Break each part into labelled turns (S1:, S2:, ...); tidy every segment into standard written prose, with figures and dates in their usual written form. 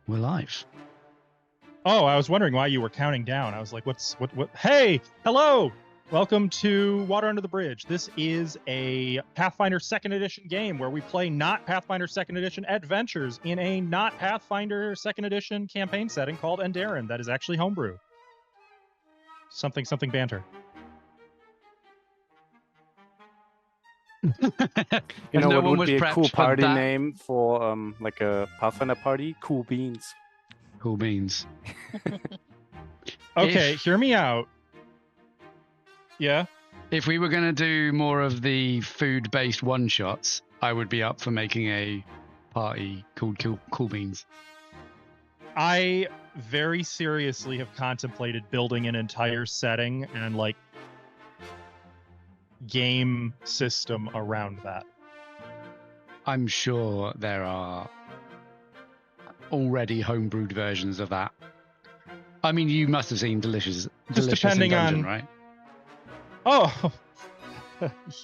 S1: We're live.
S2: Oh, I was wondering why you were counting down. I was like, what? Hey, hello. Welcome to Water Under the Bridge. This is a Pathfinder 2nd Edition game where we play not Pathfinder 2nd Edition adventures in a not Pathfinder 2nd Edition campaign setting called Enderon that is actually homebrew. Something banter.
S3: You know
S1: No
S3: what
S1: one
S3: would
S1: was
S3: be a
S1: prepped
S3: cool
S1: for
S3: party
S1: that.
S3: name for like a Pathfinder party? Cool Beans.
S1: Cool beans.
S2: Okay, hear me out. Yeah?
S1: If we were going to do more of the food-based one-shots, I would be up for making a party called Cool Beans.
S2: I very seriously have contemplated building an entire setting and like game system around that.
S1: I'm sure there are already homebrewed versions of that. I mean, you must have seen Delicious
S2: depending
S1: in Dungeon,
S2: on-
S1: right?
S2: Oh,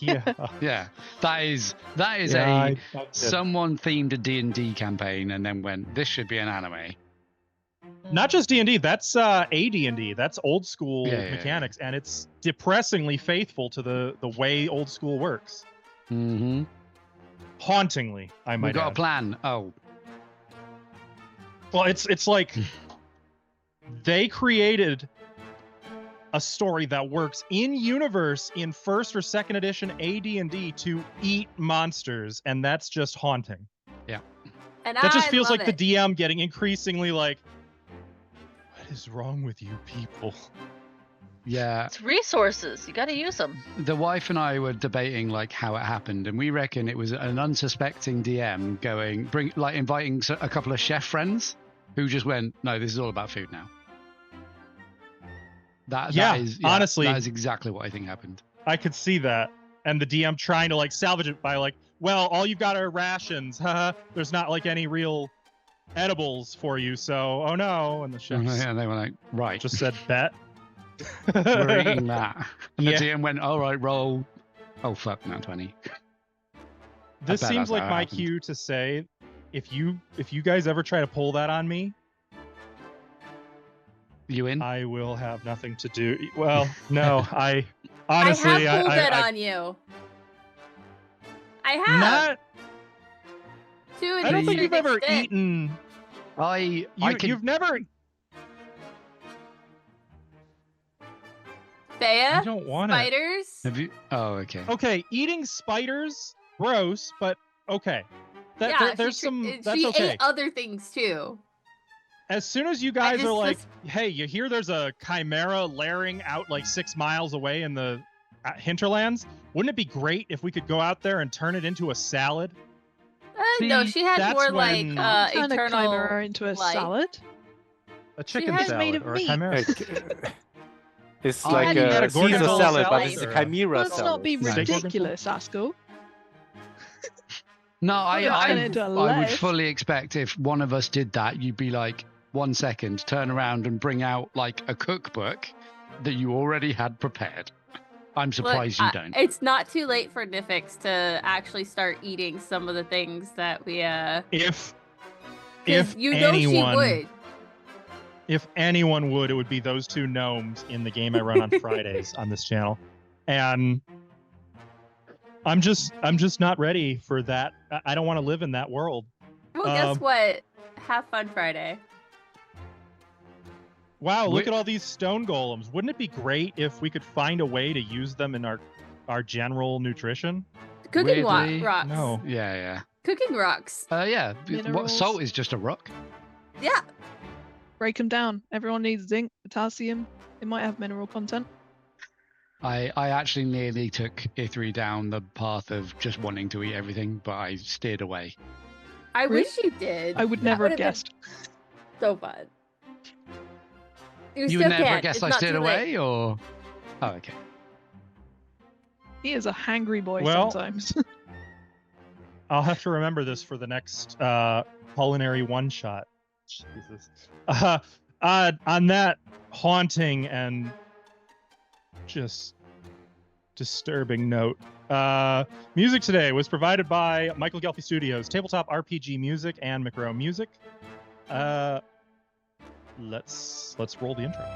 S2: yeah.
S1: Yeah, that is
S2: Yeah,
S1: someone themed a D&D campaign and then went, this should be an anime.
S2: Not just D&D, that's AD&D. That's old school mechanics, and it's depressingly faithful to the way old school works.
S1: Mm-hmm.
S2: Hauntingly, I might
S1: We've got
S2: add.
S1: a plan. Oh,
S2: Well, it's like they created a story that works in universe in 1st or 2nd edition AD&D to eat monsters, and that's just haunting.
S4: And
S2: That just
S4: I
S2: feels
S4: love
S2: like
S4: it.
S2: the DM getting increasingly like, what is wrong with you people?
S1: yeah.
S5: It's resources. You got to use them.
S1: The wife and I were debating like how it happened, and we reckon it was an unsuspecting DM inviting a couple of chef friends who just went, "No, this is all about food now." Honestly, that is exactly what I think happened.
S2: I could see that. And the DM trying to like salvage it by like, well, all you've got are rations. Haha. There's not like any real edibles for you, so oh no. And the chefs
S1: And they were like, "Right,
S2: just said bet.
S1: we're eating that." And the
S2: Yeah.
S1: DM went, "All right, roll." Oh fuck, not 20.
S2: This
S1: bet
S2: seems
S1: that's
S2: like
S1: how it
S2: my
S1: happened.
S2: cue to say, if you guys ever try to pull that on me,
S1: You in?
S2: I will have nothing to do. Well, no, I
S4: I
S2: honestly,
S4: have pulled it
S2: I
S4: on you. I have.
S2: not.
S4: to an
S2: I don't think
S4: infinite
S2: you've ever
S4: extent.
S2: eaten. You've never.
S4: Thea?
S2: I don't want to.
S4: Spiders?
S1: Have you? Oh, okay.
S2: Okay, eating spiders, gross, but okay.
S4: Yeah,
S2: There's
S4: she,
S2: some. That's
S4: she
S2: okay.
S4: ate other things too.
S2: As soon as you guys
S4: just-
S2: are like,
S4: this-
S2: hey, you hear there's a chimera lairing out like 6 miles away in the hinterlands, wouldn't it be great if we could go out there and turn it into a salad?
S4: No,
S1: See,
S4: she had
S2: that's
S4: more
S2: when-
S4: like
S6: Turn a
S4: eternal
S6: chimera into a
S4: life.
S6: salad.
S2: A chicken
S4: has-
S2: salad
S6: made of
S2: or a
S6: meat.
S2: chimera.
S3: It's
S1: I
S3: like
S4: had
S3: a
S4: a
S3: Caesar
S4: gorgonzola
S3: salad, but
S4: salad.
S3: it's a chimera
S6: Let's
S3: salad.
S6: not be
S1: Right.
S6: ridiculous, Askell.
S1: No, I
S6: turn it into a
S1: would
S6: lettuce.
S1: fully expect if one of us did that, you'd be like, 1 second, turn around and bring out like a cookbook that you already had prepared. I'm surprised you don't.
S4: It's not too late for Nifix to actually start eating some of the things that we
S2: If
S4: 'cause you know
S2: anyone,
S4: she would.
S2: if anyone would, it would be those two gnomes in the game I run on Fridays on this channel, and I'm just not ready for that. I don't want to live in that world.
S4: Well, guess what? Have fun Friday.
S2: Wow, look
S1: Wait-
S2: at all these stone golems. Wouldn't it be great if we could find a way to use them in our general nutrition?
S4: Cooking
S1: Weirdly,
S4: rocks.
S2: No.
S1: Yeah.
S4: Cooking rocks.
S1: Yeah. What,
S6: Minerals.
S1: salt is just a rock.
S4: Yeah.
S6: Break them down. Everyone needs zinc, potassium. It might have mineral content.
S1: I actually nearly took Ithri down the path of just wanting to eat everything, but I steered away.
S4: I
S6: Really?
S4: wish you did.
S6: I would
S4: That
S6: never have
S4: would've been
S6: guessed.
S4: So fun. You
S1: You
S4: still
S1: would never
S4: can.
S1: guess
S4: It's
S1: I
S4: not
S1: steered
S4: too late.
S1: away, or? Oh, okay.
S6: He is a hangry boy
S2: Well-
S6: sometimes.
S2: I'll have to remember this for the next culinary one shot. Jesus. On that haunting and just disturbing note, music today was provided by Michael Gelfi Studios, Tabletop RPG Music, and Macro Music. Let's roll the intro.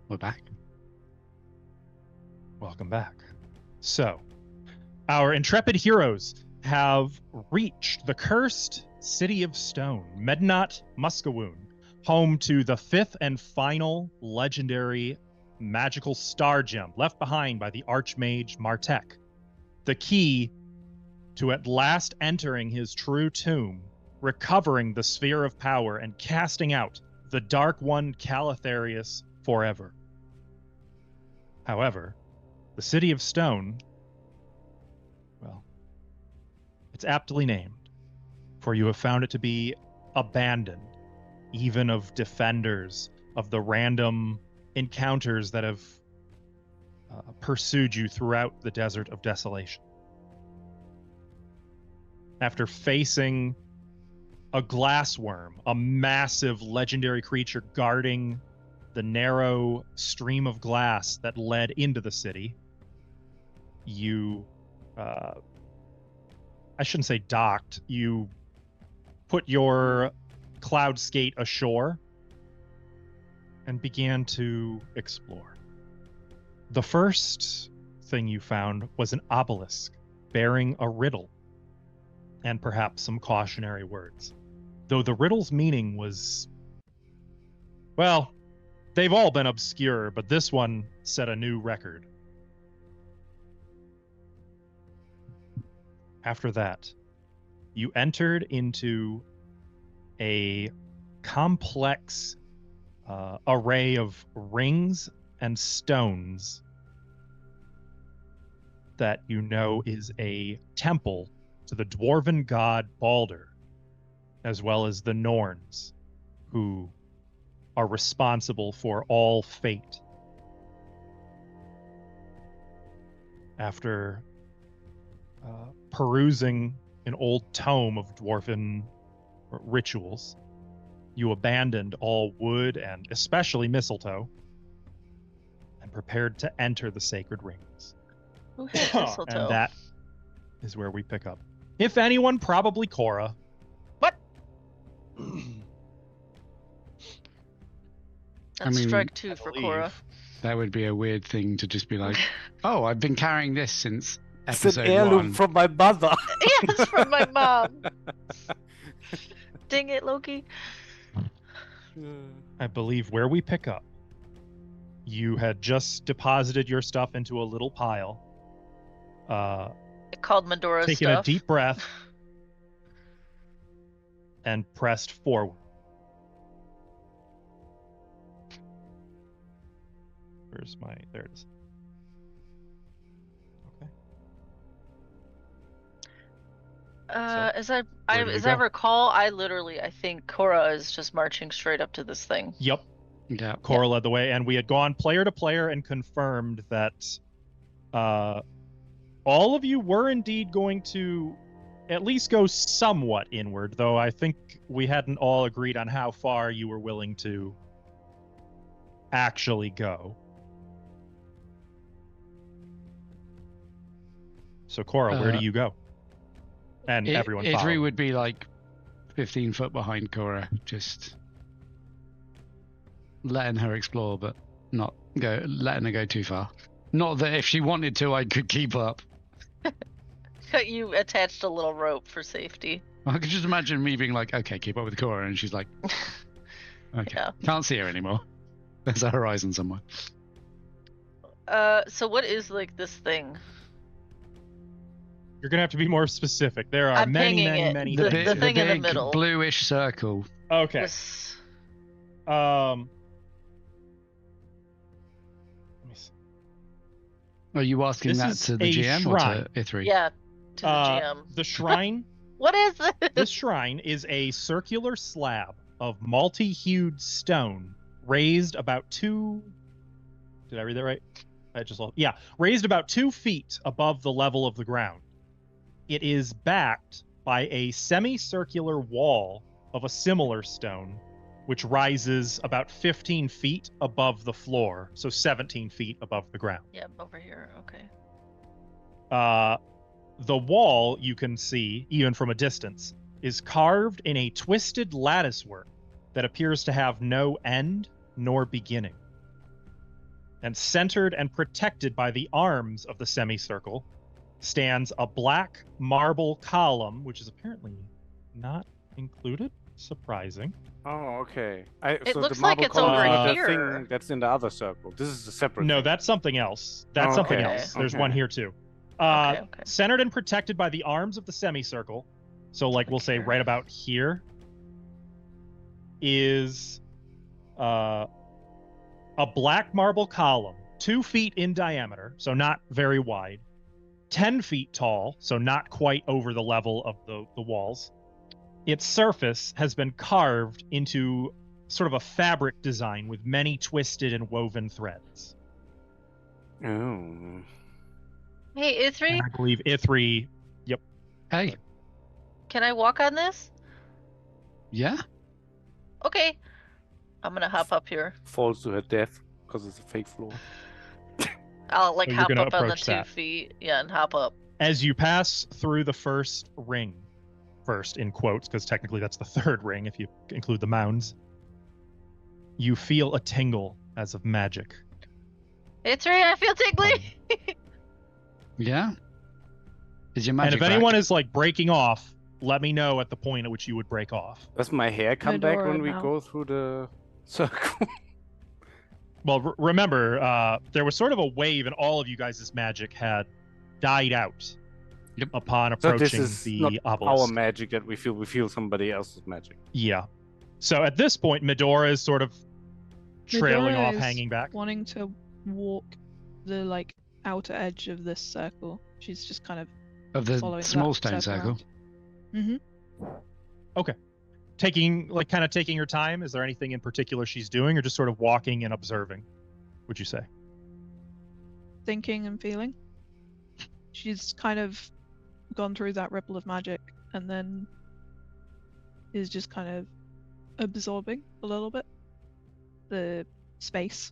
S1: We're back.
S2: Welcome back. So, our intrepid heroes have reached the cursed city of stone, Mednot Muskawoon, home to the fifth and final legendary magical star gem left behind by the Archmage Martek. The key to at last entering his true tomb, recovering the sphere of power, and casting out the Dark One Calatharius forever. However, the City of Stone, well, it's aptly named, for you have found it to be abandoned, even of defenders, of the random encounters that have pursued you throughout the Desert of Desolation. After facing a glassworm, a massive legendary creature guarding the narrow stream of glass that led into the city, you, I shouldn't say docked, you put your cloud skate ashore and began to explore. The first thing you found was an obelisk bearing a riddle and perhaps some cautionary words. Though the riddle's meaning was, well, they've all been obscure, but this one set a new record. After that, you entered into a complex array of rings and stones that you know is a temple to the dwarven god Balder, as well as the Norns, who are responsible for all fate. After perusing an old tome of dwarven rituals, you abandoned all wood and especially mistletoe and prepared to enter the sacred rings.
S5: Who hit mistletoe?
S2: And that is where we pick up. If anyone, probably Cora.
S5: What?
S1: I
S5: That's
S1: mean,
S5: strike two
S2: I
S5: for
S2: believe.
S5: Cora.
S1: That would be a weird thing to just be like, oh, I've been carrying this since
S3: It's an
S1: episode
S3: heirloom
S1: 1.
S3: from my mother.
S5: Yes, from my mom. Dang it, Loki.
S2: I believe where we pick up, you had just deposited your stuff into a little pile,
S5: It called Medora's
S2: taken
S5: stuff.
S2: a deep breath, and pressed forward. Where's my... There it is. Okay.
S5: As I
S2: where do we
S5: as I
S2: go?
S5: recall, I think Cora is just marching straight up to this thing.
S2: Yep.
S1: Yeah.
S2: Cora led the way, and we had gone player to player and confirmed that all of you were indeed going to at least go somewhat inward, though I think we hadn't all agreed on how far you were willing to actually go. So Cora, where do you go? And everyone
S1: Ithri
S2: follow.
S1: would be like 15 foot behind Cora, just letting her explore, but not letting her go too far. Not that if she wanted to, I could keep up.
S5: You attached a little rope for safety.
S1: I could just imagine me being like, okay, keep up with Cora, and she's like, okay,
S5: Yeah.
S1: can't see her anymore. There's a horizon somewhere.
S5: So what is like this thing?
S2: You're gonna have to be more specific. There are
S5: I'm
S2: many
S5: pinging it.
S2: things.
S5: The thing in the
S1: big
S5: middle.
S1: bluish circle.
S2: Okay.
S5: This...
S2: Let me see.
S1: Are you asking
S2: This
S1: that
S2: is
S1: to the
S2: a
S1: GM
S2: shrine.
S1: or to Ithri?
S5: Yeah, to the GM.
S2: The shrine.
S5: What is this?
S2: This shrine is a circular slab of multi-hued stone raised about 2. Did I read that right? Raised about 2 feet above the level of the ground. It is backed by a semicircular wall of a similar stone, which rises about 15 feet above the floor, so 17 feet above the ground.
S5: Yep, over here. Okay.
S2: The wall, you can see, even from a distance, is carved in a twisted latticework that appears to have no end nor beginning. And centered and protected by the arms of the semicircle stands a black marble column, which is apparently not included. Surprising.
S3: Oh, okay.
S5: It
S3: So
S5: looks
S3: the marble
S5: like it's
S3: column is
S5: over
S3: not the
S5: here.
S3: thing that's in the other circle. This is a separate
S2: No,
S3: thing.
S2: that's something else. That's
S3: Oh,
S2: something
S3: okay.
S2: else. There's
S3: Okay.
S2: one here too.
S5: Okay.
S2: Centered and protected by the arms of the semicircle. So, like, we'll say right about here is a black marble column, 2 feet in diameter, so not very wide, 10 feet tall, so not quite over the level of the walls. Its surface has been carved into sort of a fabric design with many twisted and woven threads.
S3: Oh.
S5: Hey, Ithri,
S2: And I believe Ithri.
S1: Hey,
S5: can I walk on this?
S1: yeah.
S5: Okay. I'm gonna hop up here.
S3: Falls to her death because it's a fake floor.
S5: I'll like
S2: So you're
S5: hop
S2: gonna
S5: up on the
S2: approach
S5: 2
S2: that.
S5: feet. Yeah, and hop up.
S2: As you pass through the first ring, first in quotes, because technically that's the third ring if you include the mounds, you feel a tingle as of magic.
S5: Ithri, I feel tingly.
S1: Yeah. Is your
S2: And
S1: magic
S2: if
S1: back?
S2: anyone is like breaking off, let me know at the point at which you would break off.
S3: Does my hair come back
S6: Medora
S3: when we
S6: now.
S3: go through the circle?
S2: Well, remember, there was sort of a wave, and all of you guys' magic had died out upon
S3: So
S2: approaching
S3: this is
S2: the
S3: not
S2: obelisk.
S3: our magic that we feel somebody else's magic.
S2: Yeah. So at this point, Medora is sort of trailing
S6: Medora
S2: off,
S6: is
S2: hanging back.
S6: Wanting to walk the like outer edge of this circle. She's just kind of
S1: Of the
S6: following
S1: small
S6: that
S1: stone circle.
S6: Mm-hmm.
S2: Taking your time. Is there anything in particular she's doing, or just sort of walking and observing, would you say?
S6: Thinking and feeling. She's kind of gone through that ripple of magic and then is just kind of absorbing a little bit the space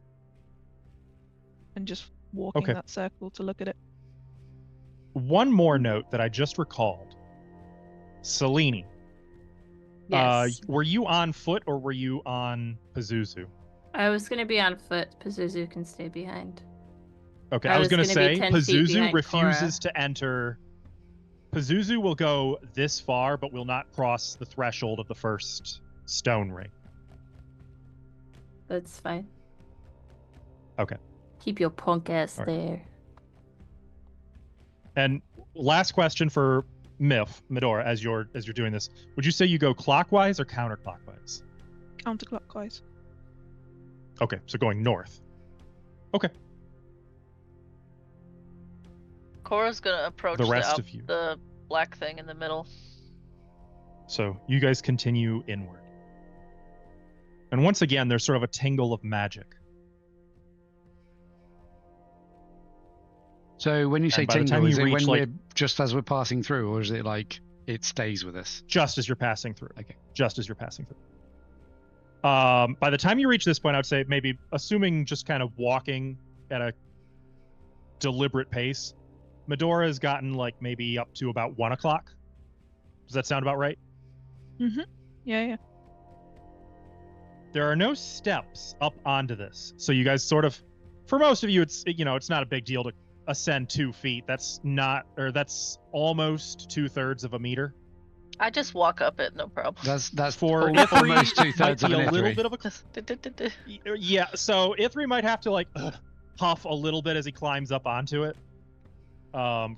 S6: and just walking
S2: Okay.
S6: that circle to look at it.
S2: One more note that I just recalled. Selene,
S4: Yes.
S2: were you on foot or were you on Pazuzu?
S4: I was going to be on foot. Pazuzu can stay behind.
S2: Okay,
S4: I
S2: I was
S4: was
S2: going to
S4: gonna be
S2: say
S4: 10 feet
S2: Pazuzu
S4: behind
S2: refuses
S4: Cora.
S2: to enter. Pazuzu will go this far, but will not cross the threshold of the first stone ring.
S4: That's fine.
S2: Okay.
S4: Keep your punk ass
S2: All right.
S4: there.
S2: And last question for Medora, as you're doing this, would you say you go clockwise or counterclockwise?
S6: Counterclockwise.
S2: Okay, so going north. Okay,
S5: Cora's gonna approach
S2: the rest of you.
S5: the black thing in the middle.
S2: So you guys continue inward. And once again, there's sort of a tingle of magic.
S1: So when you say
S2: And by the time
S1: tingle, is
S2: you
S1: it
S2: reach,
S1: when
S2: like-
S1: we're just as we're passing through, or is it like it stays with us?
S2: Just as you're passing through.
S1: Okay.
S2: Just as you're passing through. By the time you reach this point, I would say maybe assuming just kind of walking at a deliberate pace, Medora has gotten like maybe up to about 1 o'clock. Does that sound about right?
S6: Mm-hmm. Yeah.
S2: There are no steps up onto this, so you guys sort of, for most of you, it's not a big deal to ascend 2 feet. That's almost 2/3 of a meter.
S5: I just walk up it, no problem.
S1: That's
S2: For
S1: almost
S2: Ithri, might
S1: 2/3 of
S2: be
S1: an
S2: a little
S1: Ithri.
S2: bit of a yeah. So Ithri might have to like puff a little bit as he climbs up onto it.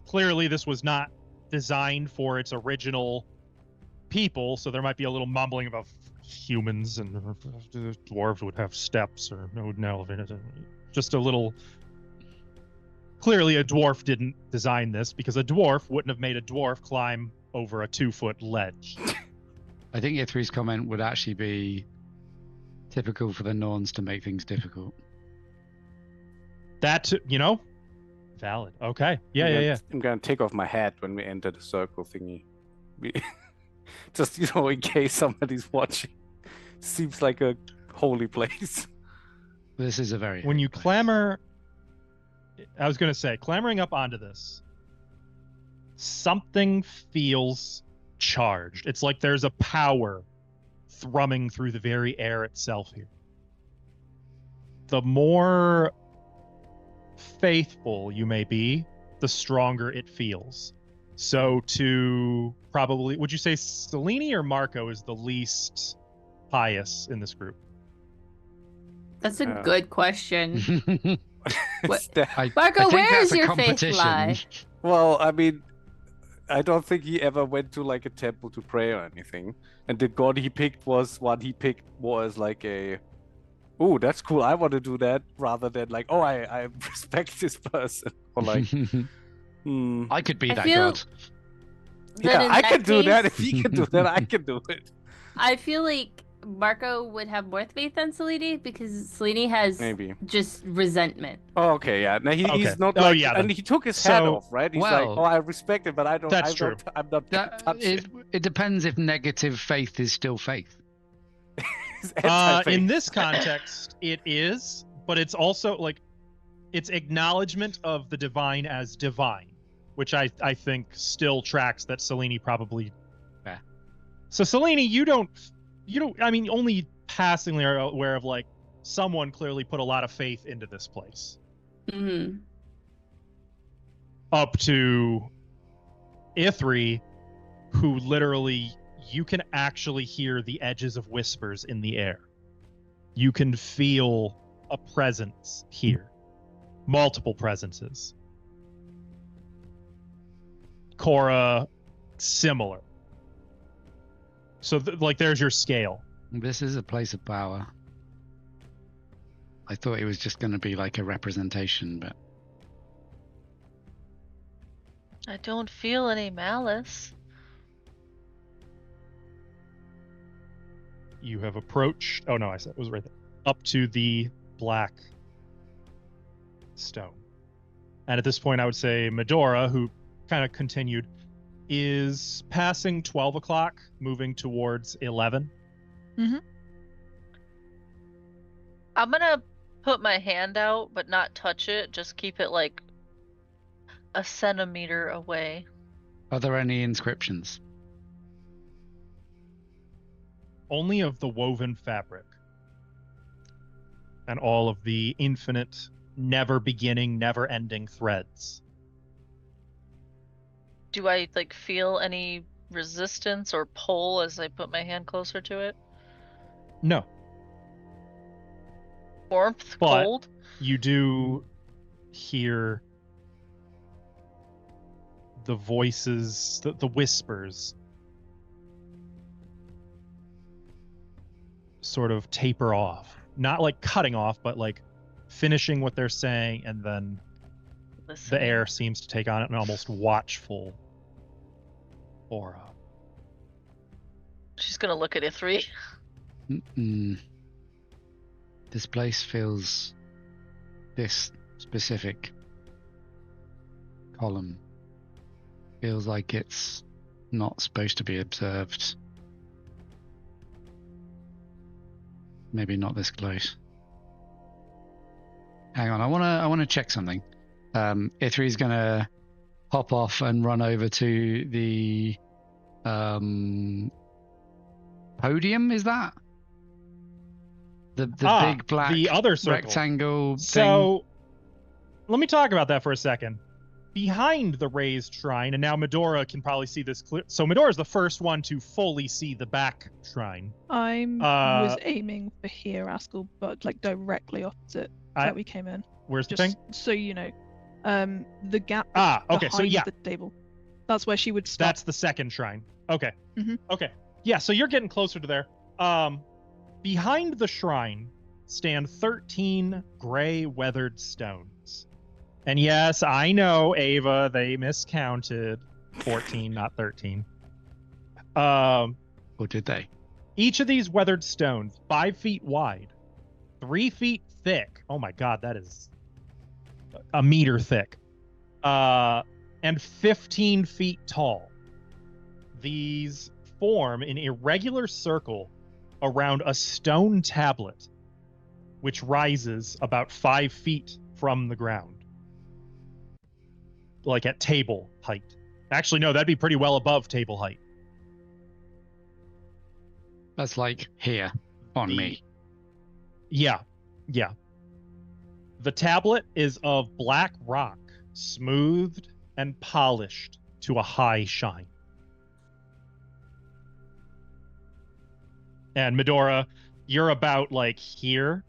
S2: Clearly, this was not designed for its original people, so there might be a little mumbling about humans and dwarves would have steps or no elevator. Just a little. Clearly, a dwarf didn't design this because a dwarf wouldn't have made a dwarf climb over a 2-foot ledge.
S1: I think Ithri's comment would actually be typical for the Norns to make things difficult.
S2: That, valid. Okay. Yeah.
S3: I'm gonna take off my hat when we enter the circle thingy. Just, in case somebody's watching. Seems like a holy place.
S1: This is a very...
S2: When you clamber, I was going to say, clambering up onto this, something feels charged. It's like there's a power thrumming through the very air itself here. The more faithful you may be, the stronger it feels. So to probably, would you say Selene or Marco is the least pious in this group?
S4: That's a good question. What-
S1: I
S4: Marco,
S1: think
S4: where
S1: that's
S4: is
S1: a
S4: your faith
S1: competition.
S4: lie?
S3: Well, I mean, I don't think he ever went to like a temple to pray or anything. And the god he picked was like a, oh, that's cool, I want to do that, rather than like, oh, I respect this person. Or like,
S1: I could be
S4: I
S1: that
S4: feel-
S1: god.
S3: yeah,
S4: in
S3: I
S4: that
S3: can do that. If
S4: case-
S3: he can do that, I can do it.
S4: I feel like Marco would have more faith than Selene because Selene has
S3: Maybe.
S4: just resentment.
S3: Oh, okay, yeah. No,
S2: Okay.
S3: he's not
S2: Oh,
S3: like,
S2: yeah,
S3: and
S2: then.
S3: he took his hat
S2: So-
S3: off, right? He's
S1: Well,
S3: like, oh, I respect it, but I don't.
S2: That's
S3: I
S2: true.
S3: don't, I'm not gonna touch it.
S1: It depends if negative faith is still faith.
S3: It's anti-faith.
S2: In this context, it is, but it's also like it's acknowledgement of the divine as divine, which I think still tracks that Selene probably.
S1: Yeah.
S2: So Selene, you don't. I mean, only passingly are aware of like someone clearly put a lot of faith into this place.
S4: Mm-hmm.
S2: Up to Ithri, who literally you can actually hear the edges of whispers in the air. You can feel a presence here. Multiple presences. Cora, similar. So, there's your scale.
S1: This is a place of power. I thought it was just going to be like a representation, but
S5: I don't feel any malice.
S2: You have approached. Oh no, I said it was right there. Up to the black stone. And at this point, I would say Medora, who kind of continued, is passing 12 o'clock, moving towards 11.
S5: I'm gonna put my hand out, but not touch it. Just keep it like a centimeter away.
S1: are there any inscriptions?
S2: Only of the woven fabric. And all of the infinite, never beginning, never ending threads.
S5: Do I like feel any resistance or pull as I put my hand closer to it?
S2: No,
S5: Warmth,
S2: But-
S5: cold?
S2: you do hear the voices, the whispers sort of taper off. Not like cutting off, but like finishing what they're saying, and then the
S5: Listening.
S2: air seems to take on an almost watchful aura.
S5: She's gonna look at Ithri.
S1: Mm-mm. This place feels this specific column feels like it's not supposed to be observed. maybe not this close. Hang on, I wanna check something. Ithri's gonna hop off and run over to the podium. Is that the big black
S2: the other circle.
S1: rectangle thing?
S2: So let me talk about that for a second. Behind the raised shrine, and now Medora can probably see this clear. So Medora's the first one to fully see the back shrine.
S6: I was aiming for here, Askell, but like directly opposite where we came in.
S2: Where's the
S6: Just
S2: thing?
S6: so you know, the gap.
S2: Okay. So
S6: behind
S2: yeah,
S6: the table. That's where she would stop.
S2: that's the second shrine. Okay.
S6: Mhm.
S2: Okay. Yeah. So you're getting closer to there. Behind the shrine stand 13 gray weathered stones. And yes, I know, Ava, they miscounted 14, not 13.
S1: Or did they?
S2: Each of these weathered stones, 5 feet wide, 3 feet thick. Oh my God, that is a meter thick. And 15 feet tall. These form an irregular circle around a stone tablet, which rises about 5 feet from the ground. Like at table height. Actually, no, that'd be pretty well above table height.
S1: That's like here on me.
S2: Yeah. The tablet is of black rock, smoothed and polished to a high shine. And Medora, you're about like here.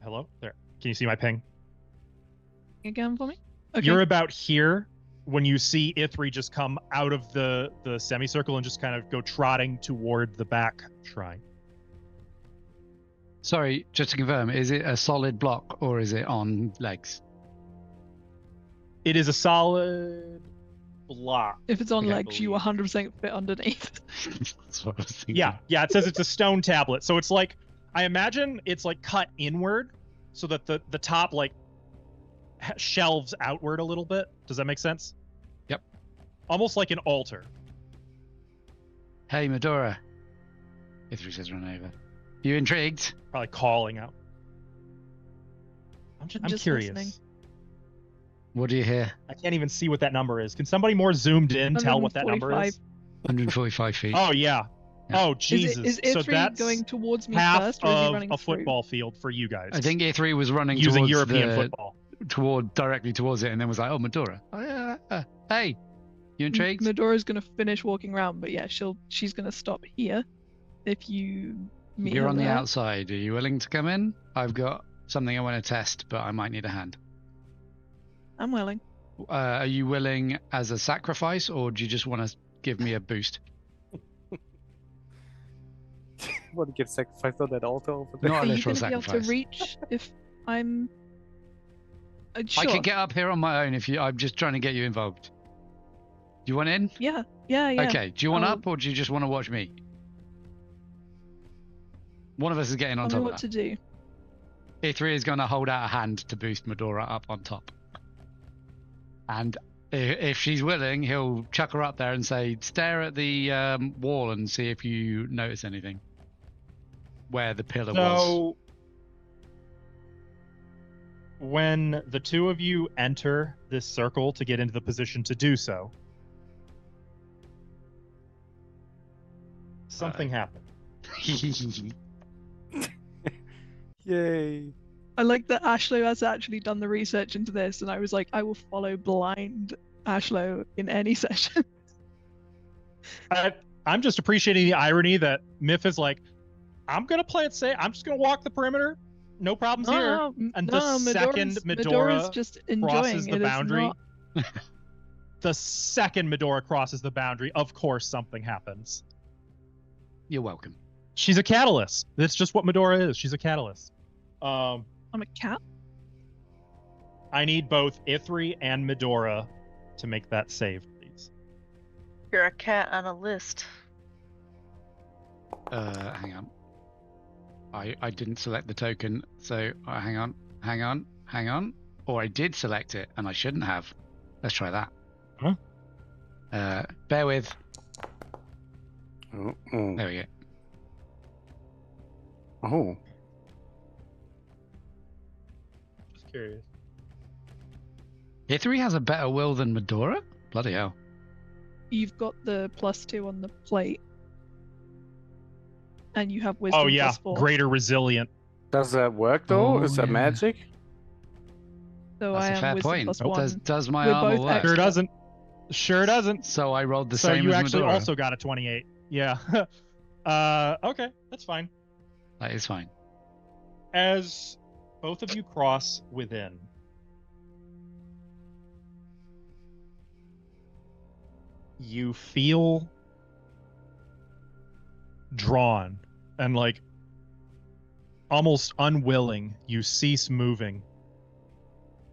S2: Hello? There. Can you see my ping?
S6: Again for me. Okay.
S2: You're about here when you see Ithri just come out of the semicircle and just kind of go trotting toward the back shrine.
S1: Sorry, just to confirm, is it a solid block or is it on legs?
S2: It is a solid block.
S6: If it's on
S2: I
S6: legs, you
S2: believe.
S6: 100% fit underneath.
S1: That's what I was thinking.
S2: Yeah, it says it's a stone tablet. So it's like, I imagine it's like cut inward so that the top like shelves outward a little bit. Does that make sense?
S1: Yep.
S2: Almost like an altar.
S1: Hey, Medora. Ithri says run over. You intrigued?
S2: Probably calling out. I'm
S6: Just
S2: curious.
S6: listening.
S1: What do you hear?
S2: I can't even see what that number is. Can somebody more zoomed in tell what that number is?
S1: 145 feet.
S2: Oh yeah.
S1: Yeah.
S2: Oh Jesus.
S6: Is
S2: So
S6: Ithri
S2: that's
S6: going towards me
S2: half
S6: first, or is he
S2: of
S6: running
S2: a
S6: through?
S2: football field for you guys.
S1: I think Ithri was running
S2: using
S1: towards
S2: European football.
S1: directly towards it, and then was like, "Oh, Medora, hey, you intrigued?"
S6: Medora's gonna finish walking around, but yeah, she's gonna stop here. If you meet
S1: You're
S6: her
S1: on the
S6: there.
S1: outside. Are you willing to come in? I've got something I want to test, but I might need a hand.
S6: I'm willing.
S1: Are you willing as a sacrifice, or do you just want to give me a boost?
S3: Want to get sacrificed on that altar over there?
S1: Not a
S6: Are you
S1: literal
S6: gonna be able
S1: sacrifice.
S6: to reach if I'm?
S1: I
S6: Sure.
S1: could get up here on my own if you. I'm just trying to get you involved. Do you want in?
S6: Yeah.
S1: Okay. Do you want
S6: I'll-
S1: up, or do you just want to watch me? One of us is getting on
S6: Tell me
S1: top
S6: what
S1: of
S6: to do.
S1: that. Ithri is going to hold out a hand to boost Medora up on top. And if she's willing, he'll chuck her up there and say, "Stare at the wall and see if you notice anything." Where the pillar was.
S2: So when the two of you enter this circle to get into the position to do so, something happened.
S3: Yay.
S6: I like that Ashlow has actually done the research into this, and I was like, I will follow blind Ashlow in any session.
S2: I'm just appreciating the irony that Miff is like, I'm gonna play it safe. I'm just gonna walk the perimeter. No problems here. And the second
S6: Medora's just enjoying
S2: crosses the
S6: it.
S2: boundary.
S6: Not...
S2: The second Medora crosses the boundary, of course something happens.
S1: You're welcome.
S2: She's a catalyst. That's just what Medora is. She's a catalyst.
S6: I'm a cat.
S2: I need both Ithri and Medora to make that save, please.
S5: You're a cat on a list.
S1: Hang on. I didn't select the token, so hang on. Or I did select it, and I shouldn't have. Let's try that.
S2: Huh?
S1: Bear with.
S3: Oh.
S1: There we go.
S3: Oh.
S2: Just curious.
S1: Ithri has a better will than Medora? Bloody hell.
S6: You've got the +2 on the plate. And you have wisdom
S2: Oh yeah,
S6: +4.
S2: greater resilient.
S3: Does that work though?
S1: Oh,
S3: Is that
S1: yeah.
S3: magic?
S6: So
S1: That's
S6: I
S1: a
S6: am
S1: fair
S6: wisdom
S1: point.
S6: +1.
S1: Does my
S6: We're
S1: armor
S6: both
S1: work?
S2: Sure
S6: extra.
S2: doesn't. Sure doesn't.
S1: So I rolled the
S2: So
S1: same
S2: you
S1: as
S2: actually
S1: Medora.
S2: also got a 28. Yeah. Okay, that's fine.
S1: That is fine.
S2: As both of you cross within, you feel drawn and like almost unwilling, you cease moving.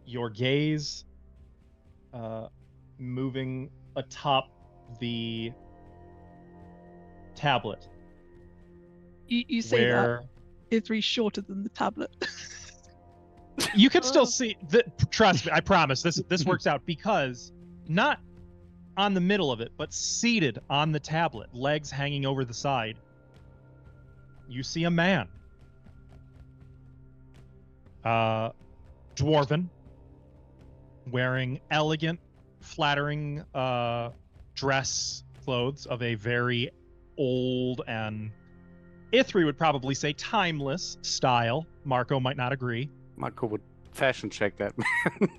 S2: Your gaze moving atop the tablet
S6: You say
S2: where
S6: that Ithri's shorter than the tablet.
S2: you can still see trust me, I promise this works out, because not on the middle of it, but seated on the tablet, legs hanging over the side, you see a man. Dwarven, wearing elegant, flattering dress clothes of a very old and Ithri would probably say timeless style. Marco might not agree.
S3: Marco would fashion check that man.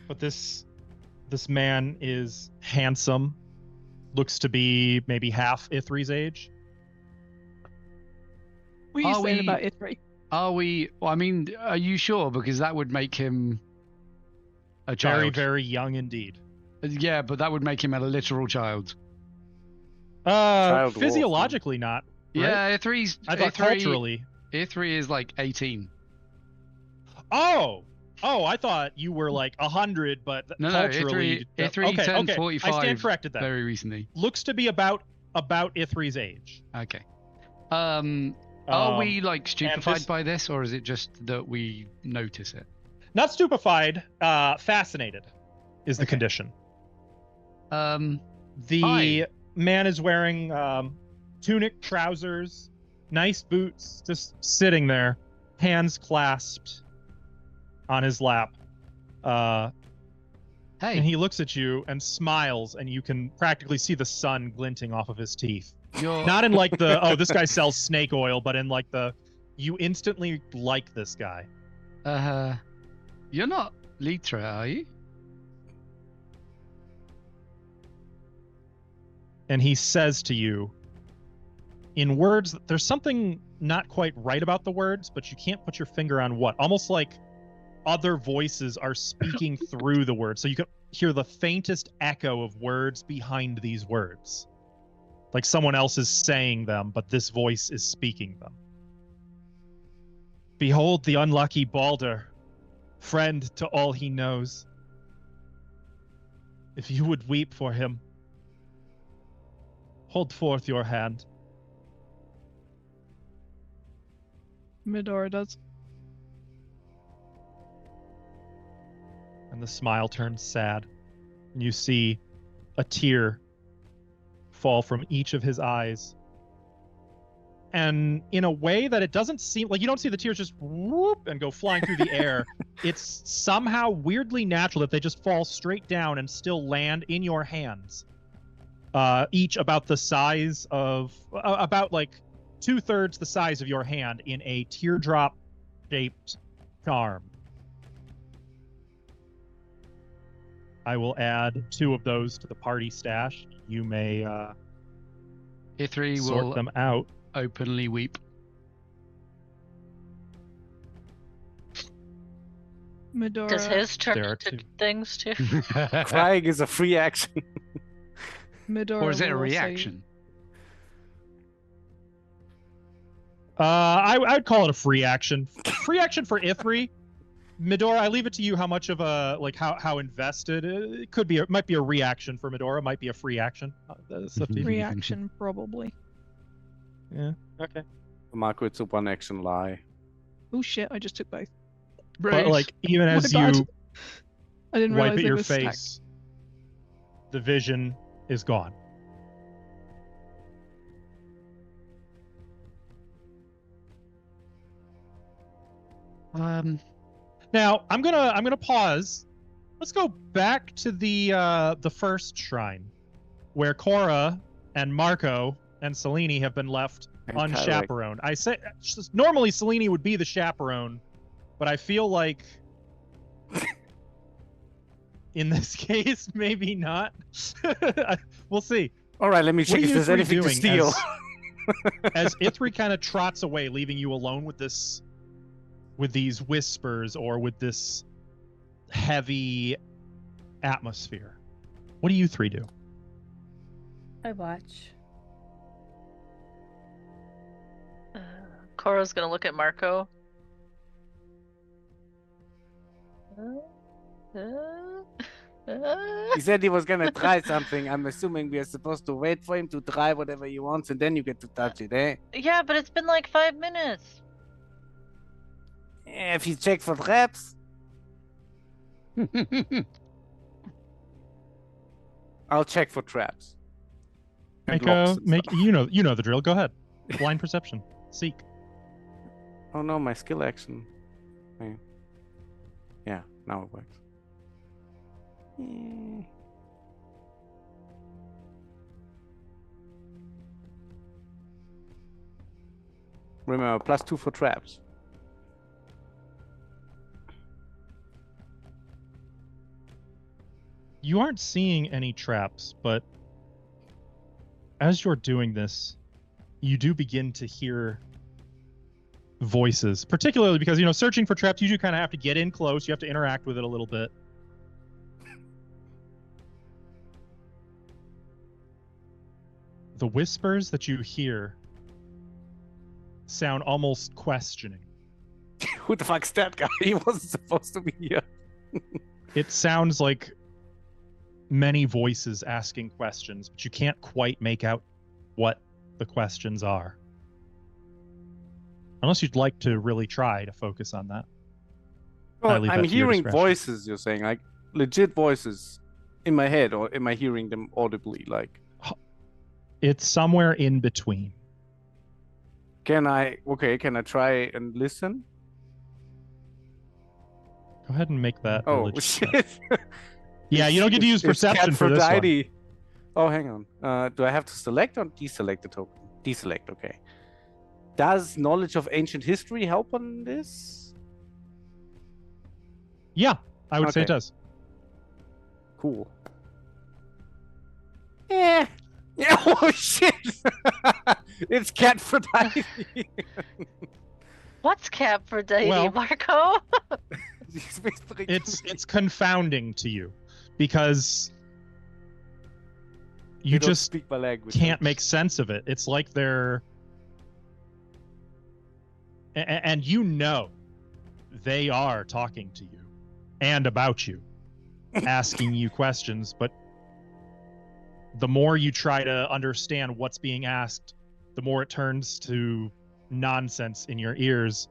S2: But this man is handsome, looks to be maybe half Ithri's age.
S6: What are you
S1: Are
S6: saying
S1: we-
S6: about Ithri?
S1: Are we... Well, I mean, are you sure? Because that would make him a child.
S2: Very, very young indeed.
S1: Yeah, but that would make him a literal child.
S3: Child wolf,
S2: Physiologically not. Right?
S1: Yeah, Ithri's...
S2: I thought culturally.
S1: Ithri is like 18.
S2: Oh, I thought you were like 100, but
S1: No,
S2: culturally.
S1: Ithri turned
S2: okay.
S1: 45
S2: I stand corrected then.
S1: very recently.
S2: Looks to be about Ithri's age.
S1: Okay. Are we like stupefied by this, or is it just that we notice it?
S2: Not stupefied, fascinated is the
S1: Okay.
S2: condition.
S1: Um,
S2: The
S1: Fine.
S2: man is wearing tunic, trousers, nice boots, just sitting there, hands clasped on his lap. And
S1: hey,
S2: he looks at you and smiles, and you can practically see the sun glinting off of his teeth.
S1: you're
S2: Not in like the, oh, this guy sells snake oil, but in like the, you instantly like this guy.
S1: you're not Litra, are you?
S2: And he says to you, in words, there's something not quite right about the words, but you can't put your finger on what. Almost like other voices are speaking through the words. So you can hear the faintest echo of words behind these words. Like someone else is saying them, but this voice is speaking them. Behold the unlucky Balder, friend to all he knows. If you would weep for him, hold forth your hand.
S6: Medora does.
S2: And the smile turns sad. And you see a tear fall from each of his eyes. And in a way that it doesn't seem like, you don't see the tears just whoop and go flying through the air. It's somehow weirdly natural that they just fall straight down and still land in your hands. Each about the size of, about like 2/3 the size of your hand in a teardrop shaped charm. I will add 2 of those to the party stash. You may
S1: Ithri
S2: sort
S1: will
S2: them out.
S1: openly weep.
S6: Medora.
S5: Does his turn
S2: There are
S5: into
S2: two.
S5: things too?
S3: Crying is a free action.
S6: Medora
S1: Or is it a
S6: will also-
S1: reaction?
S2: I'd call it a free action. Free action for Ithri. Medora, I leave it to you how much of a, like, how invested. It could be, it might be a reaction for Medora, might be a free action. That's up to you.
S6: Reaction, probably.
S2: Yeah, okay.
S3: Marco, it's a one action lie.
S6: Oh shit, I just took both.
S2: But, like, even
S6: My
S2: as
S6: bad.
S2: you
S6: I didn't
S2: wipe
S6: realize
S2: at
S6: they
S2: your
S6: were stacked.
S2: face, the vision is gone. Now I'm gonna pause. Let's go back to the first shrine, where Cora and Marco and Selene have been left
S3: And Kyrek.
S2: unchaperoned. I say normally Selene would be the chaperone, but I feel like in this case maybe not. We'll see.
S3: All right, let me
S2: What
S3: check
S2: are
S3: if
S2: you
S3: there's
S2: three
S3: anything to
S2: doing
S3: steal.
S2: As Ithri kind of trots away, leaving you alone with these whispers or with this heavy atmosphere. What do you three do?
S4: I watch.
S5: Cora's gonna look at Marco.
S3: He said he was gonna try something. I'm assuming we are supposed to wait for him to try whatever he wants, and then you get to touch it, eh?
S5: Yeah, but it's been like 5 minutes.
S3: If you check for traps, I'll check for traps. And locks and stuff.
S2: You know the drill. Go ahead. Blind perception. Seek.
S3: Oh no, my skill action. Wait. Yeah, now it works. Remember, +2 for traps.
S2: You aren't seeing any traps, but as you're doing this, you do begin to hear voices, particularly because, searching for traps, you do kind of have to get in close. You have to interact with it a little bit. The whispers that you hear sound almost questioning.
S3: Who the fuck's that guy? He wasn't supposed to be here.
S2: It sounds like many voices asking questions, but you can't quite make out what the questions are. Unless you'd like to really try to focus on that.
S3: Well, I'm hearing voices, you're saying, like legit voices in my head, or am I hearing them audibly? Like,
S2: it's somewhere in between.
S3: Can I try and listen?
S2: Go ahead and make that.
S3: Oh
S2: religious
S3: shit!
S2: check. Yeah, you don't get to use perception for this one.
S3: Oh, hang on. Do I have to select or deselect the token? Deselect, okay. Does knowledge of ancient history help on this?
S2: Yeah, I would say it does.
S3: Cool. Yeah. Yeah. Oh shit! It's Catphrodite.
S5: What's Catphrodite,
S2: Well,
S5: Marco?
S2: It's confounding to you because you
S3: don't
S2: just
S3: speak my language.
S2: can't make sense of it. It's like they're and they are talking to you and about you, asking you questions, but the more you try to understand what's being asked, the more it turns to nonsense in your ears,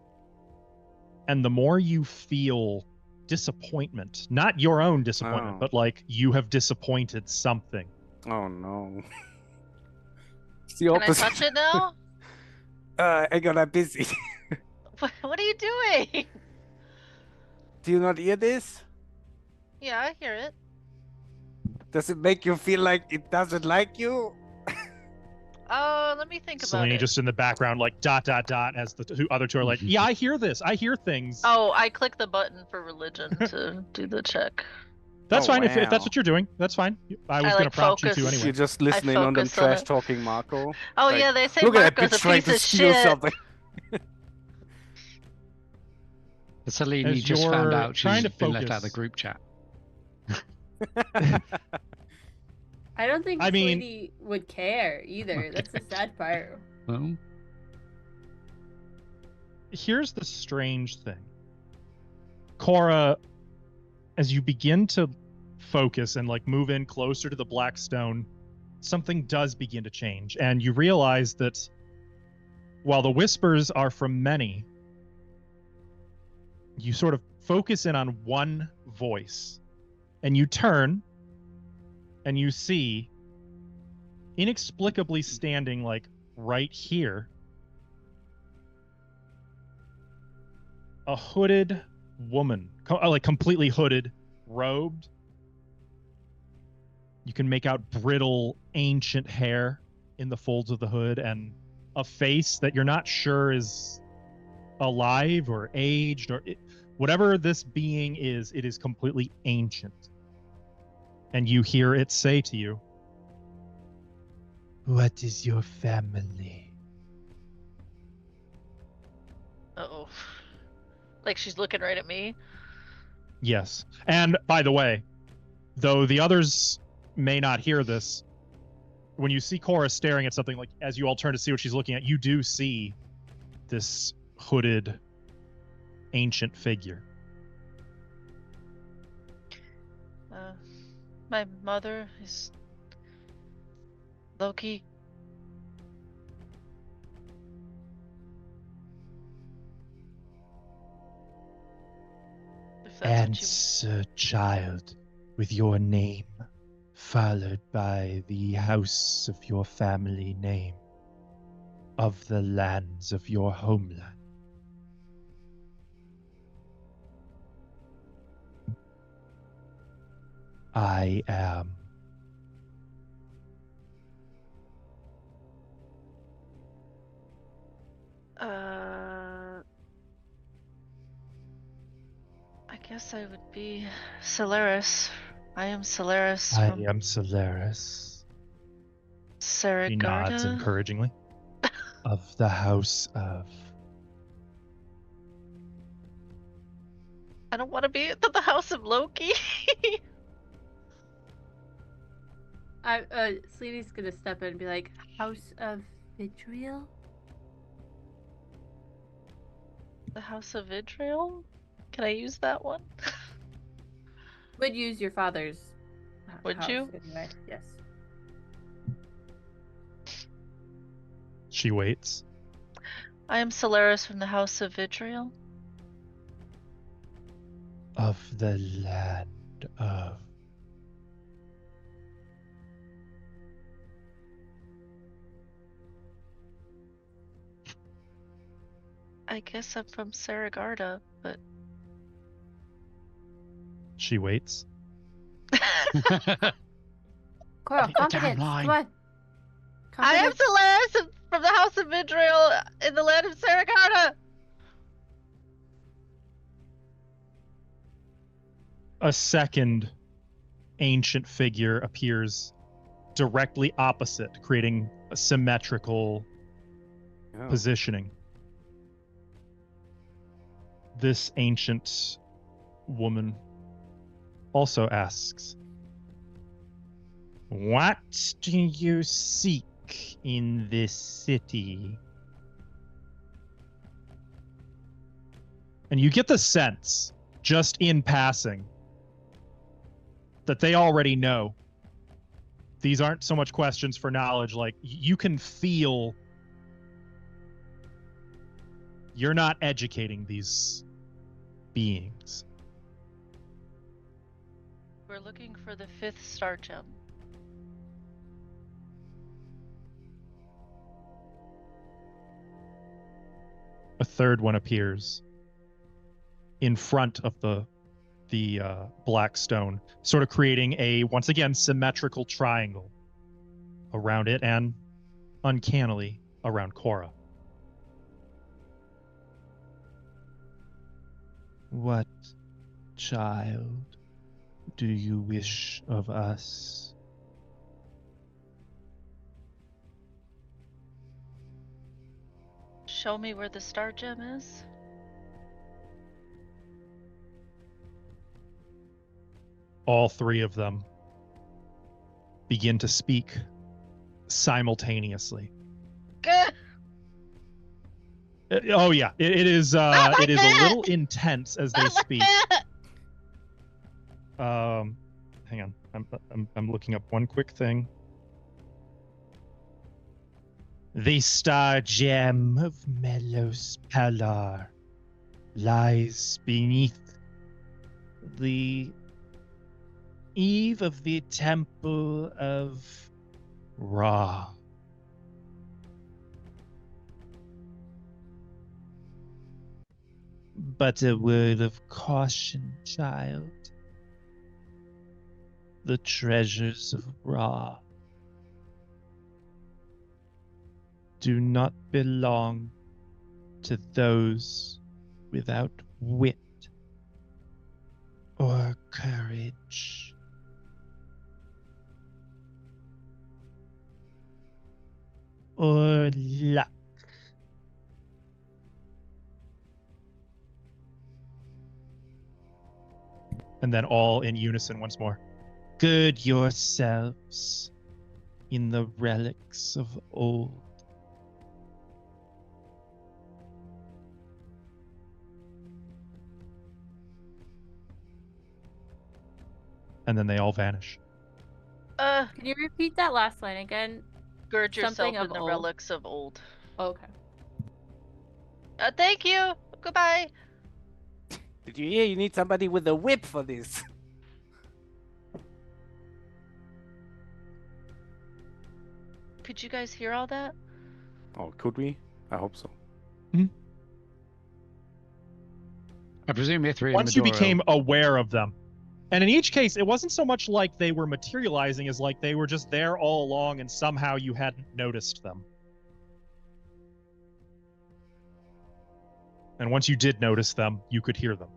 S2: and the more you feel disappointment. Not your own disappointment, but like you have disappointed something.
S3: Oh no. It's the
S5: Can I
S3: opposite.
S5: touch it now?
S3: I got busy.
S5: What are you doing?
S3: Do you not hear this?
S5: Yeah, I hear it.
S3: Does it make you feel like it doesn't like you?
S5: Let me think about
S2: Selene
S5: it.
S2: just in the background, like ... as the other two are like, yeah, I hear this. I hear things.
S5: Oh, I click the button for religion to do the check.
S2: That's fine if
S3: wow.
S2: that's what you're doing. That's fine. I was
S5: I,
S2: going to prompt you to
S5: focus.
S2: anyway.
S3: You're just listening on them
S5: focus on
S3: trash
S5: it.
S3: talking Marco.
S5: Oh
S3: Like,
S5: yeah, they say
S3: look at that
S5: Marco's
S3: bitch
S5: a
S3: trying
S5: piece
S3: to
S5: of
S3: steal
S5: shit.
S3: something.
S1: Selene
S2: As
S1: just found
S2: you're
S1: out
S2: trying
S1: she's
S2: to
S1: been left out of the
S2: focus.
S1: group chat.
S4: I don't think
S2: I mean-
S4: Sweetie would care either. That's the sad part.
S1: Well,
S2: Here's the strange thing. Cora, as you begin to focus and like move in closer to the black stone, something does begin to change. And you realize that while the whispers are from many, you sort of focus in on one voice. And you turn and you see, inexplicably standing like right here, a hooded woman, like completely hooded, robed. You can make out brittle, ancient hair in the folds of the hood and a face that you're not sure is alive or aged or whatever this being is, it is completely ancient. And you hear it say to you, "What is your family?"
S5: Uh-oh. Like she's looking right at me.
S2: Yes. And by the way, though the others may not hear this, when you see Cora staring at something, like as you all turn to see what she's looking at, you do see this hooded ancient figure.
S5: My mother is Loki. If that's what you...
S2: Answer, child, with your name, followed by the house of your family name, of the lands of your homeland. I am.
S5: I guess I would be Solaris. I am Solaris
S2: I
S5: from
S2: am Solaris. He nods
S5: Saragarda.
S2: encouragingly. Of the house of.
S5: I don't want to be at the house of Loki.
S4: Sleevy's gonna step in and be like, House of Vitriol?
S5: The house of Vitriol? Can I use that one?
S4: Would use your father's
S5: Would
S4: house
S5: you?
S4: anyway, yes.
S2: She waits.
S5: I am Solaris from the house of Vitriol.
S2: Of the land of.
S5: I guess I'm from Saragarda, but
S2: She waits.
S4: Coral,
S1: Get the damn
S4: confidence,
S1: line.
S4: come on.
S5: I am
S4: Confidence.
S5: Solaris from the house of Vitriol in the land of Saragarda.
S2: A second ancient figure appears directly opposite, creating a symmetrical
S3: Oh.
S2: positioning. This ancient woman also asks, "What do you seek in this city?" And you get the sense, just in passing, that they already know. These aren't so much questions for knowledge, like you can feel you're not educating these beings.
S5: We're looking for the 5th star gem.
S2: A third one appears in front of the black stone, sort of creating a, once again, symmetrical triangle around it and uncannily around Cora. What, child, do you wish of us?
S5: Show me where the star gem is.
S2: All three of them begin to speak simultaneously.
S5: Gah!
S2: Oh yeah, it is.
S5: Not like
S2: it is
S5: that!
S2: a little intense as they
S5: Not like
S2: speak.
S5: that!
S2: Hang on, I'm looking up one quick thing. The star gem of Melos Palar lies beneath the eve of the temple of Ra. But a word of caution, child. The treasures of Ra do not belong to those without wit or courage. Or luck. And then all in unison once more. Gird yourselves in the relics of old. And then they all vanish.
S4: Can you repeat that last line again?
S5: Gird yourself
S4: Something
S5: in
S4: of
S5: the
S4: old.
S5: relics of old.
S4: Okay.
S5: Thank you. Goodbye.
S3: Did you hear? You need somebody with a whip for this.
S5: Could you guys hear all that?
S3: Oh, could we? I hope so.
S1: I presume Ithri and
S2: Once you
S1: Medora-
S2: became aware of them. And in each case, it wasn't so much like they were materializing as like they were just there all along and somehow you hadn't noticed them. And once you did notice them, you could hear them.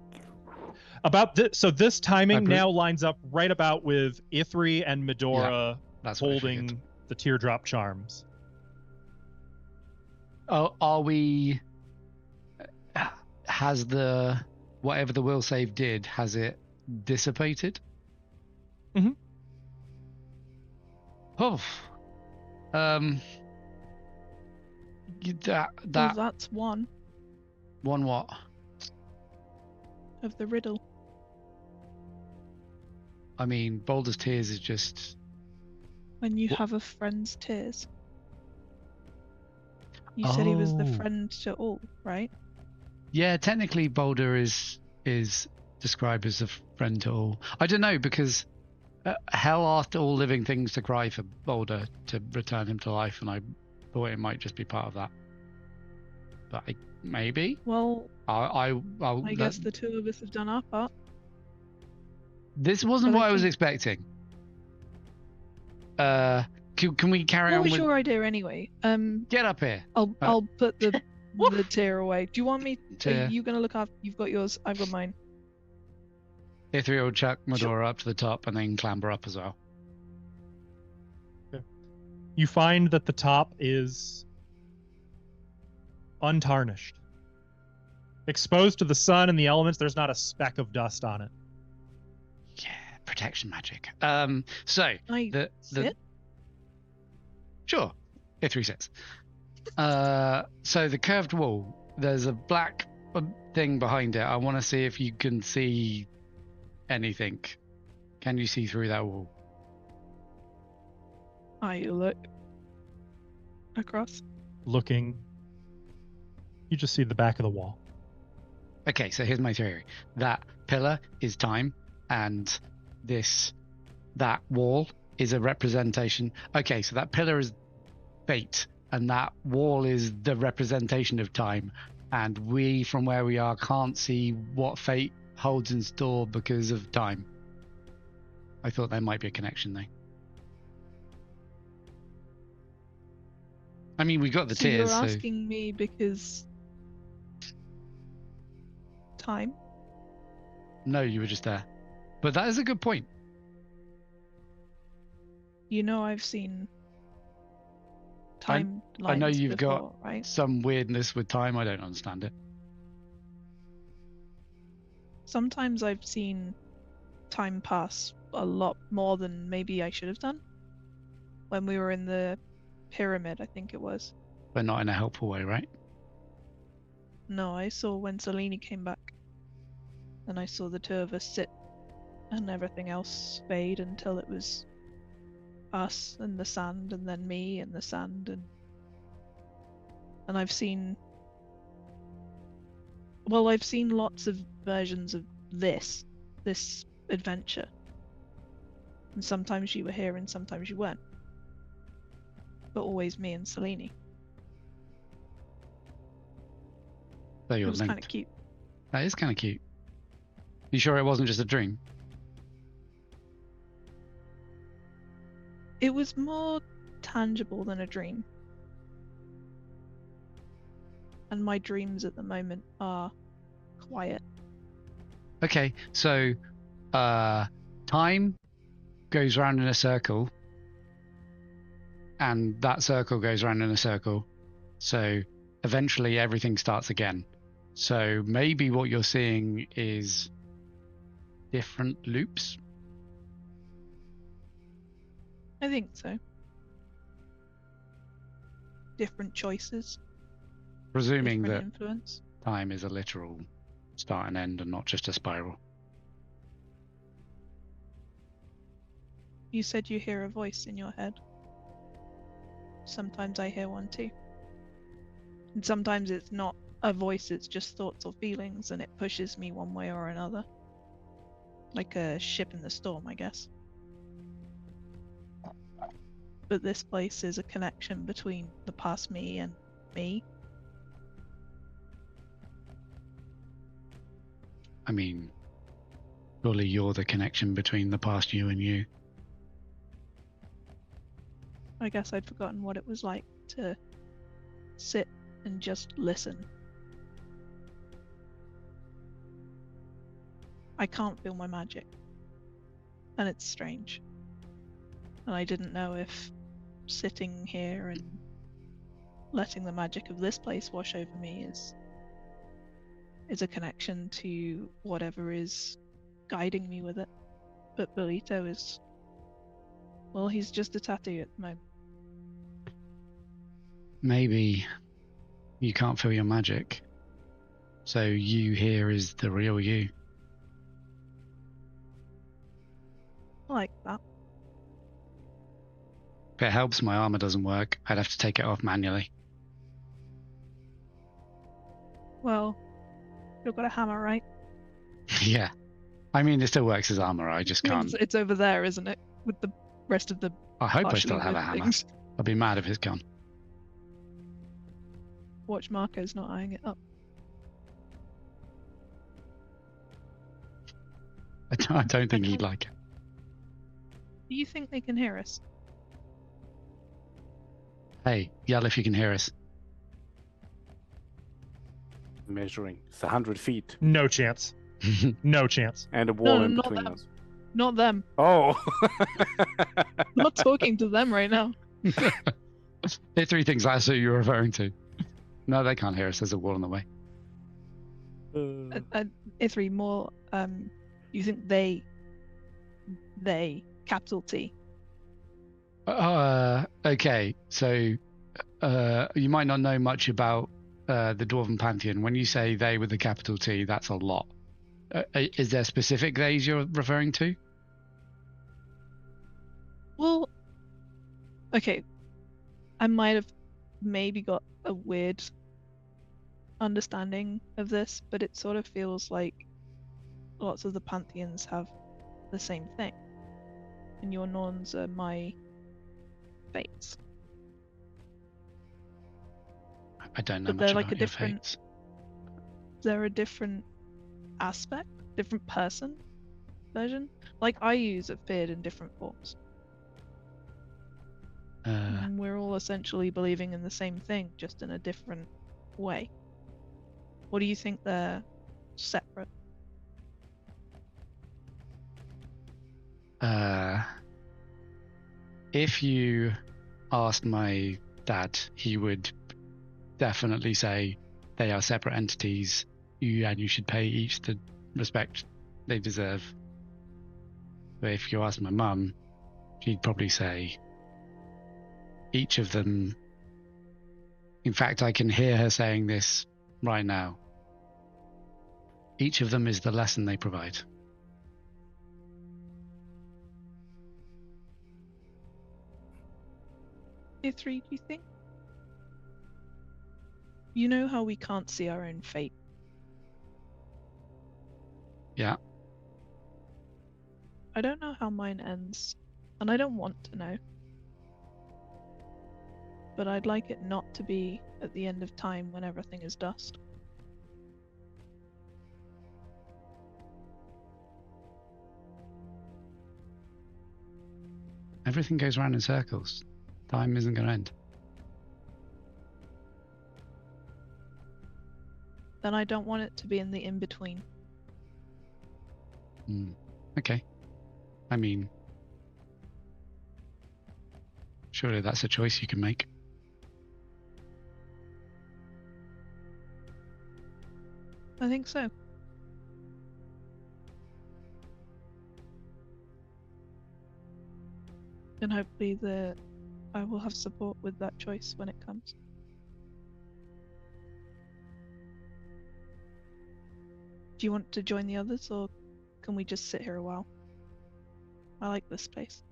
S2: So this timing now lines up right about with Ithri and Medora
S1: that's what I figured.
S2: holding the teardrop charms.
S1: Oh, are we? Has the whatever the will save did? Has it dissipated?
S2: Mhm.
S1: Oh. That
S6: Well, that's one
S1: one what?
S6: of the riddle.
S1: I mean, Boulder's Tears is just.
S6: When you
S1: Wh-
S6: have a friend's tears. You said he was the
S2: Oh.
S6: friend to all, right?
S1: Yeah, technically Boulder is described as a friend to all. I don't know, because hell asked all living things to cry for Boulder to return him to life, and I thought it might just be part of that. But maybe
S6: Well,
S1: I'll
S6: I guess the two of us have done our part.
S1: This wasn't
S6: But I
S1: what I was
S6: think-
S1: expecting. Can we carry
S6: What
S1: on
S6: was
S1: with?
S6: your idea anyway?
S1: Get up here.
S6: I'll put the tear away. Do you want me?
S1: Tear.
S6: Are you gonna look after? You've got yours. I've got mine.
S1: Ithri will chuck Medora up to the top and then clamber up as well.
S2: You find that the top is untarnished. Exposed to the sun and the elements, there's not a speck of dust on it.
S1: Yeah, protection magic. So
S6: I
S1: the
S6: sit.
S1: Sure, Ithri says. So the curved wall. There's a black thing behind it. I want to see if you can see anything. Can you see through that wall?
S6: I look across.
S2: Looking, you just see the back of the wall.
S1: Okay, so here's my theory. That pillar is time, and that wall is a representation. Okay, so that pillar is fate, and that wall is the representation of time. And we, from where we are, can't see what fate holds in store because of time. I thought there might be a connection there. I mean, we got the
S6: So
S1: tears,
S6: you're
S1: so
S6: asking me because time.
S1: no, you were just there. But that is a good point.
S6: You know, I've seen time.
S1: I know you've got
S6: right?
S1: some weirdness with time. I don't understand it.
S6: Sometimes I've seen time pass a lot more than maybe I should have done. When we were in the pyramid, I think it was.
S1: But not in a helpful way, right?
S6: No, I saw when Selene came back. And I saw the two of us sit and everything else fade until it was us and the sand and then me and the sand and I've seen lots of versions of this adventure. And sometimes you were here and sometimes you weren't. But always me and Selene.
S1: So
S6: It
S1: you're
S6: was kind of
S1: linked.
S6: cute.
S1: That is kind of cute. You sure it wasn't just a dream?
S6: It was more tangible than a dream. And my dreams at the moment are quiet.
S1: Okay, so time goes round in a circle, and that circle goes round in a circle. So eventually everything starts again. So maybe what you're seeing is different loops.
S6: I think so. Different choices,
S1: Presuming
S6: different
S1: that
S6: influence.
S1: time is a literal start and end and not just a spiral.
S6: You said you hear a voice in your head. Sometimes I hear one too. And sometimes it's not a voice, it's just thoughts or feelings, and it pushes me one way or another. Like a ship in the storm, I guess. But this place is a connection between the past me and me.
S1: I mean, surely you're the connection between the past you and you.
S6: I guess I'd forgotten what it was like to sit and just listen. I can't feel my magic. And it's strange. And I didn't know if sitting here and letting the magic of this place wash over me is a connection to whatever is guiding me with it. But Bolito is, well, he's just a tattoo at the moment.
S1: Maybe you can't feel your magic. So you here is the real you.
S6: I like that.
S1: If it helps, my armor doesn't work. I'd have to take it off manually.
S6: Well, you've got a hammer, right?
S1: Yeah. I mean, it still works as armor. I just can't.
S6: It's over there, isn't it? With the rest of the
S1: I hope I
S6: partially
S1: still have a
S6: wood
S1: hammer.
S6: things.
S1: I'd be mad if it's gone.
S6: Watch Marco's not eyeing it up.
S1: I don't think he'd like it.
S6: Do you think they can hear us?
S1: Hey, yell if you can hear us.
S3: Measuring. It's 100 feet.
S2: No chance. No chance.
S3: And a wall
S6: No,
S3: in
S6: not
S3: between
S6: them.
S3: us.
S6: Not them.
S3: Oh!
S6: I'm not talking to them right now.
S1: There are three things that's who you're referring to. No, they can't hear us. There's a wall in the way.
S6: Ithri, more, you think they, capital T.
S1: Okay, so you might not know much about the Dwarven Pantheon. When you say they with the capital T, that's a lot. Is there specific theys you're referring to?
S6: Well, okay, I might have maybe got a weird understanding of this, but it sort of feels like lots of the pantheons have the same thing, and your Norns are my fates.
S1: I don't know
S6: But
S1: much
S6: they're
S1: about
S6: like a
S1: your
S6: different-
S1: fates.
S6: They're a different aspect, different person version. Like I use appeared in different forms. And we're all essentially believing in the same thing, just in a different way. What do you think they're separate?
S1: If you asked my dad, he would definitely say they are separate entities, and you should pay each the respect they deserve. But if you ask my mum, she'd probably say each of them. In fact, I can hear her saying this right now. Each of them is the lesson they provide.
S6: Ithri, do you think? You know how we can't see our own fate?
S1: Yeah.
S6: I don't know how mine ends, and I don't want to know. But I'd like it not to be at the end of time when everything is dust.
S1: Everything goes round in circles. Time isn't going to end.
S6: Then I don't want it to be in the in-between.
S1: Okay. I mean, surely that's a choice you can make.
S6: I think so. And hopefully I will have support with that choice when it comes. Do you want to join the others, or can we just sit here a while? I like this place.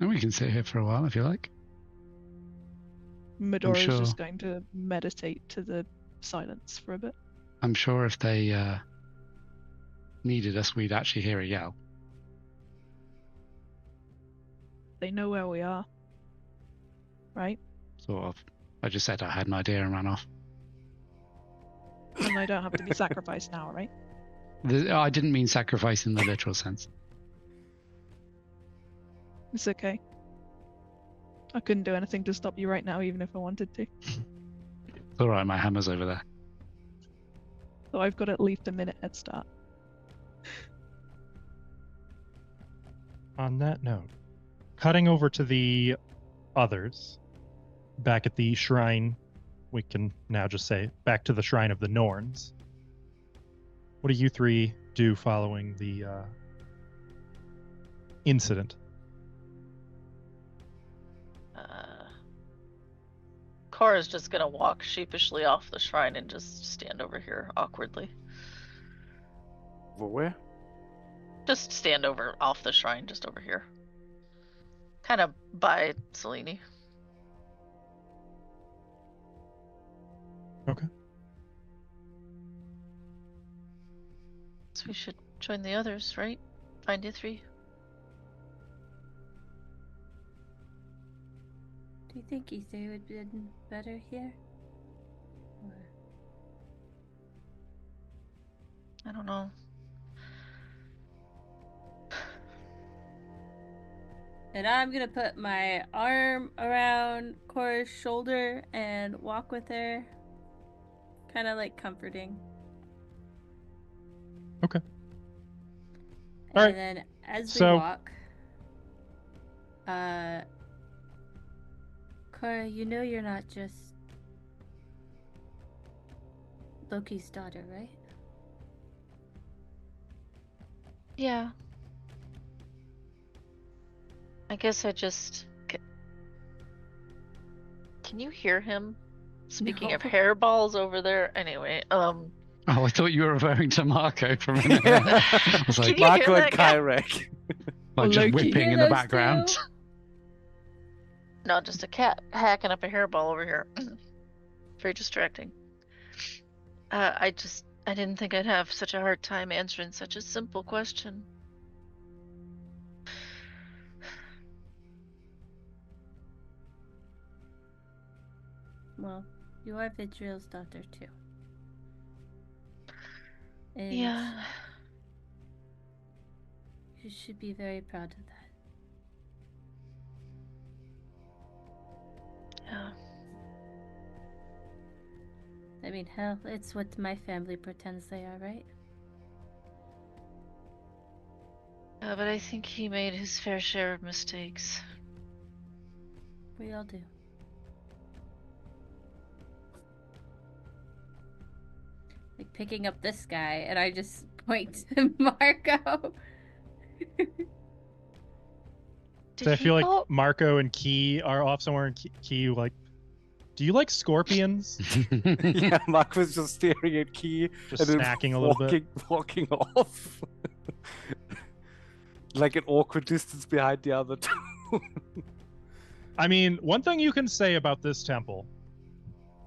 S1: And we can sit here for a while if you like.
S6: Medora's
S1: sure.
S6: just going to meditate to the silence for a bit.
S1: I'm sure if they needed us, we'd actually hear a yell.
S6: They know where we are. Right?
S1: Sort of. I just said I had an idea and ran off.
S6: And I don't have to be sacrificed now, right?
S1: I didn't mean sacrifice in the literal sense.
S6: It's okay. I couldn't do anything to stop you right now, even if I wanted to.
S1: It's alright, my hammer's over there.
S6: So I've got at least a minute head start.
S2: On that note, cutting over to the others, back at the shrine, we can now just say back to the shrine of the Norns. What do you three do following the incident?
S5: Cora's just gonna walk sheepishly off the shrine and just stand over here awkwardly.
S3: Over where?
S5: Just stand over off the shrine, just over here. Kind of by Selene.
S2: Okay.
S5: So we should join the others, right? Find you three.
S4: Do you think Ether would have been better here? Or...
S5: I don't know.
S4: And I'm gonna put my arm around Cora's shoulder and walk with her. Kind of like comforting.
S2: Okay.
S4: And
S2: Alright.
S4: then as we
S2: So-
S4: walk, Cora, you know you're not just Loki's daughter, right?
S5: Yeah. I guess I just... Can you hear him? Speaking of
S4: No.
S5: hairballs over there. Anyway,
S1: Oh, I thought you were referring to Marco for a minute. I was like,
S5: Can you hear
S3: Marco and
S5: that guy?
S3: Kyrek.
S1: like just
S6: Loki.
S1: whipping
S4: Hear
S1: in the
S4: those
S1: background.
S4: two?
S5: No, just a cat hacking up a hairball over here. Very distracting. I didn't think I'd have such a hard time answering such a simple question.
S4: Well, you are Vidriel's daughter too. And
S5: Yeah.
S4: you should be very proud of that.
S5: Yeah.
S4: I mean, hell, it's what my family pretends they are, right?
S5: But I think he made his fair share of mistakes.
S4: We all do. Like picking up this guy, and I just point to Marco.
S2: So I feel like Marco and Key are off somewhere, and Key like, do you like scorpions?
S3: Yeah, Mark was just staring at Key
S2: Just
S3: and then
S2: snacking a little bit.
S3: walking off. Like an awkward distance behind the other two.
S2: I mean, one thing you can say about this temple,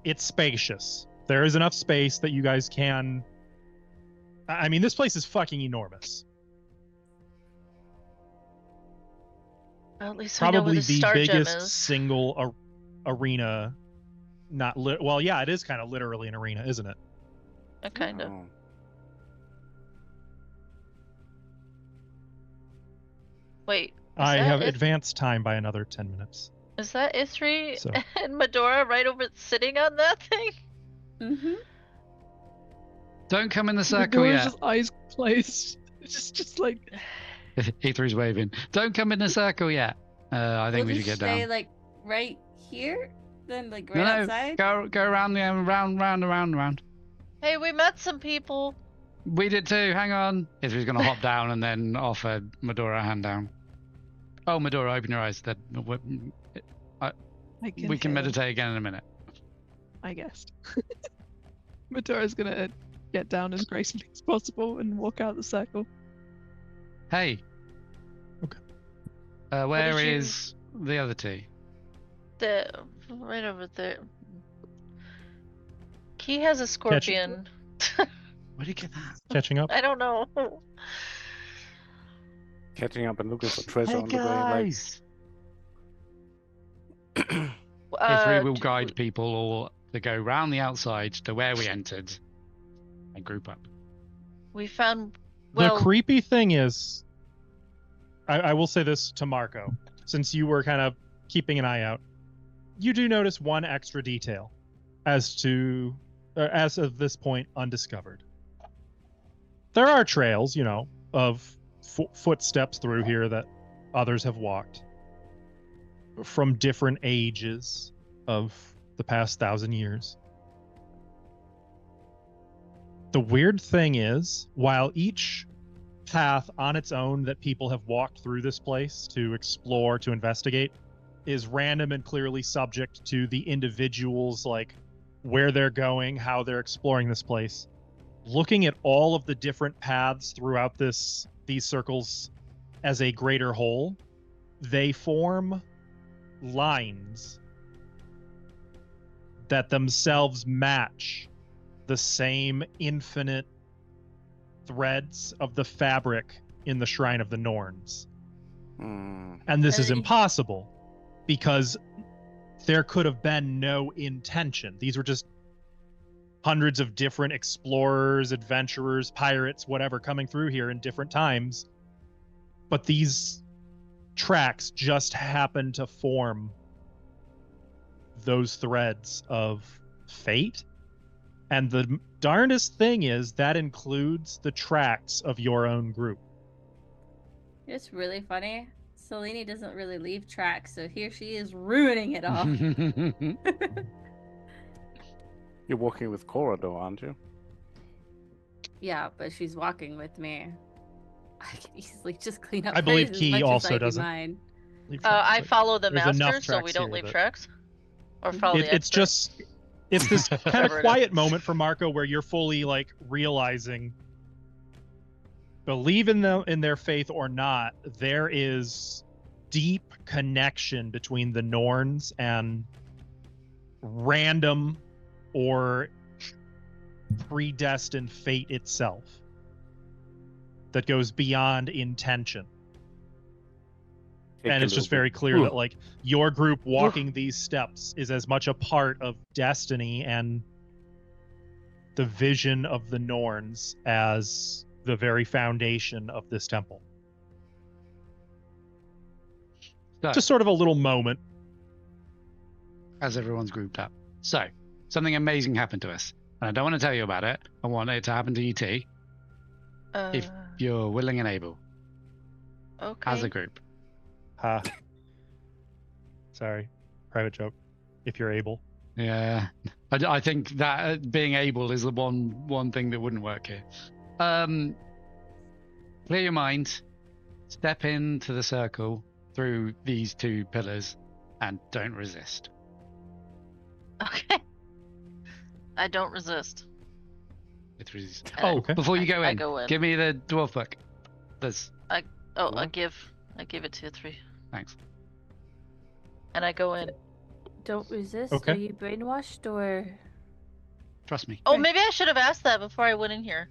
S2: it's spacious. There is enough space that you guys can... I mean, this place is fucking enormous.
S5: Well, at least we know where
S2: Probably
S5: the
S2: the
S5: star gem
S2: biggest
S5: is.
S2: single arena. Not well, yeah, it is kind of literally an arena, isn't it?
S5: Kind of.
S3: Oh.
S5: Wait,
S2: I
S5: that
S2: have
S5: it?
S2: advanced time by another 10 minutes.
S5: Is that Ithri
S2: So-
S5: and Medora right over sitting on that thing?
S4: Mm-hmm.
S1: Don't come in the circle
S6: Dora's
S1: yet.
S6: just eyes closed. Just like
S1: E3's waving. Don't come in the circle yet. I think we should get
S4: stay
S1: down.
S4: like right here, then like
S1: No,
S4: right
S1: no,
S4: outside.
S1: go around the round.
S5: Hey, we met some people.
S1: We did too. Hang on. E3's gonna hop down and then offer Medora a hand down. Oh, Medora, open your eyes. Then
S6: I
S1: we can
S6: hear,
S1: meditate again in a minute.
S6: I guess. Madora's gonna get down as gracefully as possible and walk out the circle.
S1: Hey.
S2: Okay.
S1: Where
S5: did you-
S1: is the other two?
S5: Right over there. He has a scorpion.
S1: Where'd you get that?
S2: Catching up.
S5: I don't know.
S3: Catching up and looking for treasure
S1: Hey
S3: on the way.
S1: guys.
S3: Like,
S1: E3 will
S5: do
S1: guide
S5: we-
S1: people all to go round the outside to where we entered and group up.
S5: We found. Well,
S2: The creepy thing is, I will say this to Marco, since you were kind of keeping an eye out, you do notice one extra detail as of this point undiscovered. There are trails, of footsteps through here that others have walked from different ages of the past 1,000 years. The weird thing is, while each path on its own that people have walked through this place to explore, to investigate, is random and clearly subject to the individuals, like where they're going, how they're exploring this place. Looking at all of the different paths throughout these circles as a greater whole, they form lines that themselves match the same infinite threads of the fabric in the Shrine of the Norns. And this is
S4: Really?
S2: impossible because there could have been no intention. These were just hundreds of different explorers, adventurers, pirates, whatever, coming through here in different times. But these tracks just happen to form those threads of fate. And the darndest thing is that includes the tracks of your own group.
S4: It's really funny. Selene doesn't really leave tracks, so here she is ruining it all.
S3: you're walking with Cora, though, aren't you?
S4: Yeah, but she's walking with me. I can easily just clean up.
S2: I believe
S4: hers as
S2: Key
S4: much as
S2: also
S4: I do
S2: doesn't.
S4: mine.
S5: I follow the
S2: There's enough
S5: master, so we
S2: tracks
S5: don't
S2: here
S5: leave
S2: that-
S5: tracks. Or follow the
S2: It's
S5: expert.
S2: just, it's this kind of
S5: Whatever it
S2: quiet
S5: is.
S2: moment for Marco where you're fully like realizing, believe in their faith or not, there is deep connection between the Norns and random or predestined fate itself that goes beyond intention.
S3: Take
S2: And
S3: a
S2: it's just
S3: little
S2: very
S3: bit.
S2: clear that like your group walking these steps is as much a part of destiny and the vision of the Norns as the very foundation of this temple.
S1: So,
S2: Just sort of a little moment.
S1: as everyone's grouped up. So, something amazing happened to us. And I don't want to tell you about it. I want it to happen to ET if you're willing and able
S5: Okay.
S1: as a group.
S2: Ha. Sorry. Private joke. If you're able.
S1: Yeah, I think that being able is the one thing that wouldn't work here. Clear your mind, step into the circle through these two pillars, and don't resist.
S5: Okay. I don't resist.
S1: It's resist.
S5: And
S1: Oh,
S2: okay.
S1: before you go
S5: I
S1: in,
S5: go in.
S1: give me the dwarf book. There's
S5: Oh, I
S1: What?
S5: give it to you 3.
S1: thanks.
S5: And I go in.
S4: Don't resist.
S2: Okay.
S4: Are you brainwashed or?
S1: Trust me.
S5: Oh, maybe I should have asked that before I went in here.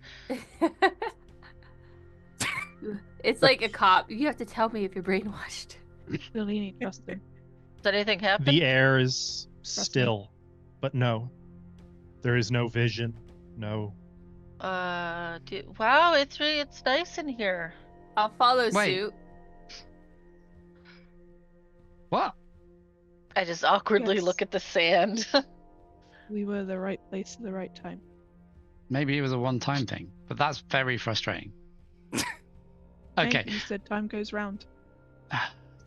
S4: It's like a cop. You have to tell me if you're brainwashed.
S6: Selene, trust him.
S5: Did anything happen?
S2: The air is
S6: me.
S2: still, but no. There is no vision. No.
S5: Wow, it's nice in here.
S4: I'll follow
S1: Wait.
S4: suit.
S1: What?
S5: I just awkwardly
S6: Yes.
S5: look at the sand.
S6: We were the right place at the right time.
S1: Maybe it was a one-time thing, but that's very frustrating. Okay.
S6: Hey, you said time goes round.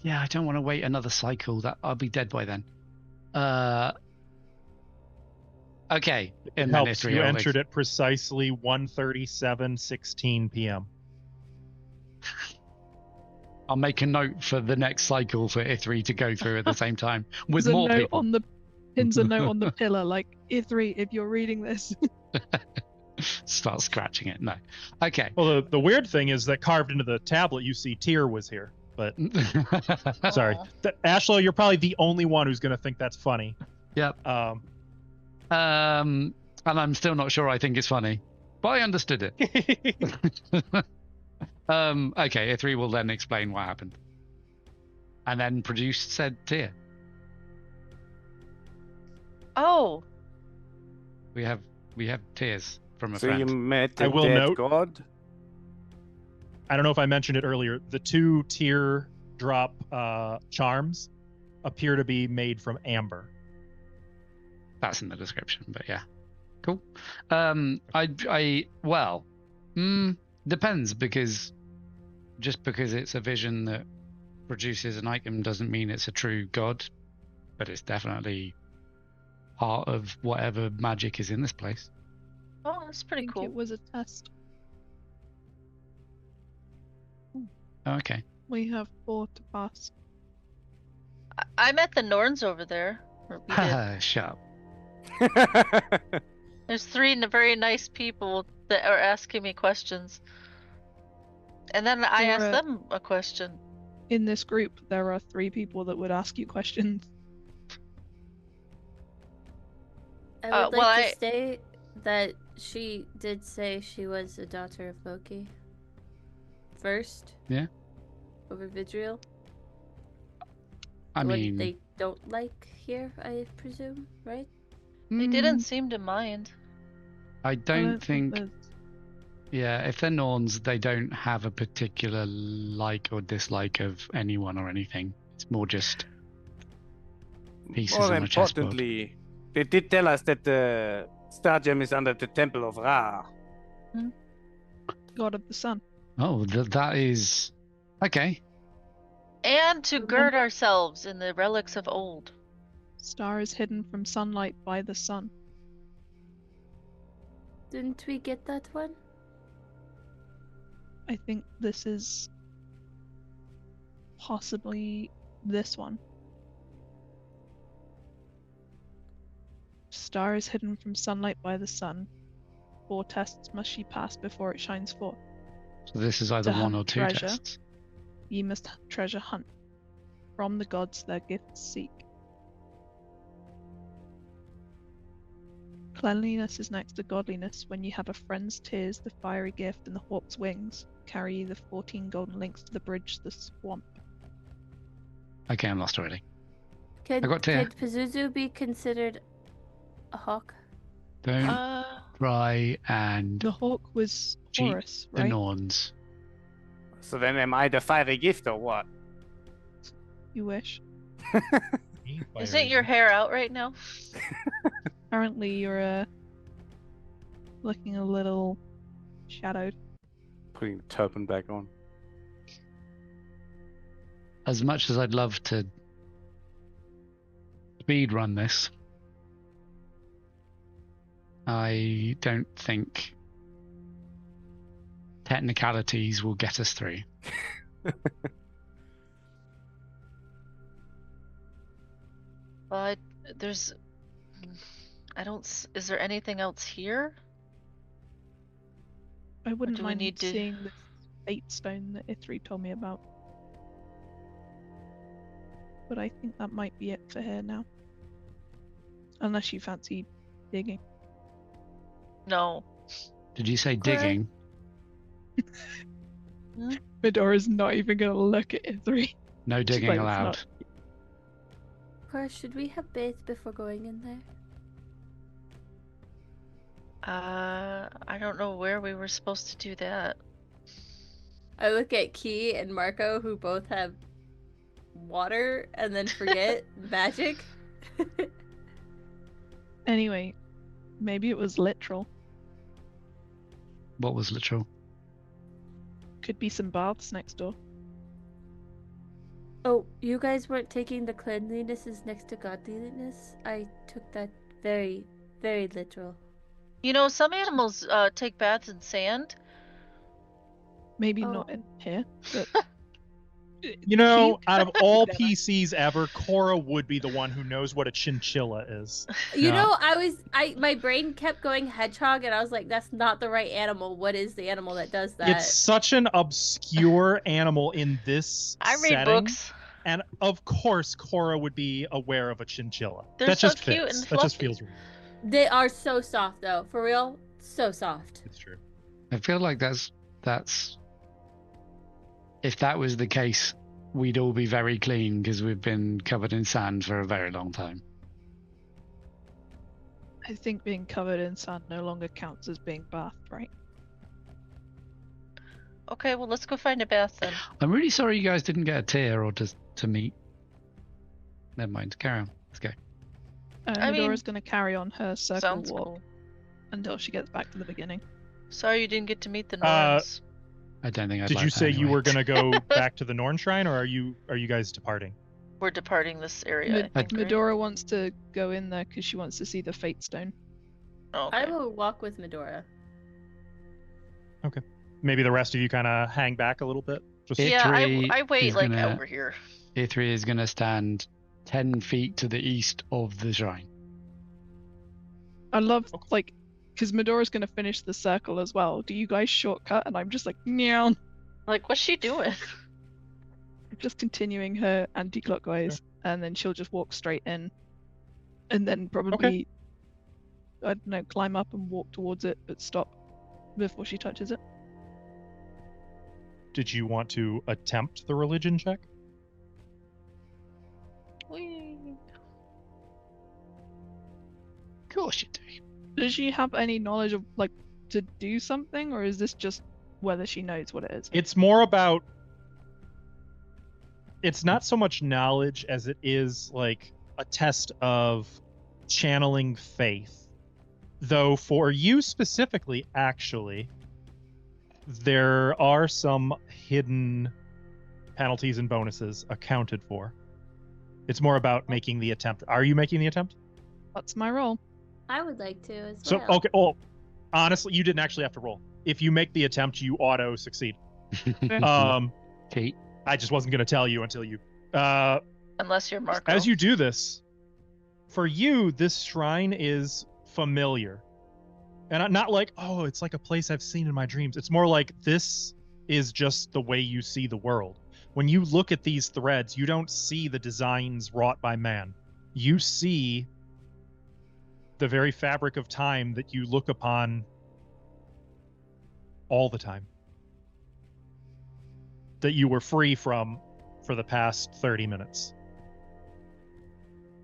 S1: Yeah, I don't want to wait another cycle. That I'll be dead by then. Okay.
S2: It
S1: And then
S2: helps.
S1: Ithri
S2: You
S1: will
S2: entered at precisely 1:37:16 p.m.
S1: I'll make a note for the next cycle for Ithri to go through at the same time with
S6: There's a
S1: more
S6: note
S1: people.
S6: on the pins a note on the pillar like Ithri, if you're reading this.
S1: Start scratching it. No. Okay.
S2: Well, the weird thing is that carved into the tablet, you see Tyr was here. But sorry,
S5: Aw.
S2: Ashlo, you're probably the only one who's going to think that's funny.
S1: Yep. And I'm still not sure I think it's funny, but I understood it. Okay, Ithri will then explain what happened. And then produce said tier.
S5: Oh,
S1: We have tears from a
S3: So you
S1: friend.
S3: met
S2: I
S3: a
S2: will
S3: dead
S2: note-
S3: god?
S2: I don't know if I mentioned it earlier. The 2 tear drop charms appear to be made from amber.
S1: That's in the description, but yeah. Cool. Depends, because just because it's a vision that produces an item doesn't mean it's a true god, but it's definitely part of whatever magic is in this place.
S5: oh, that's
S6: I
S5: pretty
S6: think
S5: cool.
S6: it was a test.
S1: Okay.
S6: We have 4 to pass.
S5: I met the Norns over there. Or we did.
S1: Shut up.
S5: There's 3 very nice people that are asking me questions. And then I asked
S6: Sarah-
S5: them a question.
S6: In this group, there are 3 people that would ask you questions.
S4: I
S5: Uh,
S4: would
S5: well,
S4: like
S5: I-
S4: to state that she did say she was a daughter of Loki. First.
S1: Yeah.
S4: Over Vidriel.
S1: I
S4: What
S1: mean,
S4: they don't like here, I presume, right?
S5: They didn't seem to mind.
S1: I don't think.
S6: there's-
S1: Yeah, if they're Norns, they don't have a particular like or dislike of anyone or anything. It's more just pieces
S3: More
S1: on a chessboard.
S3: importantly, they did tell us that the Star Gem is under the Temple of Ra.
S6: God of the Sun.
S1: Oh, that is okay.
S5: And to gird ourselves in the relics of old.
S6: Star is hidden from sunlight by the sun.
S4: Didn't we get that one?
S6: I think this is possibly this one. Star is hidden from sunlight by the sun. 4 tests must she pass before it shines forth.
S1: So this is either
S6: To
S1: one
S6: hunt
S1: or 2
S6: treasure.
S1: tests.
S6: Ye must treasure hunt. From the gods their gifts seek. Cleanliness is next to godliness. When ye have a friend's tears, the fiery gift, and the hawk's wings, carry ye the 14 golden links to the bridge, the swamp.
S1: Okay, I'm lost already.
S4: Could,
S1: I got Tia.
S4: could Pazuzu be considered a hawk?
S1: Don't try and
S6: The hawk was
S1: Cheat
S6: Horus,
S1: the
S6: right?
S1: Norns.
S3: So then am I the fiery gift or what?
S6: You wish.
S5: Isn't your hair out right now?
S6: Apparently you're looking a little shadowed.
S3: Putting the turban back on.
S1: As much as I'd love to speed run this, I don't think technicalities will get us through.
S5: But is there anything else here?
S6: I wouldn't
S5: do we
S6: mind
S5: need to-
S6: seeing this fate stone that Ithri told me about. But I think that might be it for her now. Unless you fancy digging.
S5: No.
S1: Did you say
S4: Okay.
S1: digging?
S6: Medora's not even gonna look at Ithri.
S1: No digging
S6: like, it's
S1: allowed.
S6: not-
S4: Cora, should we have bathed before going in there?
S5: I don't know where we were supposed to do that.
S4: I look at Key and Marco, who both have water and then forget magic.
S6: Anyway, maybe it was literal.
S1: What was literal?
S6: Could be some baths next door.
S4: Oh, you guys weren't taking the cleanliness is next to godliness? I took that very, very literal.
S5: You know, some animals take baths in sand.
S6: Maybe
S4: Oh.
S6: not in here, but
S2: You know,
S6: Sheep?
S2: out of all
S6: Never.
S2: PCs ever, Cora would be the one who knows what a chinchilla is.
S4: You
S1: Yeah.
S4: know, my brain kept going hedgehog, and I was like, that's not the right animal. What is the animal that does that?
S2: It's such an obscure animal in this
S5: I read
S2: setting.
S5: books.
S2: And of course, Cora would be aware of a chinchilla.
S5: They're
S2: that
S5: so
S2: just
S5: cute
S2: fits.
S5: and
S2: That just
S5: fluffy.
S2: feels right.
S4: They are so soft, though. For real, so soft.
S2: It's true.
S1: I feel like that's if that was the case, we'd all be very clean because we've been covered in sand for a very long time.
S6: I think being covered in sand no longer counts as being bathed, right?
S5: Okay, well, let's go find a bath then.
S1: I'm really sorry you guys didn't get a tier or to meet. Never mind. Carry on. Let's go.
S5: I mean,
S6: Medora's going to carry on her circle
S5: Sounds
S6: walk
S5: cool.
S6: until she gets back to the beginning.
S5: Sorry you didn't get to meet the Norns.
S1: I don't think I'd
S2: Did
S1: like
S2: you
S1: that
S2: say you
S1: anyway.
S2: were gonna go back to the Norn Shrine, or are you guys departing?
S5: We're departing this area, I think, right?
S6: Medora wants to go in there because she wants to see the Fate Stone.
S5: Oh, okay.
S4: I will walk with Medora.
S2: Maybe the rest of you kind of hang back a little bit. Just
S1: It-
S5: Yeah,
S1: Three
S5: I wait
S1: is
S5: like
S1: gonna-
S5: over here.
S1: A3 is going to stand 10 feet to the east of the shrine.
S6: I love,
S2: Okay.
S6: like, because Medora's going to finish the circle as well. Do you guys shortcut? And I'm just like, meow.
S5: Like, what's she doing?
S6: Just continuing her anti-clockwise, and then she'll just walk straight in, and then probably, I don't know, climb up and walk towards it, but stop before she touches it.
S2: Did you want to attempt the religion check?
S5: Whee.
S1: Of course you do.
S6: Does she have any knowledge of, like, to do something, or is this just whether she knows what it is?
S2: It's more about. It's not so much knowledge as it is like a test of channeling faith. Though for you specifically, actually, there are some hidden penalties and bonuses accounted for. It's more about making the attempt. Are you making the attempt?
S6: That's my role.
S4: I would like to as
S2: So,
S4: well.
S2: okay. Oh, honestly, you didn't actually have to roll. If you make the attempt, you auto succeed.
S1: Kate.
S2: I just wasn't going to tell you until you.
S5: Unless you're Marco.
S2: As you do this, for you, this shrine is familiar. And not like, oh, it's like a place I've seen in my dreams. It's more like this is just the way you see the world. When you look at these threads, you don't see the designs wrought by man. You see the very fabric of time that you look upon all the time. That you were free from for the past 30 minutes.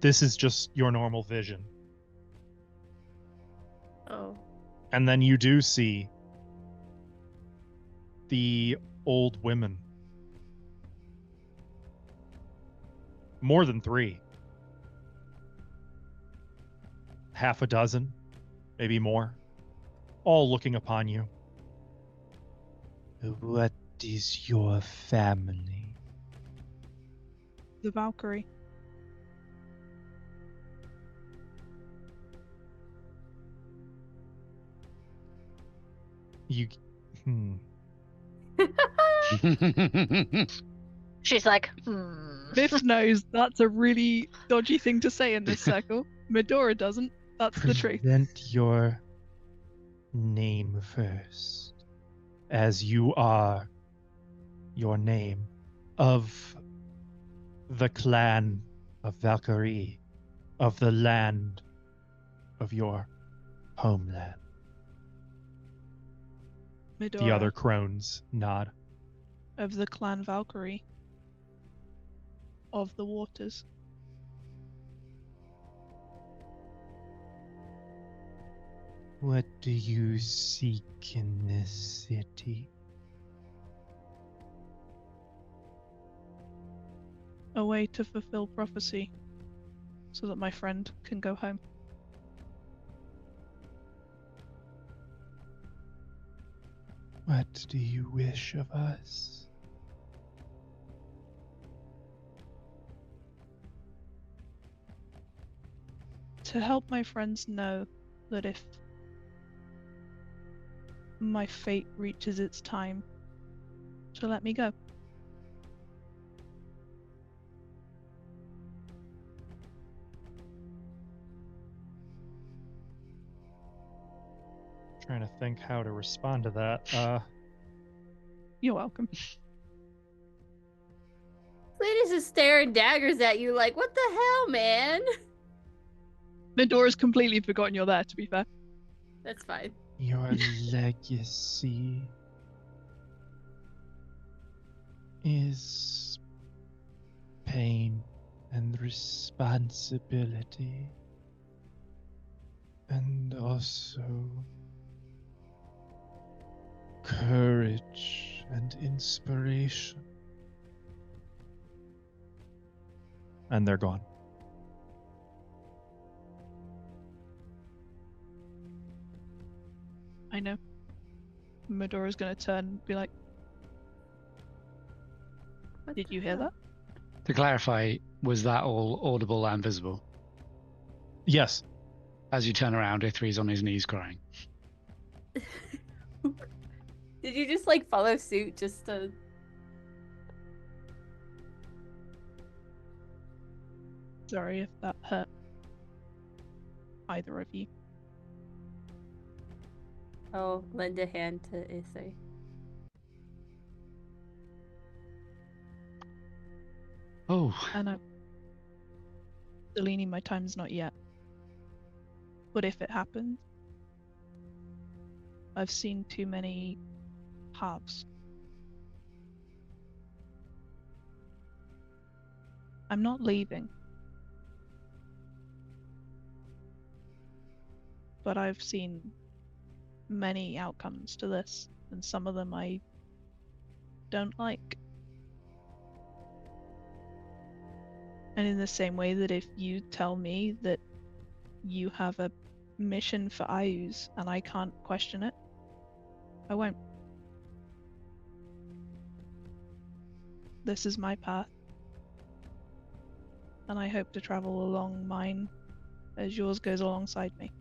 S2: This is just your normal vision.
S4: Oh.
S2: And then you do see the old women. More than 3. Half a dozen, maybe more. All looking upon you. What is your family?
S6: The Valkyrie.
S2: You.
S5: She's like,
S6: Biff knows that's a really dodgy thing to say in this circle. Medora doesn't. That's the truth.
S2: Present your name first, as you are your name of the clan of Valkyrie, of the land of your homeland.
S6: Medora
S2: The other crones nod.
S6: of the clan Valkyrie of the waters.
S2: What do you seek in this city?
S6: a way to fulfill prophecy so that my friend can go home.
S2: What do you wish of us?
S6: To help my friends know that if my fate reaches its time, to let me go.
S2: Trying to think how to respond to that.
S6: You're welcome.
S4: Lady's just staring daggers at you like, what the hell, man?
S6: Medora's completely forgotten you're there, to be fair.
S4: That's fine.
S2: Your legacy is pain and responsibility, and also courage and inspiration. And they're gone.
S6: I know. Medora's gonna turn and be like,
S4: What
S6: did
S4: the
S6: you hear
S4: hell?
S6: that?
S1: To clarify, was that all audible and visible?
S2: Yes.
S1: As you turn around, Ithri's on his knees crying.
S4: Did you just like follow suit just to?
S6: Sorry if that hurt either of you.
S4: Oh, lend a hand to Issei.
S1: Oh,
S6: And I'm Delini, my time's not yet. But if it happens, I've seen too many halves. I'm not leaving. But I've seen many outcomes to this, and some of them I don't like. And in the same way that if you tell me that you have a mission for Ayus and I can't question it, I won't. This is my path. And I hope to travel along mine as yours goes alongside me.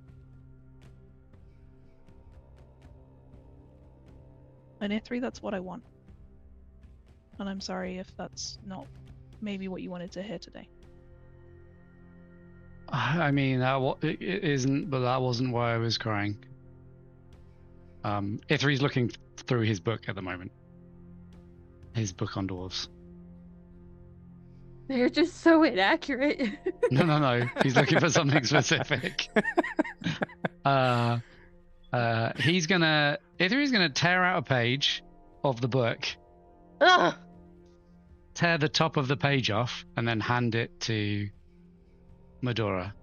S6: And Ithri, that's what I want. And I'm sorry if that's not maybe what you wanted to hear today.
S1: I mean, it isn't, but that wasn't why I was crying. Ithri's looking through his book at the moment. His book on dwarves.
S4: They're just so inaccurate.
S1: No. He's looking for something specific. Ithri's gonna tear out a page of the book,
S5: Ugh!
S1: tear the top of the page off, and then hand it to Medora.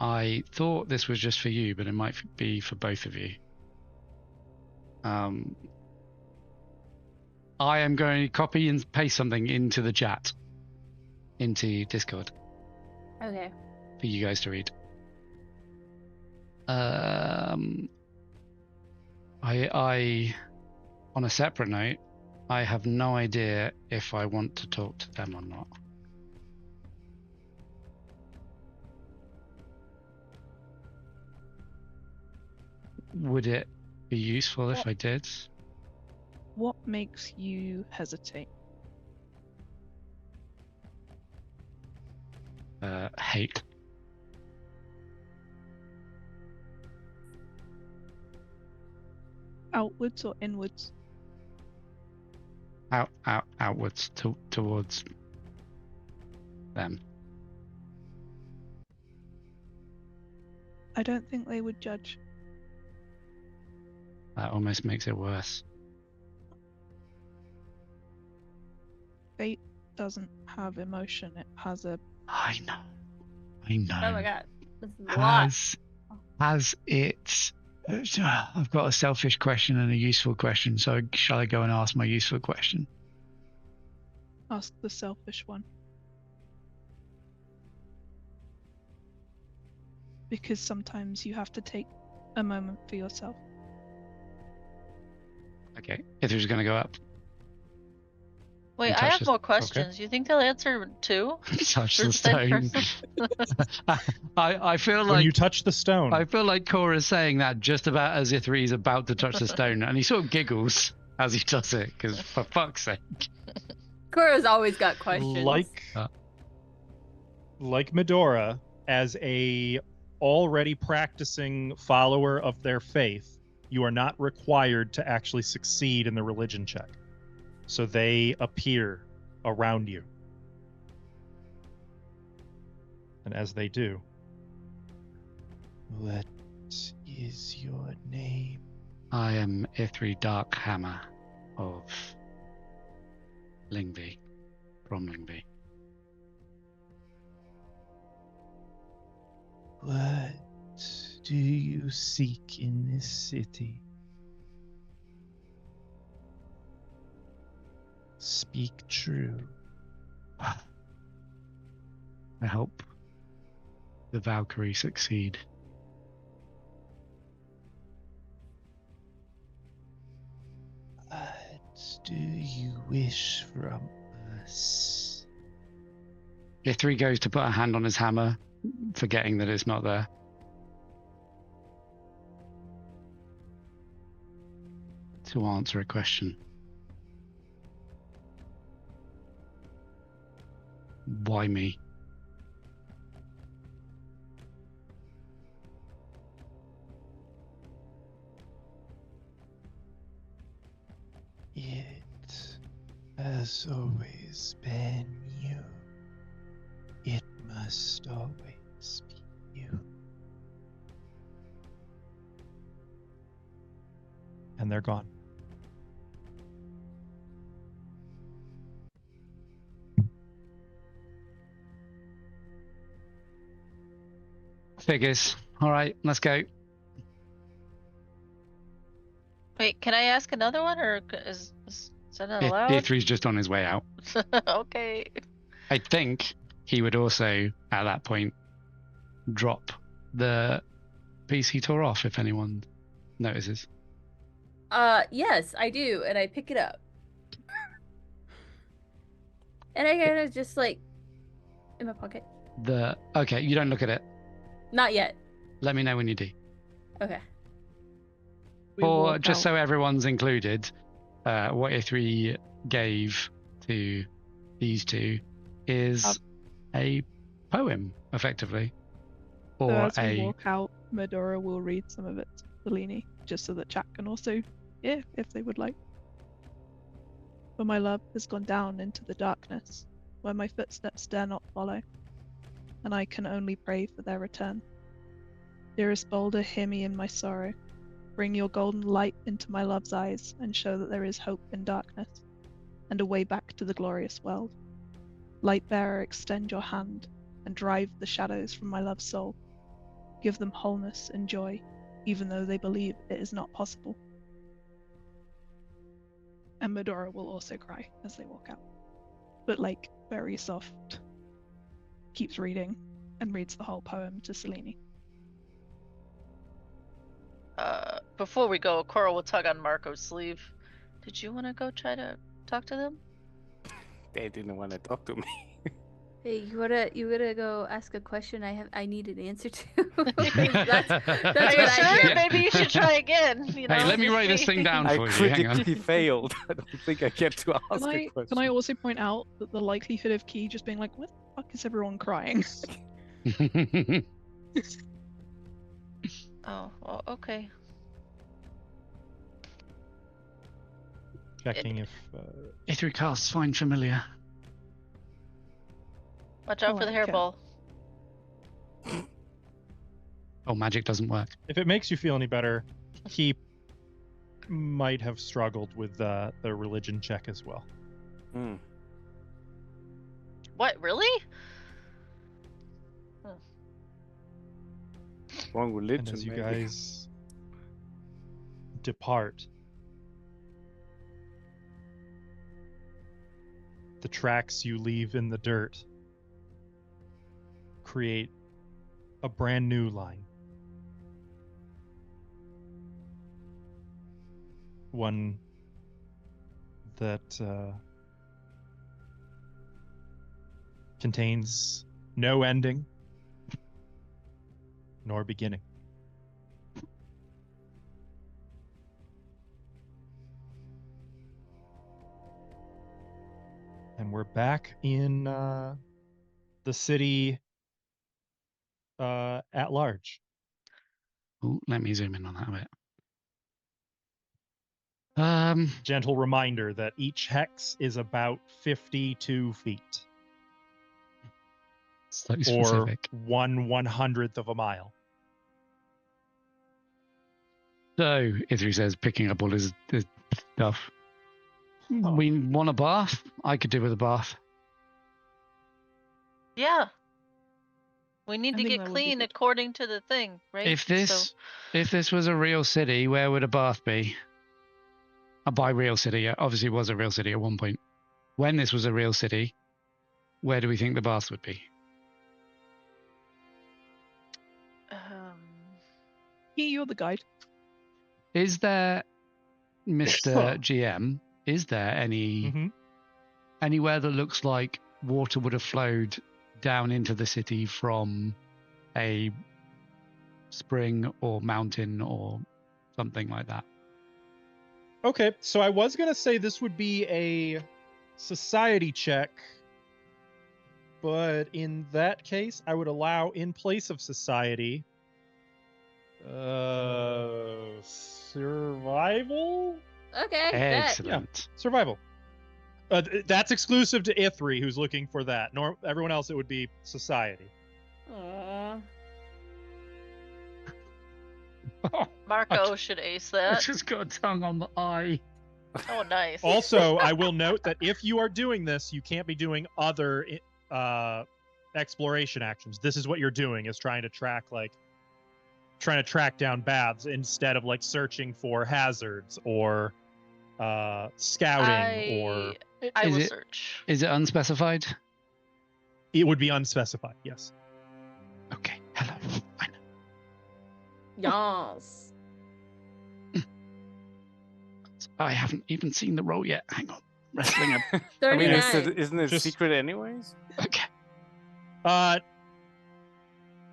S1: I thought this was just for you, but it might be for both of you. I am going to copy and paste something into the chat, into Discord,
S4: Okay.
S1: for you guys to read. I on a separate note, I have no idea if I want to talk to them or not. Would it be useful if I did?
S6: What makes you hesitate?
S1: Hate.
S6: Outwards or inwards?
S1: Outwards towards them.
S6: I don't think they would judge.
S1: That almost makes it worse.
S6: Fate doesn't have emotion, it has a...
S1: I know.
S4: Oh my god. This is a lot.
S1: Has it... I've got a selfish question and a useful question, so shall I go and ask my useful question?
S6: Ask the selfish one. Because sometimes you have to take a moment for yourself.
S1: Okay, Ithri's going to go up.
S5: Wait,
S1: And
S5: I
S1: touch
S5: have
S1: the-
S5: more questions. You think they'll answer too?
S1: Touch
S5: For
S1: the
S5: the same
S1: stone.
S5: person?
S1: I feel
S2: When
S1: like
S2: you touch the stone,
S1: I feel like Cora's saying that just about as Ithri's about to touch the stone, and he sort of giggles as he does it, because for fuck's sake.
S4: Cora's always got questions.
S2: like Medora, as a already practicing follower of their faith, you are not required to actually succeed in the religion check. So they appear around you. And as they do, what is your name?
S1: I am Ithri Darkhammer of Lingby, from Lingby.
S2: What do you seek in this city? Speak true.
S1: I hope the Valkyrie succeed.
S2: What do you wish from us?
S1: Ithri goes to put a hand on his hammer, forgetting that it's not there. To answer a question. Why me?
S2: It has always been you. It must always be you. And they're gone.
S1: Figures. All right, let's go.
S5: Wait, can I ask another one, or is that not allowed?
S1: Ithri's just on his way out.
S5: Okay.
S1: I think he would also, at that point, drop the piece he tore off if anyone notices.
S4: Yes, I do, and I pick it up. And I kind of just like in my pocket.
S1: Okay, you don't look at it.
S4: Not yet.
S1: Let me know when you do.
S4: Okay.
S6: We
S1: Or
S6: walk
S1: just
S6: out.
S1: so everyone's included, what Ithri gave to these two is a poem, effectively.
S6: So
S1: Or
S6: as we
S1: a
S6: walk out, Medora will read some of it to Lini, just so that chat can also hear if they would like. For my love has gone down into the darkness, where my footsteps dare not follow, and I can only pray for their return. Dearest Boulder, hear me in my sorrow. Bring your golden light into my love's eyes, and show that there is hope in darkness, and a way back to the glorious world. Light bearer, extend your hand, and drive the shadows from my love's soul. Give them wholeness and joy, even though they believe it is not possible. And Medora will also cry as they walk out. But like, very soft. Keeps reading, and reads the whole poem to Selene.
S5: Before we go, Cora will tug on Marco's sleeve. Did you want to go try to talk to them?
S3: They didn't want to talk to me.
S4: Hey, you wanna go ask a question I need an answer to? that's
S5: Are
S4: what
S5: you
S4: I
S5: sure?
S4: hear.
S5: Maybe you should try again. You know,
S1: Hey, let me
S5: just
S1: write this
S5: see.
S1: thing down
S3: I
S1: for you. Hang on.
S3: critically failed. I don't think I get to ask a question.
S6: Can I also point out that the likelihood of Key just being like, "What the fuck is everyone crying?"
S5: Oh, well, okay.
S2: Checking if
S1: Ithri casts Find Familiar.
S5: Watch out for the
S6: Alright,
S5: hairball.
S1: Oh, magic doesn't work.
S2: it makes you feel any better, he might have struggled with the religion check as well.
S3: Hmm.
S5: What, really?
S3: Wrong religion.
S2: And as you
S3: maybe.
S2: guys depart, the tracks you leave in the dirt create a brand new line. One that contains no ending nor beginning. And we're back in the city at large.
S1: Ooh, let me zoom in on that a bit.
S2: Gentle reminder that each hex is about 52 feet,
S1: So
S2: or
S1: specific.
S2: 1/100th of a mile.
S1: So, Ithri says, picking up all his stuff. We want a bath? I could do with a bath.
S5: Yeah. We need
S6: I
S5: to
S6: think
S5: get
S6: that would be
S5: clean
S6: good.
S5: according to the thing, right?
S1: If this was a real city, where would a bath be? By real city, obviously it was a real city at one point. When this was a real city, where do we think the bath would be?
S6: You're the guide.
S1: Is there, Mr. GM, is there anywhere that looks like water would have flowed down into the city from a spring or mountain or something like that?
S2: Okay, so I was going to say this would be a society check, but in that case, I would allow, in place of society, survival?
S4: Okay. bet.
S1: Excellent.
S2: Survival. That's exclusive to Ithri, who's looking for that. Nor everyone else, it would be society.
S4: Aw.
S5: Marco should ace
S1: I
S5: that.
S1: just got a tongue on the eye.
S5: Oh, nice.
S2: Also, I will note that if you are doing this, you can't be doing other exploration actions. This is what you're doing, is trying to track down baths instead of like searching for hazards or scouting, or
S5: I
S1: Is
S5: will
S1: it-
S5: search.
S1: Is it unspecified?
S2: it would be unspecified. Yes.
S1: Okay. Hello. I know.
S4: Yes.
S1: I haven't even seen the roll yet. Hang on. Wrestling a...
S3: I mean,
S4: 39.
S3: isn't it
S2: Just-
S3: secret anyways?
S1: Okay.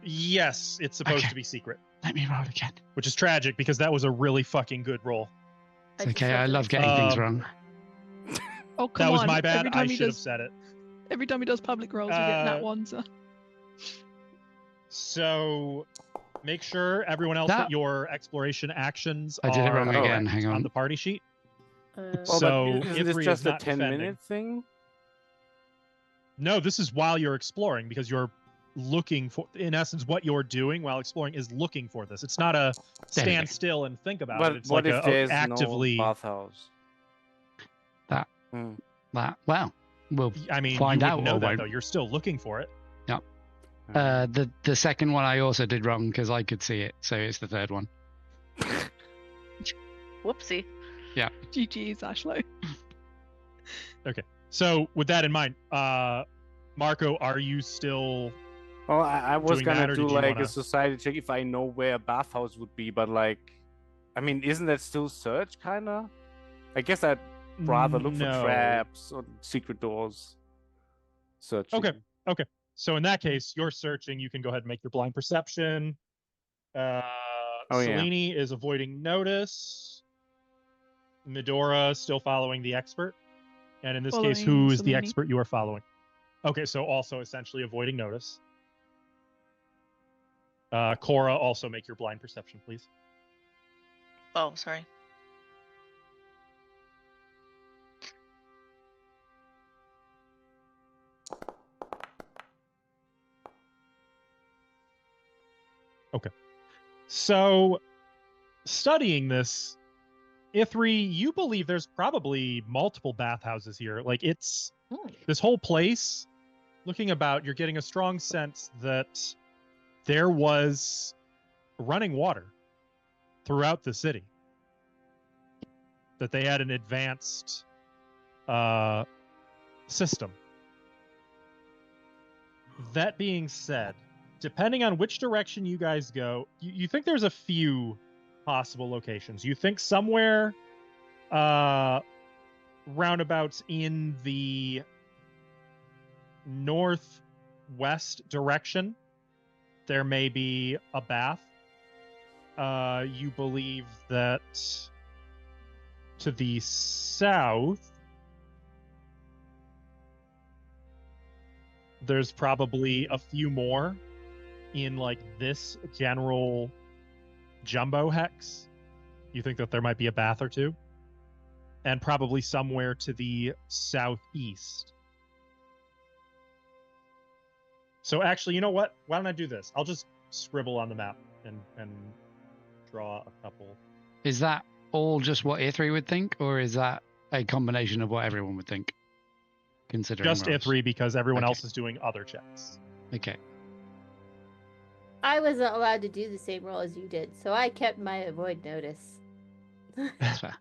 S2: Yes, it's supposed
S1: Okay.
S2: to be secret,
S1: Let me roll again.
S2: which is tragic because that was a really fucking good roll.
S1: It's
S4: just
S1: okay.
S4: have
S1: I
S4: to
S1: love getting things
S2: Um,
S1: wrong.
S6: Oh, come
S2: That was
S6: on.
S2: my bad.
S6: Every time
S2: I
S6: he
S2: should have
S6: does,
S2: said it.
S6: every time he does public rolls, we get nat
S2: Uh,
S6: ones.
S2: So make sure everyone else that
S1: That-
S2: your exploration actions
S1: I did it
S2: are
S1: wrong
S2: correct
S1: again. Hang on.
S2: the party sheet.
S3: Well,
S2: So
S3: but isn't this
S2: Ithri is
S3: just a
S2: not
S3: 10-minute
S2: defending.
S3: thing?
S2: No, this is while you're exploring, because you're looking for, in essence, what you're doing while exploring is looking for this. It's not a
S1: There we
S2: stand
S1: go.
S2: still and think about
S3: But
S2: it. It's
S3: what
S2: like
S3: if
S2: a
S3: there's
S2: actively.
S3: no bathhouse?
S1: That-
S3: Hmm.
S1: Well, we'll
S2: I mean,
S1: find
S2: you
S1: out
S2: wouldn't know
S1: or
S2: that
S1: won't.
S2: though. You're still looking for it.
S1: the second one I also did wrong because I could see it, so it's the third one.
S5: Whoopsie.
S6: GG's, Ashlow.
S2: So with that in mind, Marco, are you still?
S3: Well, I was
S2: doing that,
S3: gonna
S2: or
S3: do
S2: did you
S3: like
S2: wanna-
S3: a society check if I know where a bathhouse would be, but like, I mean, isn't that still search, kinda? I guess I'd rather look
S2: No.
S3: for traps or secret doors. Searching.
S2: Okay. So in that case, you're searching. You can go ahead and make your blind perception.
S3: yeah.
S2: Selene is avoiding notice. Medora still following the expert. And in this case, who
S6: Following
S2: is the
S6: Selene.
S2: expert you are following? Okay, so also essentially avoiding notice. Cora, also make your blind perception, please.
S5: Oh, sorry.
S2: So, studying this, Ithri, you believe there's probably multiple bathhouses here. Like, it's
S5: Hmm.
S2: this whole place, looking about, you're getting a strong sense that there was running water throughout the city. That they had an advanced system. That being said, depending on which direction you guys go, you think there's a few possible locations. You think somewhere roundabouts in the northwest direction, there may be a bath. You believe that to the south, there's probably a few more in like this general jumbo hex. You think that there might be a bath or two? And probably somewhere to the southeast. So actually, you know what? Why don't I do this? I'll just scribble on the map and draw a couple.
S1: Is that all just what Ithri would think, or is that a combination of what everyone would think? Considering
S2: Just
S1: rolls?
S2: Ithri because everyone
S1: Okay.
S2: else is doing other checks.
S1: Okay.
S4: I wasn't allowed to do the same roll as you did, so I kept my avoid notice.
S1: That's fair.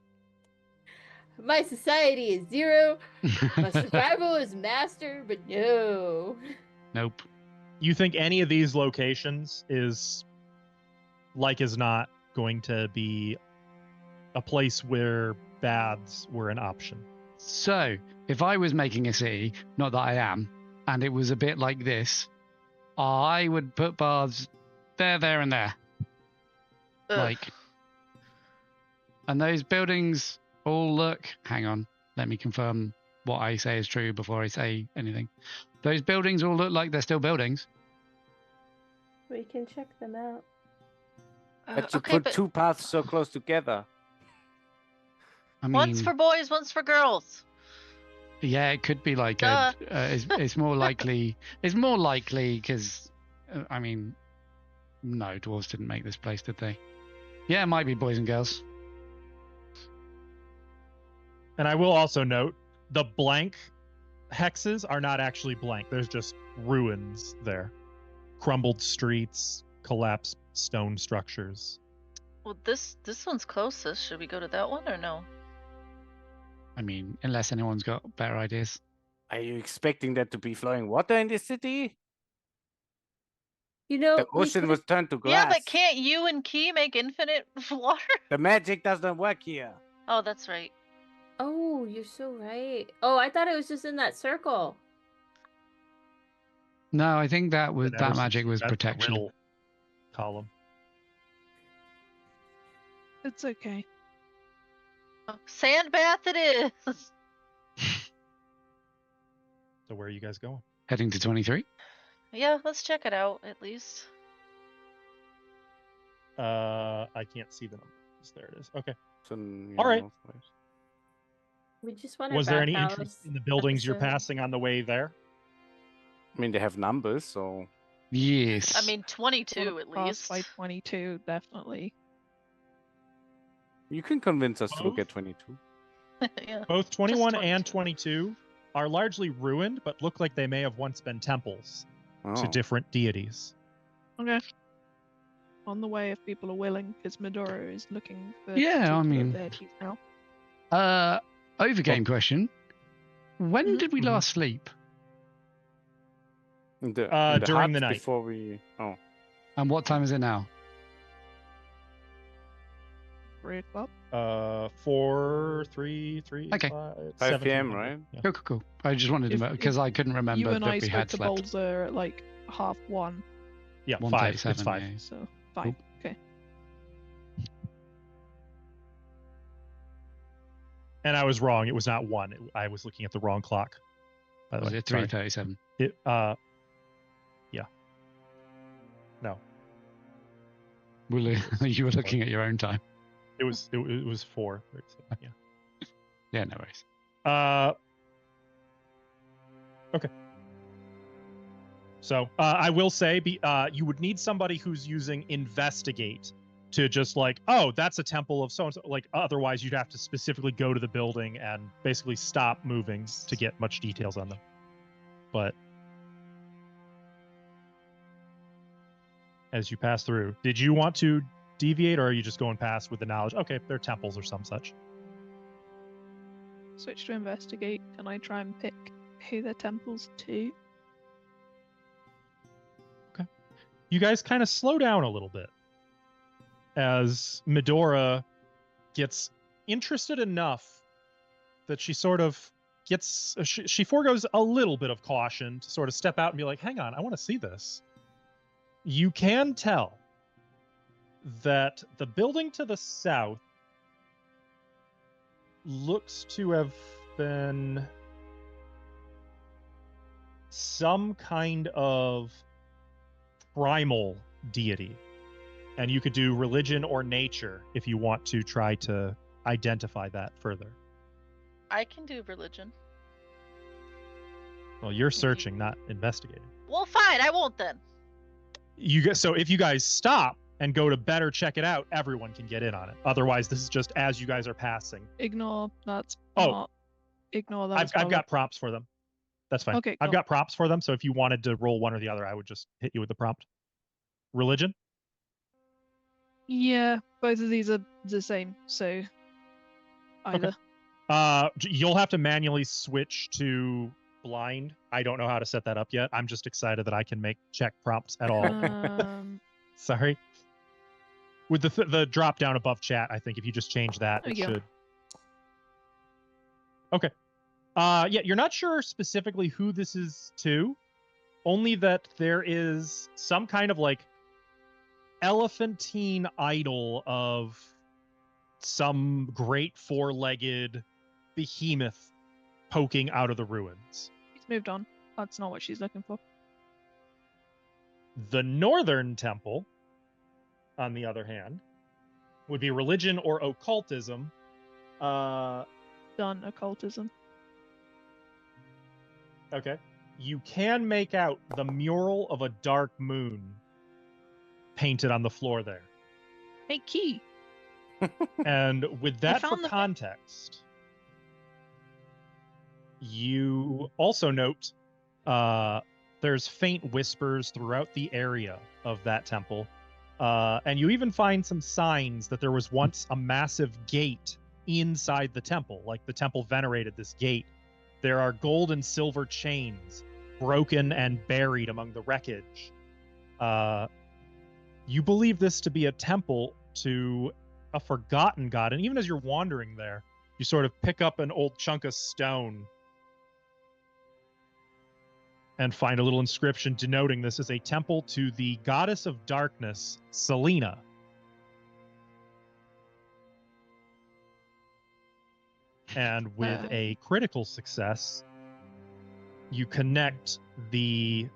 S4: My society is 0. My survival is master, but no.
S1: Nope.
S2: You think any of these locations is like as not going to be a place where baths were an option?
S1: So, if I was making a city, not that I am, and it was a bit like this, I would put baths there, and there.
S5: Ugh.
S1: Like, and those buildings all look. Hang on, let me confirm what I say is true before I say anything. Those buildings all look like they're still buildings.
S4: We can check them out.
S3: But you
S5: okay,
S3: put
S5: but
S3: two paths so close together.
S1: I mean,
S5: one's for boys, one's for girls.
S1: yeah, it could be like it's more likely. It's more likely because, I mean, no, dwarves didn't make this place, did they? Yeah, it might be boys and girls.
S2: And I will also note the blank hexes are not actually blank. There's just ruins there. Crumbled streets, collapsed stone structures.
S5: Well, this one's closest. Should we go to that one or no?
S1: I mean, unless anyone's got better ideas.
S3: Are you expecting there to be flowing water in this city?
S4: You know,
S3: The
S4: we
S3: ocean
S4: could-
S3: was turned to glass.
S5: Yeah, but can't you and Key make infinite water?
S3: The magic doesn't work here.
S5: Oh, that's right.
S4: Oh, you're so right. Oh, I thought it was just in that circle.
S1: No, I think that was
S2: And ever
S1: that
S2: since
S1: magic
S2: you
S1: was
S2: got the
S1: protection.
S2: riddle column.
S6: It's okay.
S5: Oh, sand bath it is.
S2: So where are you guys going?
S1: Heading to 23.
S5: Yeah, let's check it out at least.
S2: I can't see the numbers. There it is. Okay.
S3: So, you
S2: All right.
S3: know,
S4: We just want
S2: Was
S4: our
S2: there any
S4: bathhouse
S2: interest in the buildings you're
S4: episode.
S2: passing on the way there?
S3: I mean, they have numbers, so
S1: Yes.
S5: I mean, 22 at
S6: Cross
S5: least.
S6: by 22, definitely.
S3: you can convince us to look
S2: Both?
S3: at 22.
S5: Yeah.
S2: Both 21 and
S5: 22.
S2: 22 are largely ruined, but look like they may have once been temples to
S3: Oh.
S2: different deities.
S6: Okay. On the way, if people are willing, because Medora is looking for
S1: Yeah, I
S6: particular
S1: mean-
S6: deities now.
S1: Overgame question. When
S6: Mhm.
S1: did we
S2: Mhm.
S1: last sleep?
S3: In the
S2: during the
S3: hut
S2: night.
S3: before we. Oh,
S1: And what time is it now?
S6: 3 o'clock.
S2: 4, 3, 3,
S1: Okay.
S2: 5,
S3: 5 p.m.,
S2: 1700.
S3: right?
S2: Yeah.
S1: Cool. I just wanted to
S6: If-
S1: know because I couldn't remember
S6: You and
S1: that
S6: I
S1: we
S6: spoke
S1: had
S6: to
S1: slept.
S6: Bolzer at like 1:30.
S2: Yeah, 5.
S1: 1:37,
S2: It's 5.
S1: yeah.
S6: So 5.
S1: Cool.
S6: Okay.
S2: And I was wrong. It was not 1. I was looking at the wrong clock. By the
S1: Was
S2: way,
S1: it
S2: sorry.
S1: 3:37?
S2: It yeah. No,
S1: You were looking at your own time.
S2: it was 4. Yeah.
S1: Yeah, no worries.
S2: Okay. So I will say, you would need somebody who's using investigate to just like, oh, that's a temple of so and so. Like, otherwise, you'd have to specifically go to the building and basically stop moving to get much details on them. But as you pass through, did you want to deviate, or are you just going past with the knowledge? Okay, they're temples or some such.
S6: Switch to investigate, and I try and pick who their temple's to.
S2: You guys kind of slow down a little bit as Medora gets interested enough that she sort of gets she forgoes a little bit of caution to sort of step out and be like, hang on, I want to see this. You can tell that the building to the south looks to have been some kind of primal deity. And you could do religion or nature if you want to try to identify that further.
S5: I can do religion.
S2: Well, you're searching, not investigating.
S5: Well, fine, I won't then.
S2: So if you guys stop and go to better check it out, everyone can get in on it. Otherwise, this is just as you guys are passing.
S6: Ignore that's
S2: Oh.
S6: not. Ignore that.
S2: I've got prompts for them. That's fine.
S6: Okay,
S2: I've
S6: cool.
S2: got prompts for them, so if you wanted to roll one or the other, I would just hit you with the prompt. Religion?
S6: Yeah, both of these are the same, so either.
S2: You'll have to manually switch to blind. I don't know how to set that up yet. I'm just excited that I can make check prompts at all. Sorry. With the drop down above chat, I think if you just change that,
S6: There
S2: it
S6: you go.
S2: should. Okay. Yeah, you're not sure specifically who this is to, only that there is some kind of like elephantine idol of some great four-legged behemoth poking out of the ruins.
S6: He's moved on. That's not what she's looking for.
S2: The northern temple, on the other hand, would be religion or occultism.
S6: Done occultism.
S2: Okay. You can make out the mural of a dark moon painted on the floor there.
S6: Hey, Key.
S2: And with that for
S6: found the-
S2: context, you also note there's faint whispers throughout the area of that temple. And you even find some signs that there was once a massive gate inside the temple, like the temple venerated this gate. There are gold and silver chains broken and buried among the wreckage. You believe this to be a temple to a forgotten god, and even as you're wandering there, you sort of pick up an old chunk of stone and find a little inscription denoting this is a temple to the goddess of darkness, Selena. And with a critical success, you connect the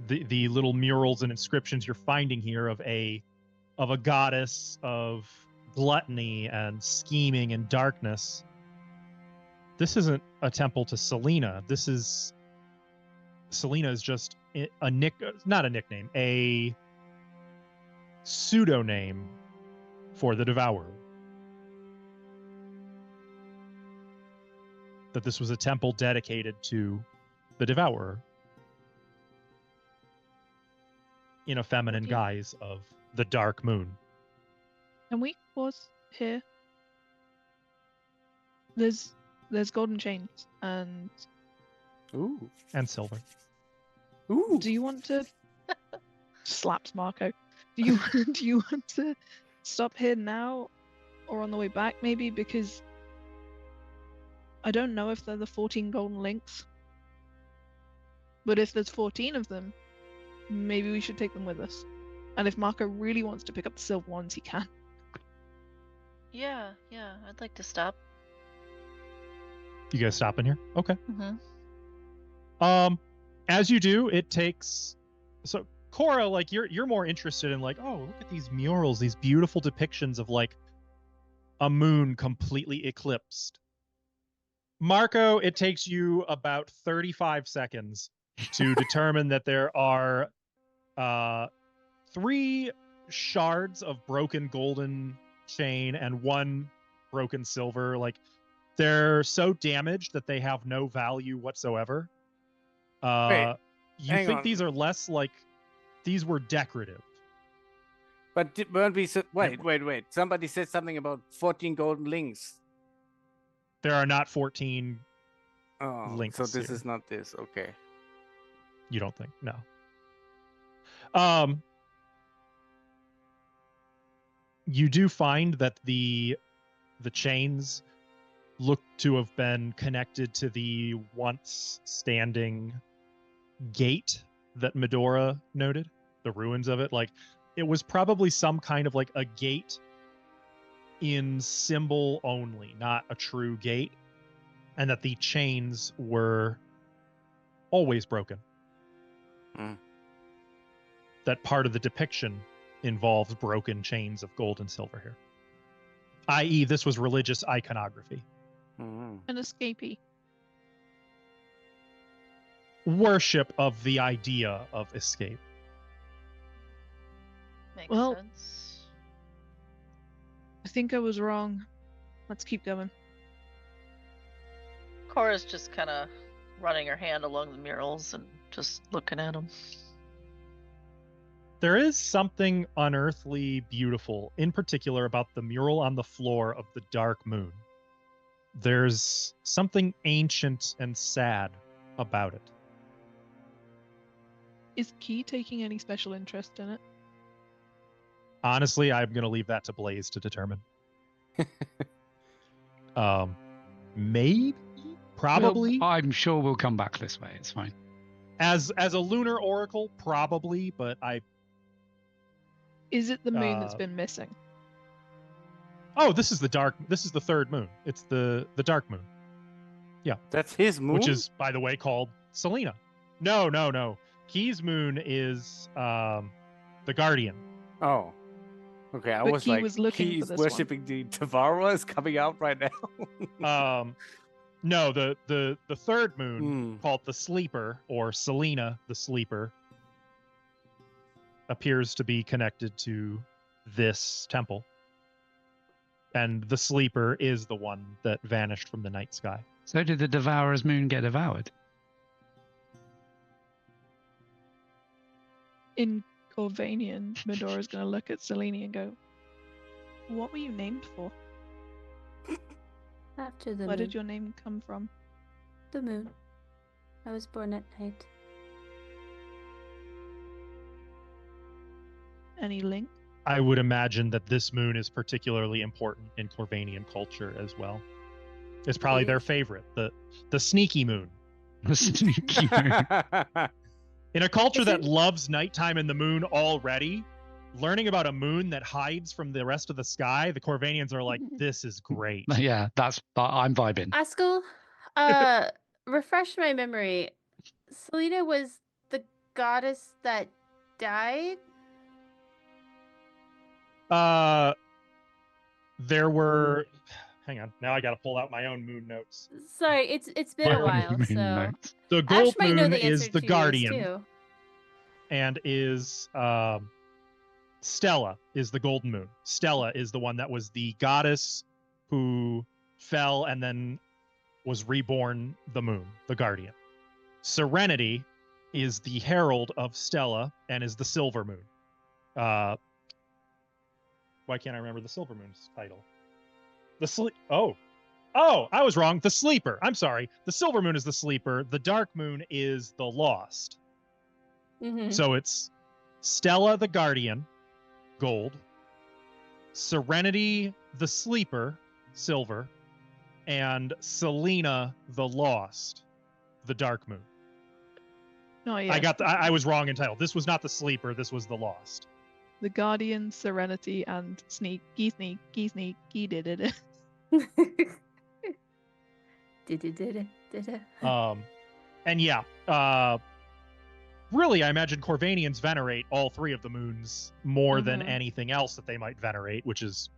S2: little murals and inscriptions you're finding here of a goddess of gluttony and scheming and darkness. This isn't a temple to Selena. Selena is just not a nickname, a pseudonym for the Devourer. That this was a temple dedicated to the Devourer in a feminine guise of the Dark Moon.
S6: Can we pause here? There's golden chains and
S3: Ooh.
S2: And silver.
S3: Ooh.
S6: do you want to slaps Marco? Do you want to stop here now or on the way back maybe, because I don't know if they're the 14 golden links. But if there's 14 of them, maybe we should take them with us. And if Marco really wants to pick up the silver ones, he can.
S5: Yeah, I'd like to stop.
S2: You guys stopping here? Okay.
S5: Mm-hmm.
S2: As you do, it takes. So Cora, like you're more interested in like, oh, look at these murals, these beautiful depictions of like a moon completely eclipsed. Marco, it takes you about 35 seconds to determine that there are 3 shards of broken golden chain and 1 broken silver. Like they're so damaged that they have no value whatsoever.
S3: Wait,
S2: you
S3: hang
S2: think
S3: on.
S2: these are less like these were decorative.
S3: But weren't we? Wait. Somebody said something about 14 golden links.
S2: There are not 14
S3: Oh,
S2: links
S3: so this
S2: here.
S3: is not this. Okay.
S2: You don't think? No. You do find that the chains look to have been connected to the once standing gate that Medora noted, the ruins of it. Like, it was probably some kind of like a gate in symbol only, not a true gate, and that the chains were always broken.
S3: Mm.
S2: That part of the depiction involves broken chains of gold and silver here, i.e., this was religious iconography.
S3: Mm.
S6: An escapee.
S2: Worship of the idea of escape.
S5: Makes
S6: Well-
S5: sense.
S6: I think I was wrong. Let's keep going.
S5: Cora's just kind of running her hand along the murals and just looking at them.
S2: There is something unearthly beautiful, in particular, about the mural on the floor of the Dark Moon. There's something ancient and sad about it.
S6: Is Key taking any special interest in it?
S2: Honestly, I'm going to leave that to Blaze to determine. Maybe, probably.
S1: I'm sure we'll come back this way. It's fine.
S2: As a lunar oracle, probably, but
S6: Is it the moon that's
S2: Uh,
S6: been missing?
S2: oh, this is the third moon. It's the Dark Moon,
S3: That's his moon.
S2: which is, by the way, called Selena. No. Key's moon is the Guardian.
S3: Oh. Okay, I
S6: But
S3: was
S6: Key
S3: like,
S6: was looking for
S3: he's
S6: this one.
S3: worshipping the Tavara is coming out right now.
S2: No, the third moon,
S3: Hmm.
S2: called the Sleeper, or Selena the Sleeper, appears to be connected to this temple. And the Sleeper is the one that vanished from the night sky.
S1: So did the Devourer's moon get devoured?
S6: In Corvanian, Medora's going to look at Selene and go, "What were you named for?
S4: After the
S6: Where
S4: moon.
S6: did your name come from?"
S4: The moon. I was born at night.
S6: Any link?
S2: I would imagine that this moon is particularly important in Corvanian culture as well. It's probably their favorite, the sneaky moon.
S1: The sneaky moon.
S2: In a culture that
S4: Isn't-
S2: loves nighttime and the moon already, learning about a moon that hides from the rest of the sky, the Corvanians are like, this is great.
S1: Yeah, I'm vibing.
S4: Askell, refresh my memory. Selena was the goddess that died?
S2: There were, hang on, now I got to pull out my own moon notes.
S4: Sorry, it's been a while,
S1: Moon
S4: so
S1: notes.
S2: The
S4: Ash
S2: gold
S4: might know
S2: moon
S4: the answer
S2: is the
S4: to yours,
S2: guardian,
S4: too.
S2: and is Stella is the golden moon. Stella is the one that was the goddess who fell and then was reborn the moon, the guardian. Serenity is the herald of Stella and is the silver moon. Why can't I remember the silver moon's title? Oh, I was wrong. The sleeper. I'm sorry. The silver moon is the sleeper. The dark moon is the lost.
S4: Mhm.
S2: So it's Stella the guardian, gold. Serenity the sleeper, silver. And Selena the lost, the dark moon.
S6: Oh yeah.
S2: I was wrong in title. This was not the sleeper. This was the lost.
S6: The Guardian, Serenity, and Sneaky did it.
S4: Did it.
S2: And yeah, really, I imagine Corvanians venerate all three of the moons more than
S6: Mhm.
S2: anything else that they might venerate, which is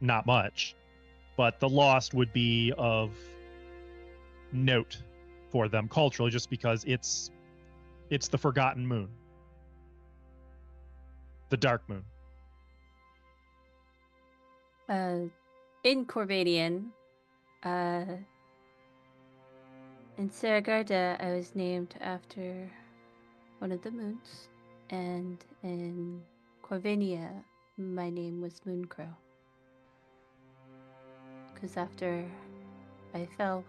S2: not much. But the lost would be of note for them culturally, just because it's the forgotten moon, the dark moon.
S4: In Corvanian, in Saragarda, I was named after one of the moons, and in Corvania, my name was Mooncrow. Because after I fell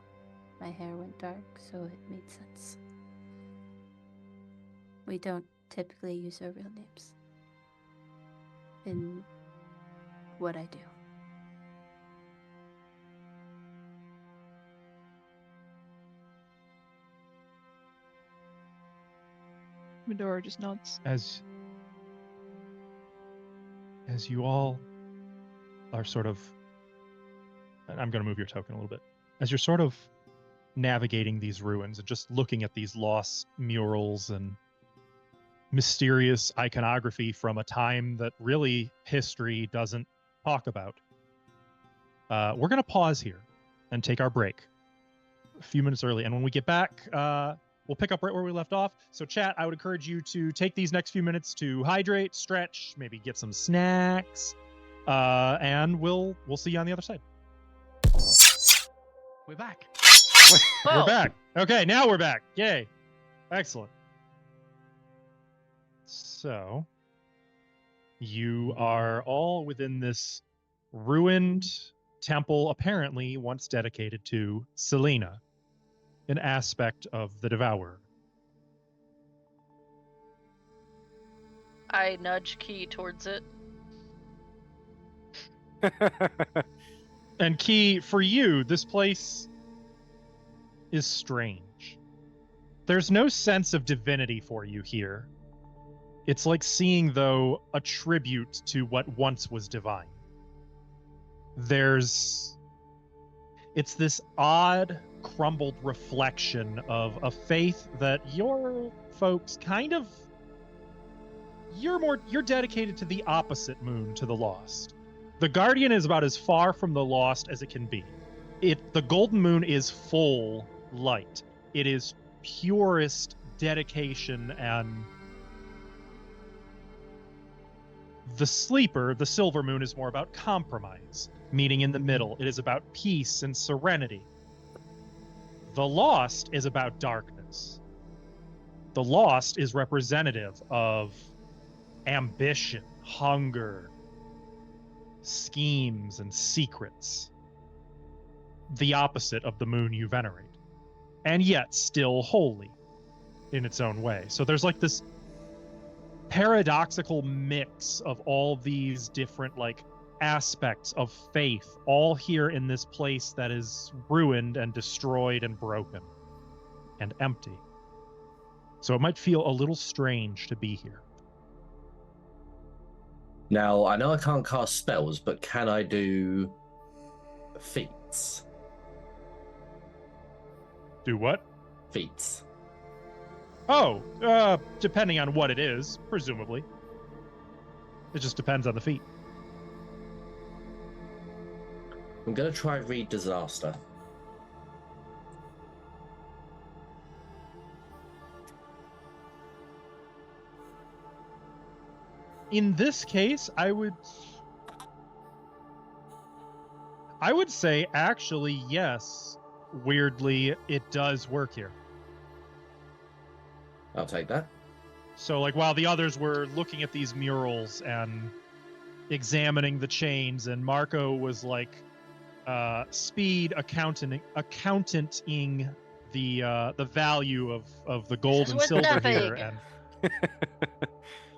S4: my hair went dark, so it made sense. We don't typically use our real names in what I do.
S6: Medora just nods.
S2: As you all are sort of, and I'm going to move your token a little bit, as you're sort of navigating these ruins and just looking at these lost murals and mysterious iconography from a time that really history doesn't talk about, we're going to pause here and take our break a few minutes early. And when we get back, we'll pick up right where we left off. So chat, I would encourage you to take these next few minutes to hydrate, stretch, maybe get some snacks, and we'll see you on the other side.
S1: We're back.
S2: We're back. Okay, now we're back. Yay. Excellent. So, you are all within this ruined temple, apparently once dedicated to Selena, an aspect of the Devourer.
S5: I nudge Key towards it.
S2: And Key, for you, this place is strange. There's no sense of divinity for you here. It's like seeing, though, a tribute to what once was divine. It's this odd, crumbled reflection of a faith that your folks kind of, you're dedicated to the opposite moon, to the lost. The Guardian is about as far from the lost as it can be. The golden moon is full light. It is purest dedication, and the sleeper, the silver moon, is more about compromise, meeting in the middle. It is about peace and serenity. The lost is about darkness. The lost is representative of ambition, hunger, schemes, and secrets. The opposite of the moon you venerate. And yet still holy in its own way. So there's like this paradoxical mix of all these different aspects of faith, all here in this place that is ruined and destroyed and broken and empty. So it might feel a little strange to be here.
S7: Now, I know I can't cast spells, but can I do feats?
S2: Do what?
S7: Feats.
S2: Oh, depending on what it is, presumably. It just depends on the feat.
S7: I'm going to try read disaster.
S2: In this case, I would say actually yes. Weirdly, it does work here.
S7: I'll take that.
S2: So while the others were looking at these murals and examining the chains, and Marco was speed accounting the value of the gold and silver here,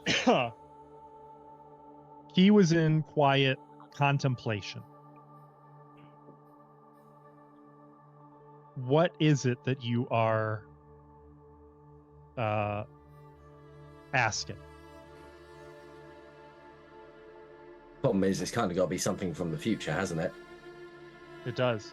S2: and he was in quiet contemplation. What is it that you are asking?
S7: Problem is, it's kind of got to be something from the future, hasn't it?
S2: It does.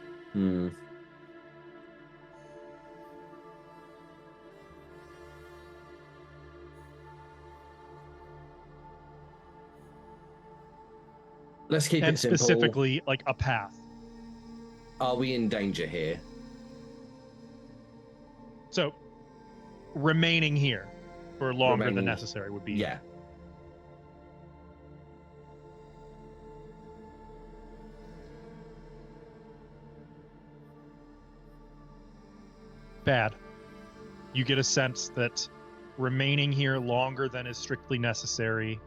S7: Let's keep
S2: and
S7: it simple.
S2: Specifically, a path.
S7: Are we in danger here?
S2: So, remaining here for longer than necessary would be...
S7: Yeah.
S2: Bad. You get a sense that remaining here longer than is strictly necessary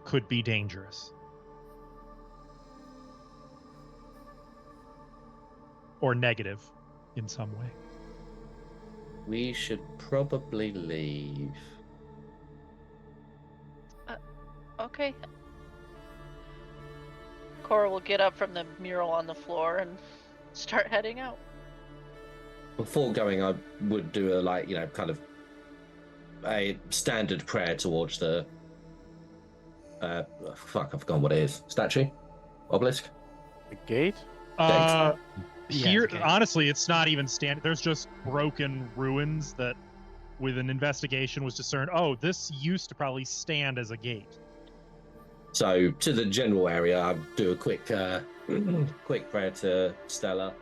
S2: could be dangerous. or negative in some way.
S7: We should probably leave.
S5: Okay. Cora will get up from the mural on the floor and start heading out.
S7: Before going, I would do a kind of a standard prayer towards the I've forgotten what it is. Statue? Obelisk?
S3: The gate?
S1: Yeah,
S2: Here,
S1: okay.
S2: honestly, it's not even standard. There's just broken ruins that, with an investigation, was discerned. Oh, this used to probably stand as a gate.
S7: So to the general area, I'll do a quick quick prayer to Stella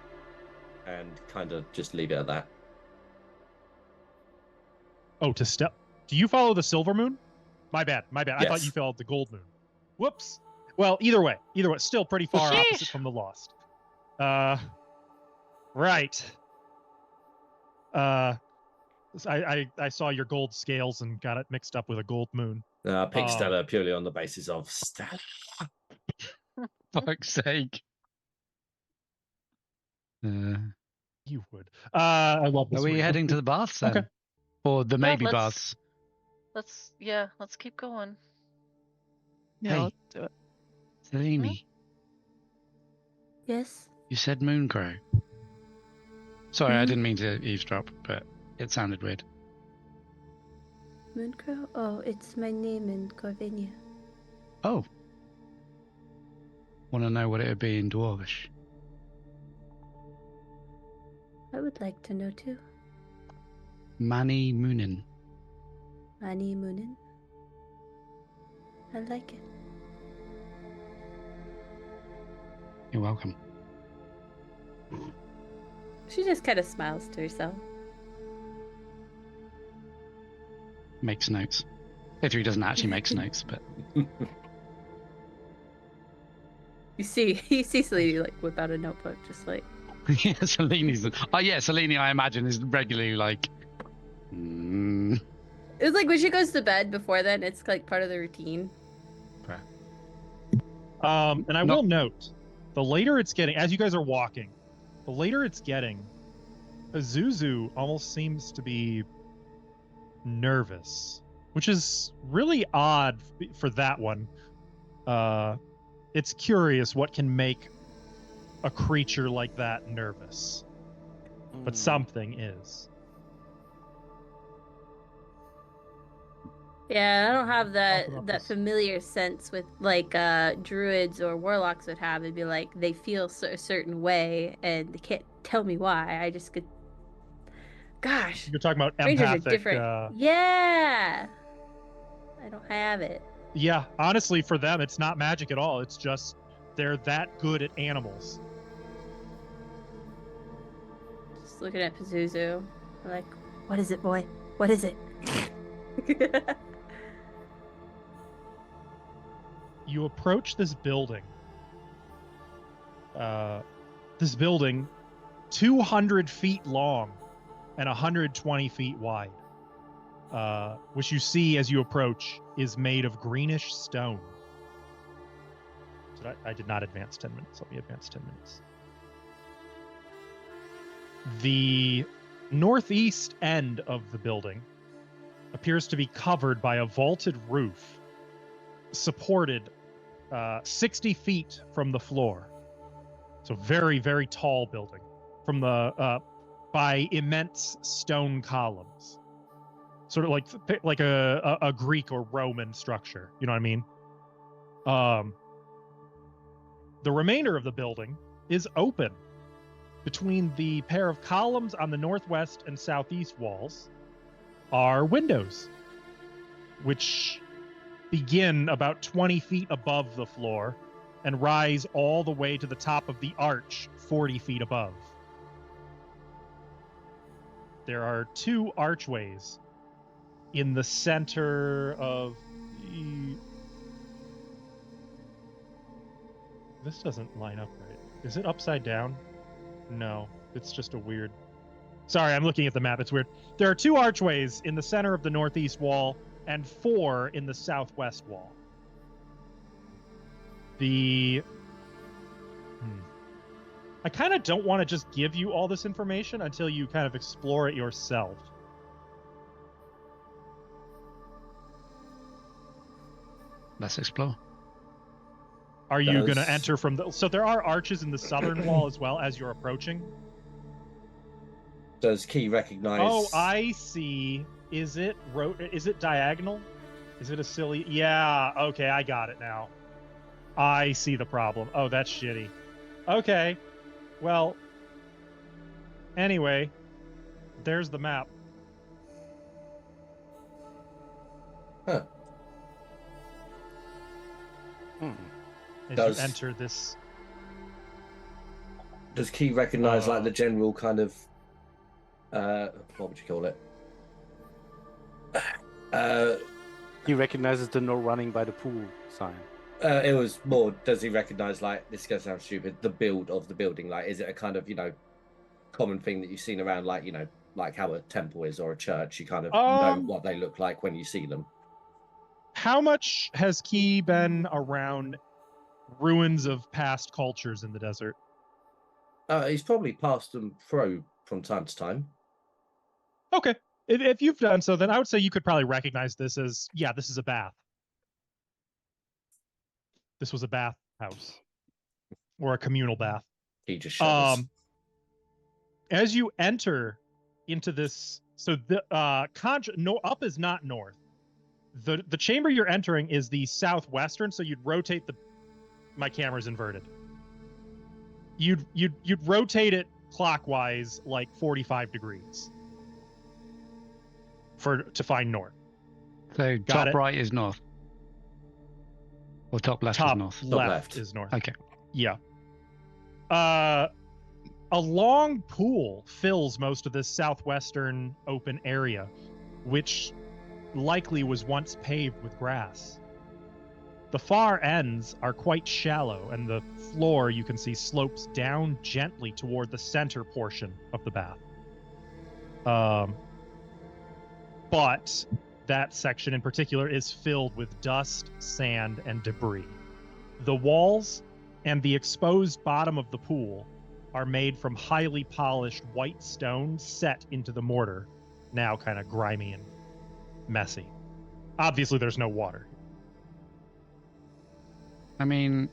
S7: and kind of just leave it at that.
S2: Oh, to step. Do you follow the silver moon? My bad. I thought
S7: Yes.
S2: you followed the gold moon. Whoops. Well, either way, still pretty far
S5: Sheesh.
S2: opposite from the lost. Right. I saw your gold scales and got it mixed up with a gold moon.
S7: I picked Stella purely on the basis of Stella.
S1: Fuck's sake.
S2: You would. I love this.
S1: Are we
S2: movie.
S1: heading to the baths then?
S2: Okay.
S1: Or the maybe
S5: let's-
S1: baths?
S5: Let's keep going.
S6: Yeah,
S1: Hey.
S6: let's do it.
S1: Selene,
S4: Yes?
S1: you said Mooncrow. Sorry, I
S4: Hmm?
S1: didn't mean to eavesdrop, but it sounded weird.
S4: Mooncrow? Oh, it's my name in Corvinia.
S1: Oh. Want to know what it would be in Dwarvish?
S4: I would like to know too.
S1: Mani Moonin.
S4: Mani Moonin? I like it.
S1: You're welcome.
S4: She just kind of smiles to herself.
S1: Makes notes. Ithri doesn't actually make notes, but
S4: You see Selene like whip out a notebook, just like.
S1: yeah, Selene Selene, I imagine, is regularly like.
S4: It's like when she goes to bed before then, it's like part of the routine.
S2: And I
S1: No.
S2: will note, the later it's getting, as you guys are walking, the later it's getting, Azuzu almost seems to be nervous, which is really odd for that one. It's curious what can make a creature like that nervous, but something is.
S4: Yeah, I don't have
S2: Talk about
S4: that
S2: this.
S4: familiar sense with like druids or warlocks would have. It'd be like they feel a certain way and they can't tell me why. I just could. Gosh,
S2: You're talking about
S4: rangers are
S2: empathic.
S4: different. Yeah, I don't have it.
S2: Yeah, honestly, for them, it's not magic at all. It's just they're that good at animals.
S4: Just looking at Pazuzu, I'm like, what is it, boy? What is it?
S2: You approach this building. This building, 200 feet long and 120 feet wide, which you see as you approach is made of greenish stone. So I did not advance 10 minutes. Let me advance 10 minutes. The northeast end of the building appears to be covered by a vaulted roof supported 60 feet from the floor. So very, very tall building from the by immense stone columns. Sort of like a Greek or Roman structure. You know what I mean? The remainder of the building is open. Between the pair of columns on the northwest and southeast walls are windows, which begin about 20 feet above the floor and rise all the way to the top of the arch 40 feet above. There are two archways in the center of This doesn't line up right. Is it upside down? No, it's just a weird. Sorry, I'm looking at the map. It's weird. There are two archways in the center of the northeast wall and 4 in the southwest wall. I kind of don't want to just give you all this information until you kind of explore it yourself.
S1: Let's explore.
S2: Are you going to
S7: Does-
S2: enter from the... So there are arches in the southern wall as well as you're approaching.
S7: Does Key recognize?
S2: Oh, I see. Is it diagonal? Is it a silly... Yeah, okay, I got it now. I see the problem. Oh, that's shitty. Okay. Well, anyway, there's the map.
S7: Huh.
S3: Hmm.
S2: As
S7: Does-
S2: you enter this...
S7: Does Key recognize like
S2: Uh,
S7: the general kind of what would you call it?
S3: He recognizes the no running by the pool sign.
S7: It was more, does he recognize, like, this is going to sound stupid, the build of the building? Like, is it a kind of, common thing that you've seen around, like, like how a temple is or a church? You kind of know what they look like when you see them.
S2: How much has Key been around ruins of past cultures in the desert?
S7: He's probably passed them through from time to time.
S2: Okay. If you've done so, then I would say you could probably recognize this as, yeah, this is a bath. This was a bath house. Or a communal bath.
S7: He just shudders.
S2: As you enter into this, so the up is not north. The chamber you're entering is the southwestern, so you'd rotate my camera's inverted. You'd rotate it clockwise like 45 degrees to find north.
S1: So
S2: Got
S1: top
S2: it.
S1: right is north. Or top left
S2: Top
S1: is north.
S2: left is north.
S1: Okay.
S2: Yeah. A long pool fills most of this southwestern open area, which likely was once paved with grass. The far ends are quite shallow, and the floor, you can see, slopes down gently toward the center portion of the bath. But that section in particular is filled with dust, sand, and debris. The walls and the exposed bottom of the pool are made from highly polished white stone set into the mortar, now kind of grimy and messy. Obviously, there's no water.
S1: I mean,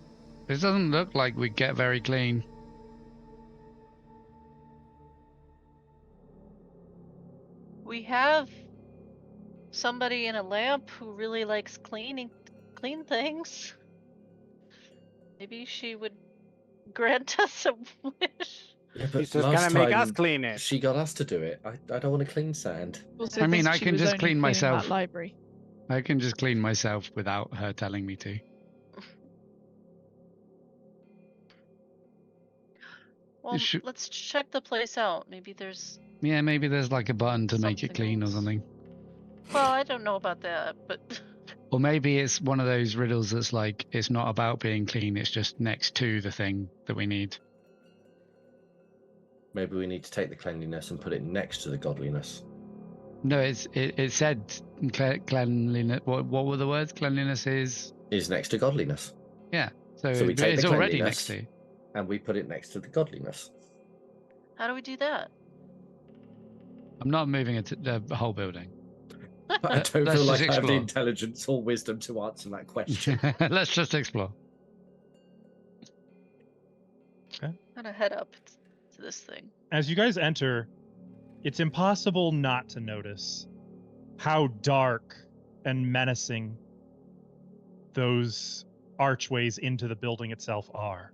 S1: this doesn't look like we get very clean.
S5: We have somebody in a lamp who really likes clean things. Maybe she would grant us a wish.
S7: Yeah,
S3: He's just gonna make us clean it.
S7: She got us to do it. I don't want to clean sand.
S6: Also
S1: I mean,
S6: thinks
S1: I
S6: she
S1: can
S6: was
S1: just
S6: only
S1: clean
S6: cleaning
S1: myself.
S6: That library.
S1: I can just clean myself without her telling me to.
S5: Well,
S1: Should-
S5: let's check the place out. Maybe there's.
S1: Yeah, maybe there's like a button to make it
S5: Something
S1: clean or
S5: else.
S1: something.
S5: Well, I don't know about that, but
S1: Or maybe it's one of those riddles that's like, it's not about being clean, it's just next to the thing that we need.
S7: Maybe we need to take the cleanliness and put it next to the godliness.
S1: No, it said cleanliness. What were the words? Cleanliness is.
S7: Is next to godliness.
S1: Yeah. So,
S7: So we take
S1: it's
S7: the
S1: already
S7: cleanliness.
S1: next to.
S7: And we put it next to the godliness.
S5: how do we do that?
S1: I'm not moving the whole building.
S7: I
S1: Let's
S7: don't feel
S1: just
S7: like I have the
S1: explore.
S7: intelligence or wisdom to answer that question.
S1: Let's just explore.
S5: Gonna head up to this thing.
S2: As you guys enter, it's impossible not to notice how dark and menacing those archways into the building itself are.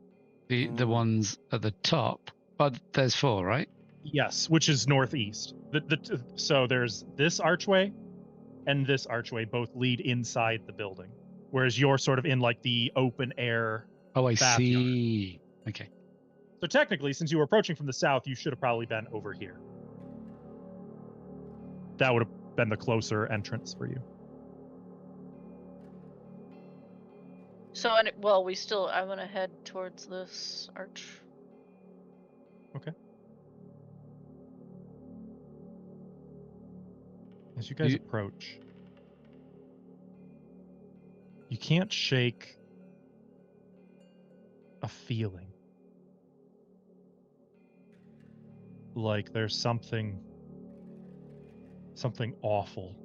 S1: The ones at the top. But there's 4, right?
S2: Yes, which is northeast. So there's this archway and this archway both lead inside the building, whereas you're sort of in like the open air.
S1: Oh, I
S2: Bath
S1: see. Okay.
S2: So technically, since you were approaching from the south, you should have probably been over here. That would have been the closer entrance for you.
S5: So, I want to head towards this arch.
S2: As you guys
S1: You-
S2: approach, you can't shake a feeling. like there's something awful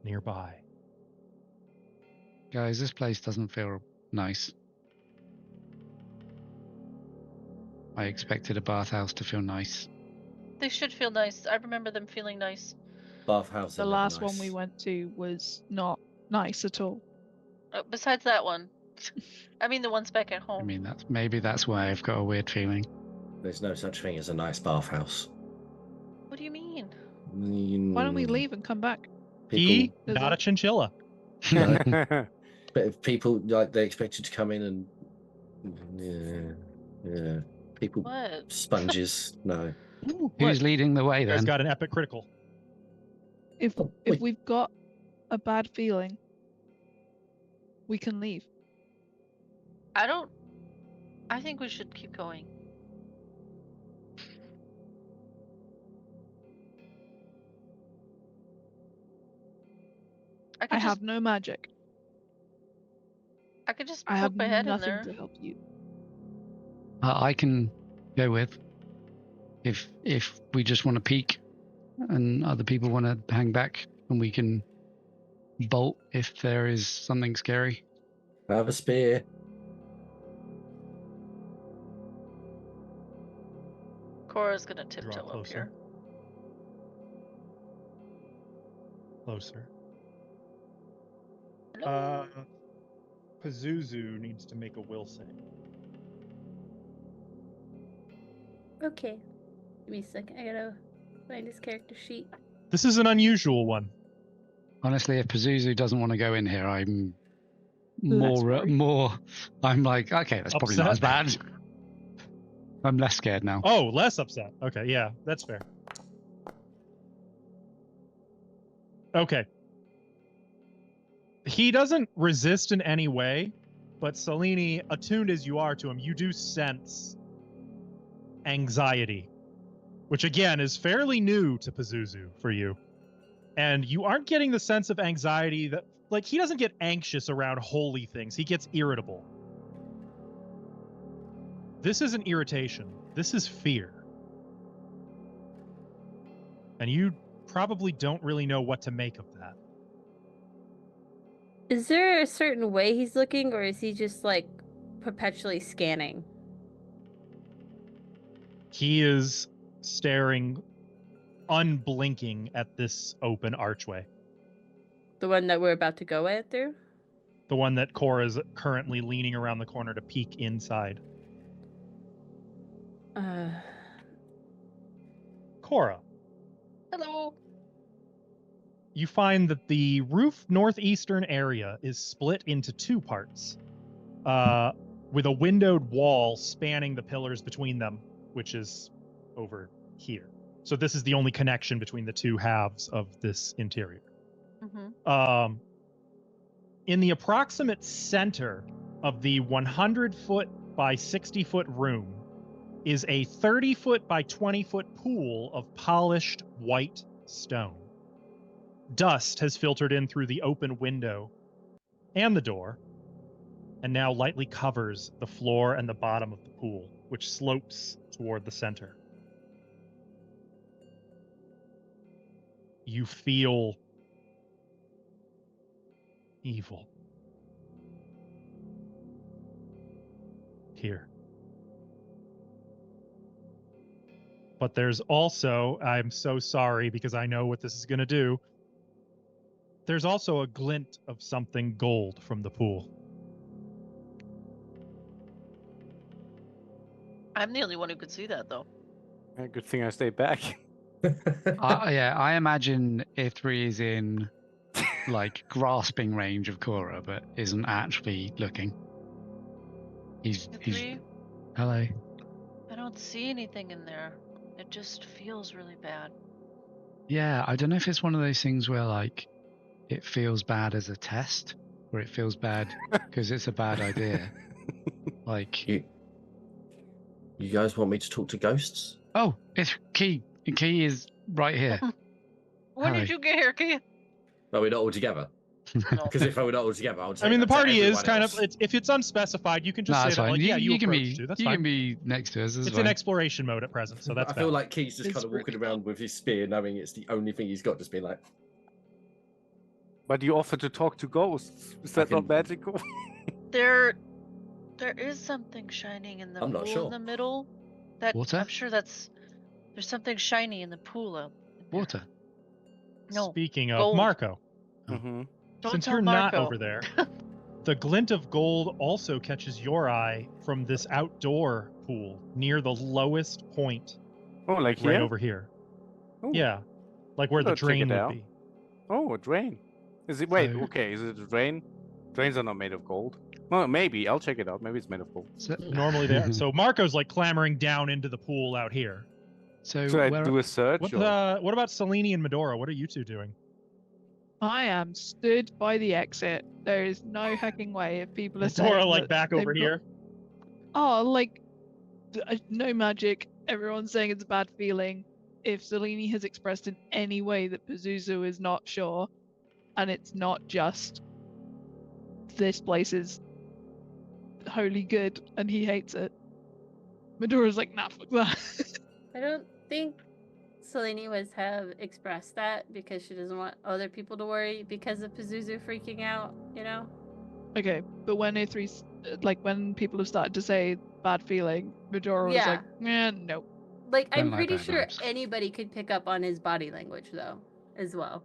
S2: nearby.
S1: Guys, this place doesn't feel nice. I expected a bathhouse to feel nice.
S5: They should feel nice. I remember them feeling nice.
S7: Bathhouse.
S6: The last one we went to was not nice at all.
S5: Besides that one. I mean the ones back at home.
S1: I mean, maybe that's why I've got a weird feeling.
S7: There's no such thing as a nice bathhouse.
S5: What do you mean?
S6: Why don't we leave and come back?
S2: He,
S6: Is
S2: not a
S6: it?
S2: chinchilla.
S7: But if people like they expect you to come in and yeah, people
S5: What?
S7: sponges. No.
S1: Who's leading the way
S2: You guys
S1: then?
S2: got an epic critical.
S6: If
S7: wait.
S6: we've got a bad feeling, we can leave.
S5: I think we should keep going.
S6: I have no magic.
S5: I could just
S6: I have
S5: poke my head in
S6: nothing
S5: there.
S6: to help you.
S1: I can go with. If we just want to peek, and other people want to hang back, and we can bolt if there is something scary.
S7: I have a spear.
S5: Cora's gonna
S2: Draw
S5: tiptoe up
S2: closer.
S5: here.
S2: Closer.
S5: Hello?
S2: Pazuzu needs to make a will save.
S4: Okay. Give me a second. I gotta find his character sheet.
S2: This is an unusual one.
S1: Honestly, if Pazuzu doesn't want to go in here, I'm
S6: Less worried.
S1: more. I'm like, okay, that's probably not as bad. I'm less scared now.
S2: Oh, less upset. Okay, yeah, that's fair. Okay. He doesn't resist in any way, but Selene, attuned as you are to him, you do sense anxiety, which again is fairly new to Pazuzu for you. And you aren't getting the sense of anxiety that, like, he doesn't get anxious around holy things. He gets irritable. This isn't irritation. This is fear. And you probably don't really know what to make of that.
S4: Is there a certain way he's looking, or is he just like perpetually scanning?
S2: He is staring unblinking at this open archway.
S4: The one that we're about to go at through?
S2: The one that Cora is currently leaning around the corner to peek inside. Cora,
S5: Hello.
S2: you find that the roof northeastern area is split into two parts, with a windowed wall spanning the pillars between them, which is over here. So this is the only connection between the two halves of this interior.
S5: Mm-hmm.
S2: In the approximate center of the 100-foot by 60-foot room is a 30-foot by 20-foot pool of polished white stone. Dust has filtered in through the open window and the door, and now lightly covers the floor and the bottom of the pool, which slopes toward the center. You feel evil here. But there's also, I'm so sorry because I know what this is going to do, there's also a glint of something gold from the pool.
S5: I'm the only one who could see that, though.
S3: Yeah, good thing I stayed back.
S1: I imagine Ithri is in like grasping range of Cora, but isn't actually looking. He's
S5: Ithri,
S1: hello.
S5: I don't see anything in there. It just feels really bad.
S1: Yeah, I don't know if it's one of those things where like it feels bad as a test, or it feels bad because it's a bad idea. Like,
S7: You guys want me to talk to ghosts?
S1: oh, it's Key. Key is right here.
S5: When
S1: Hello.
S5: did you get here, Keith?
S7: Are we not all together? Because if I were not all together, I would say
S2: I mean, the
S7: that to
S2: party is
S7: everyone
S2: kind
S7: else.
S2: of, if it's unspecified, you can just
S1: No,
S2: say
S1: that's
S2: that,
S1: fine.
S2: like, yeah, you
S1: can
S2: approach
S1: be,
S2: to. That's
S1: you
S2: fine.
S1: can be next to us.
S2: It's
S1: fine.
S2: in exploration mode at present, so that's
S7: I feel
S2: valid.
S7: like Key's just
S6: It's
S7: kind of walking
S6: really
S7: around with his spear, knowing it's the only thing he's got, just being like,
S3: But you offer to talk to ghosts. Is that not
S7: can-
S3: magical?
S5: There is something shining in the
S7: I'm
S5: pool
S7: not sure.
S5: in the middle. That
S1: Water?
S5: I'm sure there's something shiny in the pool out in there.
S1: Water.
S5: No.
S2: Speaking of
S5: gold.
S2: Marco,
S3: Mm-hmm.
S5: Don't
S2: since
S5: tell
S2: you're
S5: Marco.
S2: not over there, the glint of gold also catches your eye from this outdoor pool near the lowest point,
S3: Oh, like
S2: right
S3: here?
S2: over here.
S3: Ooh.
S2: Yeah, like where the
S3: Let's check it
S2: drain would
S3: out.
S2: be.
S3: Oh, a drain. Is it? Wait,
S1: So-
S3: okay. Is it a drain? Drains are not made of gold. Well, maybe. I'll check it out. Maybe it's made of gold.
S1: So,
S2: Normally they are. So Marco's like clambering down into the pool out here.
S1: so
S3: Should I
S1: where,
S3: do a search?
S2: What
S3: or-
S2: what about Selene and Medora? What are you two doing?
S6: I am stood by the exit. There is no hecking way if people are
S2: Medora
S6: saying
S2: like
S6: that
S2: back
S6: they've
S2: over
S6: got-
S2: here.
S6: Oh, like no magic. Everyone's saying it's a bad feeling. If Selene has expressed in any way that Pazuzu is not sure, and it's not just this place is wholly good and he hates it. Medora's like, nah, fuck that.
S4: I don't think Selene would have expressed that because she doesn't want other people to worry because of Pazuzu freaking out, you know?
S6: Okay, but when A3's like when people have started to say bad feeling, Medora was
S4: Yeah.
S6: like, no.
S4: Like,
S1: Don't
S4: I'm
S1: like
S4: pretty
S1: bad
S4: sure
S1: vibes.
S4: anybody could pick up on his body language, though, as well.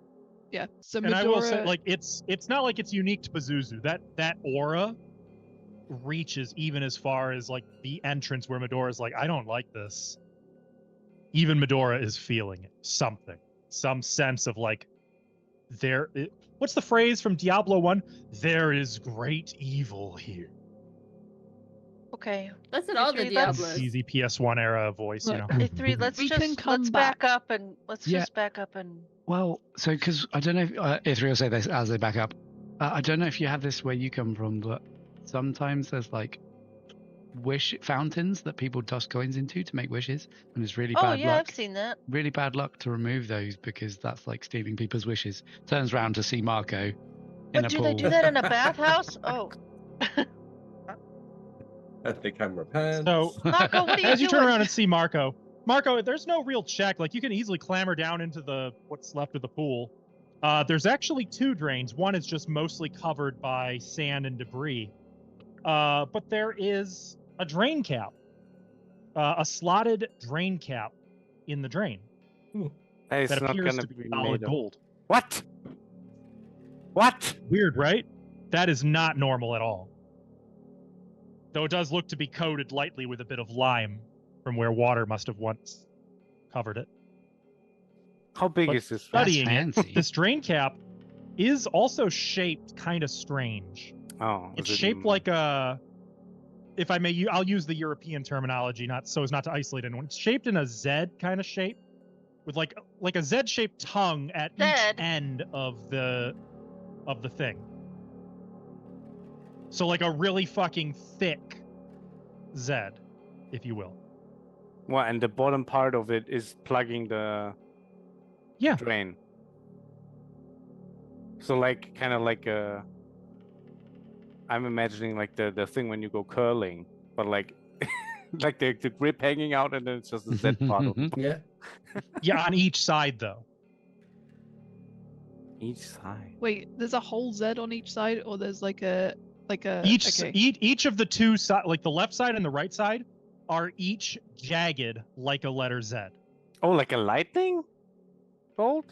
S6: Yeah. So
S2: And
S6: Medora,
S2: I will say, like, it's not like it's unique to Pazuzu. That aura reaches even as far as like the entrance where Medora's like, I don't like this. Even Medora is feeling it. Something, some sense of like, what's the phrase from Diablo 1? There is great evil here.
S5: Okay.
S4: That's what all the
S5: Actually, that's-
S4: Diablos.
S2: Easy PS1 era voice, you know.
S6: Look,
S5: A3, let's
S6: We can
S5: just
S6: come
S5: let's back
S6: back.
S5: up and let's
S1: Yeah.
S5: just back up and
S1: well, so because I don't know if Ithri will say this as they back up. I don't know if you have this where you come from, but sometimes there's like wish fountains that people toss coins into to make wishes, and it's really
S5: Oh
S1: bad
S5: yeah,
S1: luck.
S5: I've seen that.
S1: Really bad luck to remove those because that's like stealing people's wishes. Turns round to see Marco in
S5: But
S1: a
S5: do
S1: pool.
S5: they do that in a bathhouse? Oh.
S7: at the camera pan.
S2: So
S5: Marco, what are you
S2: as you turn
S5: doing?
S2: around and see Marco, there's no real check. Like you can easily clamber down into the what's left of the pool. There's actually two drains. One is just mostly covered by sand and debris. But there is a drain cap, a slotted drain cap in the drain
S3: Hey, it's
S2: that
S3: not
S2: appears
S3: gonna
S2: to be
S3: be
S2: solid
S3: made of
S2: gold.
S3: what? What?
S2: Weird, right? That is not normal at all. Though it does look to be coated lightly with a bit of lime from where water must have once covered it.
S3: How big
S2: But
S3: is this?
S2: Studying
S1: fancy.
S2: it, this drain cap is also shaped kind of strange.
S3: Oh,
S2: It's
S3: is it
S2: shaped like a, if I may, I'll use the European terminology, not so as not to isolate anyone. It's shaped in a Z kind of shape, with like a Z-shaped tongue at
S5: Zed.
S2: each end of the thing. So like a really fucking thick Z, if you will.
S3: What? And the bottom part of it is plugging the
S2: Yeah.
S3: drain. So like kind of like a. I'm imagining like the thing when you go curling, but like like the grip hanging out and then it's just the Z part of
S7: Yeah.
S2: Yeah, on each side though.
S3: each side.
S6: Wait, there's a whole Z on each side, or there's like a
S2: Each
S6: okay.
S2: each of the two side, like the left side and the right side, are each jagged like a letter Z.
S3: Oh, like a lightning bolt?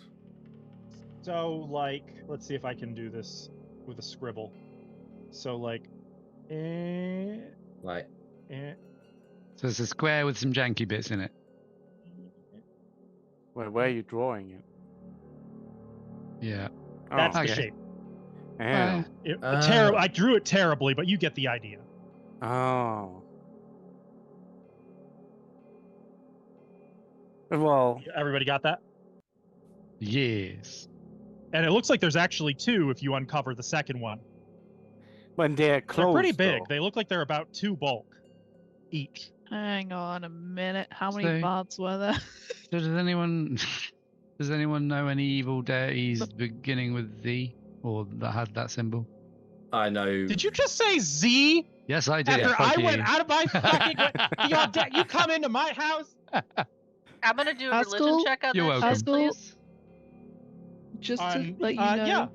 S2: So like, let's see if I can do this with a scribble. So like,
S7: Like,
S1: So it's a square with some janky bits in it.
S3: Wait, where are you drawing it?
S1: Yeah.
S2: that's
S3: oh,
S2: the
S1: okay.
S2: shape.
S3: yeah.
S2: I drew it terribly, but you get the idea.
S3: Oh. Well,
S2: Everybody got that?
S1: Yes.
S2: And it looks like there's actually two if you uncover the second one.
S3: when they're close.
S2: They're pretty big.
S3: though.
S2: They look like they're about 2 bulk each.
S6: Hang on a minute. How many
S1: So-
S6: bards were there?
S1: So does anyone know any evil deities beginning with Z? or that had that symbol.
S7: I know.
S2: Did you just say Z?
S1: Yes, I did.
S2: After
S1: Fuck
S2: I
S1: you.
S2: went out of my fucking way, you come into my house?
S5: I'm gonna do a
S6: Haskell?
S5: religion check on
S1: You're
S5: that
S1: welcome.
S5: shit, please.
S6: Just to
S2: On-
S6: let you know,
S2: yeah.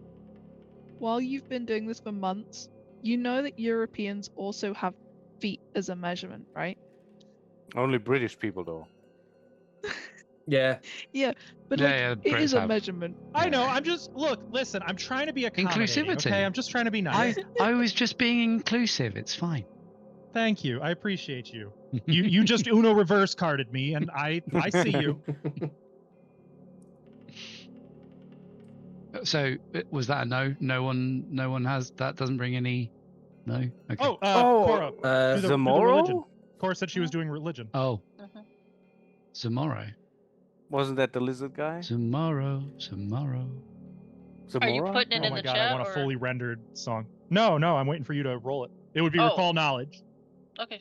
S6: while you've been doing this for months, you know that Europeans also have feet as a measurement, right?
S3: Only British people, though.
S7: Yeah.
S6: Yeah, but
S1: Yeah,
S6: like
S1: yeah,
S6: it is
S1: Brits
S6: a
S1: have.
S6: measurement.
S2: I know. I'm just listen. I'm trying to be accommodating.
S1: Inclusivity.
S2: Okay, I'm just trying to be nice.
S1: I was just being inclusive. It's fine.
S2: Thank you. I appreciate you. You just Uno reverse carded me, and I see you.
S1: So was that a no? No one has that. Doesn't bring any. No. Okay.
S2: Oh, Cora. Do the religion.
S3: Zamoro?
S2: Cora said she was doing religion.
S1: Oh.
S5: Mhm.
S1: Tomorrow.
S3: Wasn't that the lizard guy?
S1: Tomorrow.
S5: Are you
S3: Zamora?
S5: putting it
S2: Oh
S5: in
S2: my
S5: the
S2: god,
S5: chat?
S2: I want a
S5: or...
S2: fully rendered song. No, I'm waiting for you to roll it. It would be
S5: Oh.
S2: recall knowledge.
S5: Okay.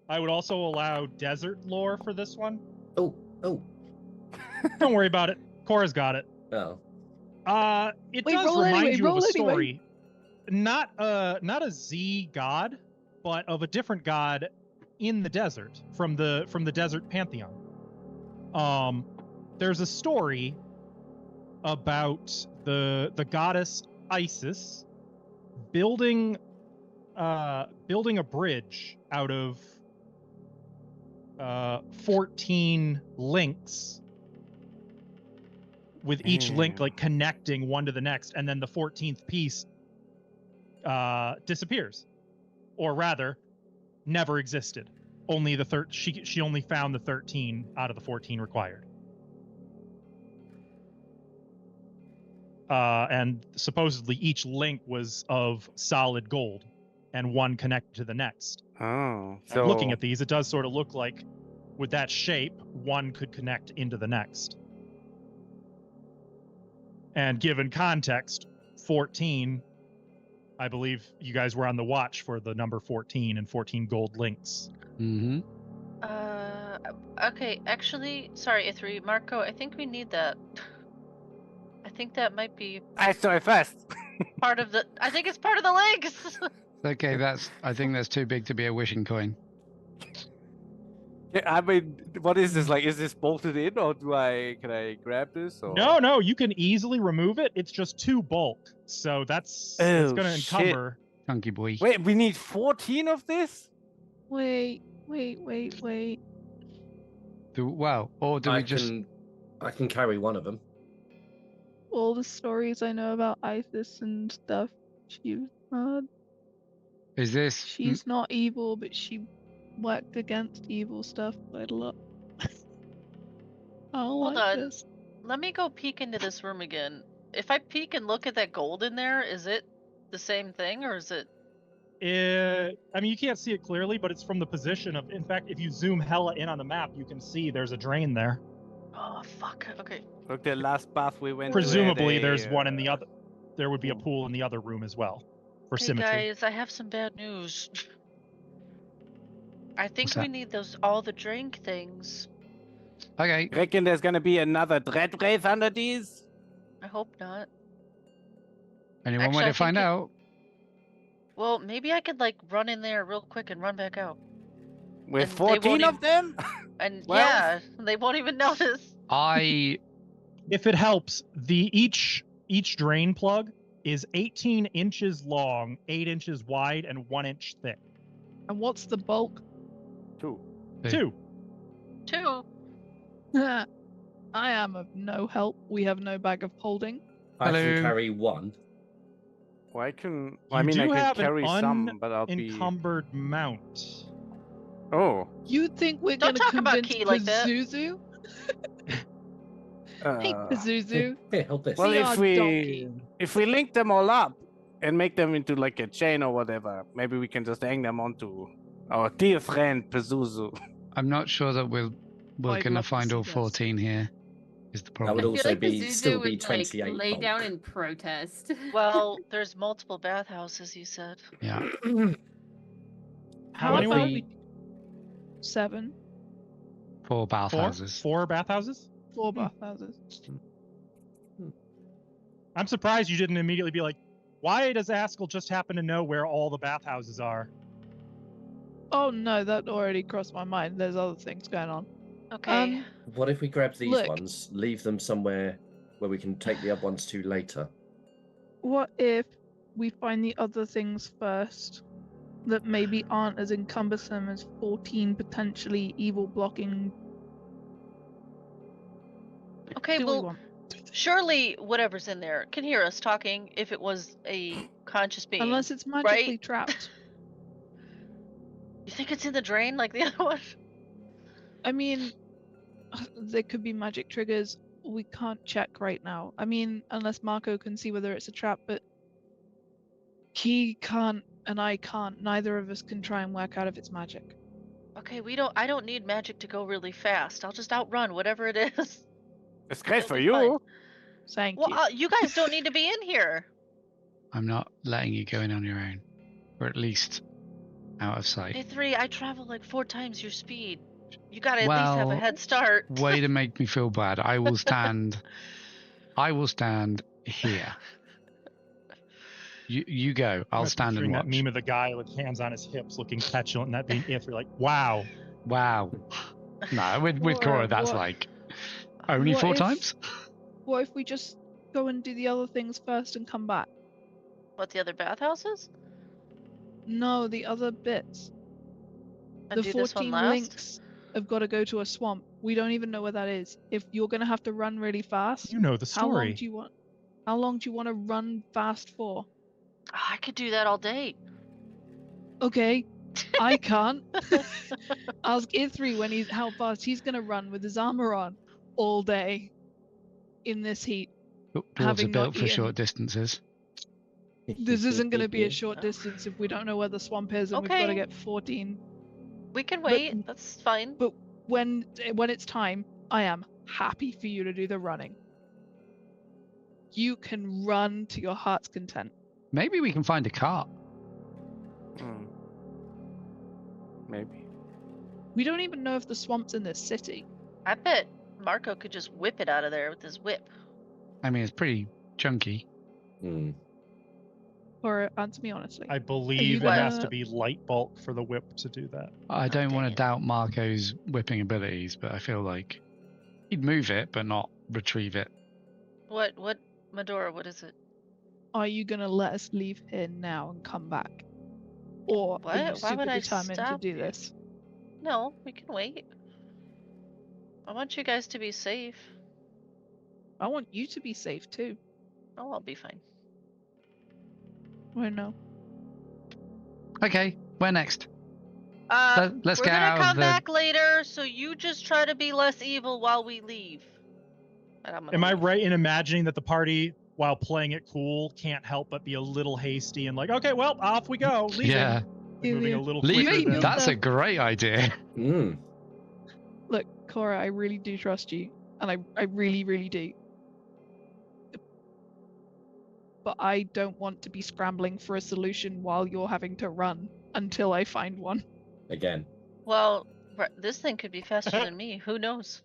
S2: I would also allow desert lore for this one.
S7: Oh.
S2: Don't worry about it. Cora's got it.
S7: Oh.
S2: It
S6: Wait,
S2: does
S6: roll
S2: remind
S6: anyway,
S2: you of
S6: roll
S2: a
S6: anyway.
S2: story. Not a Z god, but of a different god in the desert from the desert pantheon. There's a story about the goddess Isis building a bridge out of 14 links, with each link like connecting one to the next, and then the 14th piece disappears, or rather never existed. Only the she only found the 13 out of the 14 required. And supposedly each link was of solid gold, and one connected to the next.
S3: Oh,
S2: And
S3: so
S2: looking at these, it does sort of look like, with that shape, one could connect into the next. And given context, 14, I believe you guys were on the watch for the number 14 and 14 gold links.
S1: Mm-hmm.
S5: Okay, actually, sorry, Ithri, Marco, I think we need that. I think that might be
S3: I saw it first.
S5: part of the. I think it's part of the links.
S1: Okay, I think that's too big to be a wishing coin.
S3: Yeah, I mean, what is this? Like, is this bolted in, or can I grab this? Or...
S2: No, you can easily remove it. It's just too bulk, so it's
S3: Oh,
S2: going to encumber.
S1: Chunky boy.
S3: Wait, we need 14 of this?
S6: Wait.
S1: Well, or do we just?
S7: I can carry one of them.
S6: All the stories I know about Isis and stuff,
S1: Is this?
S6: she's not evil, but she worked against evil stuff quite a lot. I don't
S5: Hold
S6: like
S5: on.
S6: this.
S5: Let me go peek into this room again. If I peek and look at that gold in there, is it the same thing, or is it?
S2: I mean, you can't see it clearly, but it's from the position of. In fact, if you zoom hella in on the map, you can see there's a drain there.
S5: Oh fuck. Okay.
S3: Look, the last path we went.
S2: Presumably, there's one in the other. There would be a pool in the other room as well, for
S5: Hey
S2: symmetry.
S5: guys, I have some bad news. I think
S1: What's
S5: we
S1: that?
S5: need all the drink things.
S1: Okay.
S3: Reckon there's gonna be another dread wraith under these?
S5: I hope not.
S1: Only one
S5: Actually,
S1: way
S5: I
S1: to find
S5: think it-
S1: out.
S5: Well, maybe I could like run in there real quick and run back out.
S3: With
S5: And they won't
S3: 14 of them?
S5: And
S3: Well-
S5: yeah, they won't even notice.
S2: If it helps, each drain plug is 18 inches long, 8 inches wide, and 1 inch thick.
S6: And what's the bulk?
S3: 2.
S2: Two.
S5: Two.
S6: I am of no help. We have no bag of holding.
S7: I
S1: Hello.
S7: can carry one.
S3: Well, I can.
S2: You
S3: I mean, I
S2: do
S3: can
S2: have
S3: carry
S2: an
S3: some, but I'll be.
S2: Encumbered mount.
S3: Oh.
S6: You think we're
S5: Don't
S6: gonna
S5: talk about
S6: convince
S5: Key like that.
S6: Pazuzu? Hey, Pazuzu.
S7: Here, hold this.
S3: Well,
S6: See
S3: if
S6: our
S3: we
S6: donkey.
S3: link them all up and make them into like a chain or whatever, maybe we can just hang them onto our dear friend Pazuzu.
S1: I'm not sure that we're
S6: I'd
S1: gonna
S6: love to
S1: find
S6: see
S1: all
S6: this.
S1: 14 here. Is the
S7: That
S1: problem?
S7: would
S4: I
S7: also
S4: feel like
S7: be
S4: Pazuzu
S7: still be
S4: would
S7: 28
S4: like lay
S7: bulk.
S4: down and protest.
S5: Well, there's multiple bathhouses, you said.
S1: Yeah.
S2: How many were
S6: about
S2: there?
S6: we 7?
S1: 4 bathhouses.
S2: Four bathhouses?
S6: 4 bathhouses.
S2: I'm surprised you didn't immediately be like, why does Askell just happen to know where all the bathhouses are?
S6: Oh no, that already crossed my mind. There's other things going on.
S5: Okay.
S7: What if we grab these
S6: Look.
S7: ones, leave them somewhere where we can take the other ones to later?
S6: What if we find the other things first that maybe aren't as encumbersome as 14 potentially evil blocking?
S5: Okay,
S6: Do we
S5: well,
S6: want?
S5: surely whatever's in there can hear us talking if it was a conscious being.
S6: Unless it's magically
S5: right?
S6: trapped.
S5: You think it's in the drain like the other one?
S6: I mean, there could be magic triggers. We can't check right now. I mean, unless Marco can see whether it's a trap, but he can't and I can't. Neither of us can try and work out if it's magic.
S5: Okay, I don't need magic to go really fast. I'll just outrun whatever it is.
S3: It's great
S5: It'll
S3: for
S5: be
S3: you.
S5: fine.
S6: Thank
S5: Well,
S6: you.
S5: you guys don't need to be in here.
S1: I'm not letting you go in on your own, or at least out of sight.
S5: A3, I travel like 4 times your speed. You gotta at least have a
S1: Well,
S5: head start.
S1: Way to make me feel bad. I will stand. I will stand here. You go. I'll stand and watch.
S2: That meme of the guy with hands on his hips, looking petulant, and that being if you're like, wow.
S1: Wow. No, with Cora, that's like only
S6: what
S1: 4
S6: if-
S1: times.
S6: What if we just go and do the other things first and come back?
S5: What, the other bathhouses?
S6: No, the other bits.
S5: And
S6: The
S5: do this one
S6: 14
S5: last?
S6: links have got to go to a swamp. We don't even know where that is. If you're going to have to run really fast,
S2: You know the
S6: how long
S2: story.
S6: do you want? How long do you want to run fast for?
S5: Oh, I could do that all day.
S6: Okay, I can't. Ask Ithri when how fast he's going to run with his armor on all day in this heat.
S1: Dwarves are
S6: having not
S1: built for
S6: eaten.
S1: short distances.
S6: This isn't going to be a short distance if we don't know where the swamp is and we've got to
S5: Okay.
S6: get 14.
S5: We can wait. That's fine.
S6: But when it's time, I am happy for you to do the running. You can run to your heart's content.
S1: Maybe we can find a cart.
S3: Maybe.
S6: We don't even know if the swamp's in this city.
S5: I bet Marco could just whip it out of there with his whip.
S1: I mean, it's pretty chunky.
S7: Hmm.
S6: Or answer me honestly.
S2: I believe it
S6: gonna-
S2: has to be light bulk for the whip to do that.
S1: I don't want
S5: dang
S1: to
S5: it.
S1: doubt Marco's whipping abilities, but I feel like he'd move it, but not retrieve it.
S5: What, Medora, what is it?
S6: Are you going to let us leave here now and come back? Or
S5: What?
S6: are you
S5: Why
S6: super
S5: would I
S6: determined to
S5: stop
S6: do
S5: you?
S6: this?
S5: No, we can wait. I want you guys to be safe.
S6: I want you to be safe too.
S5: Oh, I'll be fine.
S6: I know.
S1: Okay, where next? Let's
S5: We're
S1: get
S5: gonna
S1: out of
S5: come
S1: the.
S5: back later, so you just try to be less evil while we leave. And I'm gonna
S2: Am I
S5: leave.
S2: right in imagining that the party, while playing it cool, can't help but be a little hasty and like, okay, well, off we go, leaving.
S1: Yeah,
S2: Like moving a little quicker
S1: leaving.
S2: than...
S1: That's a great idea.
S7: Hmm.
S6: Look, Cora, I really do trust you. And I really, really do. But I don't want to be scrambling for a solution while you're having to run until I find one.
S7: Again.
S5: Well, this thing could be faster than me. Who knows?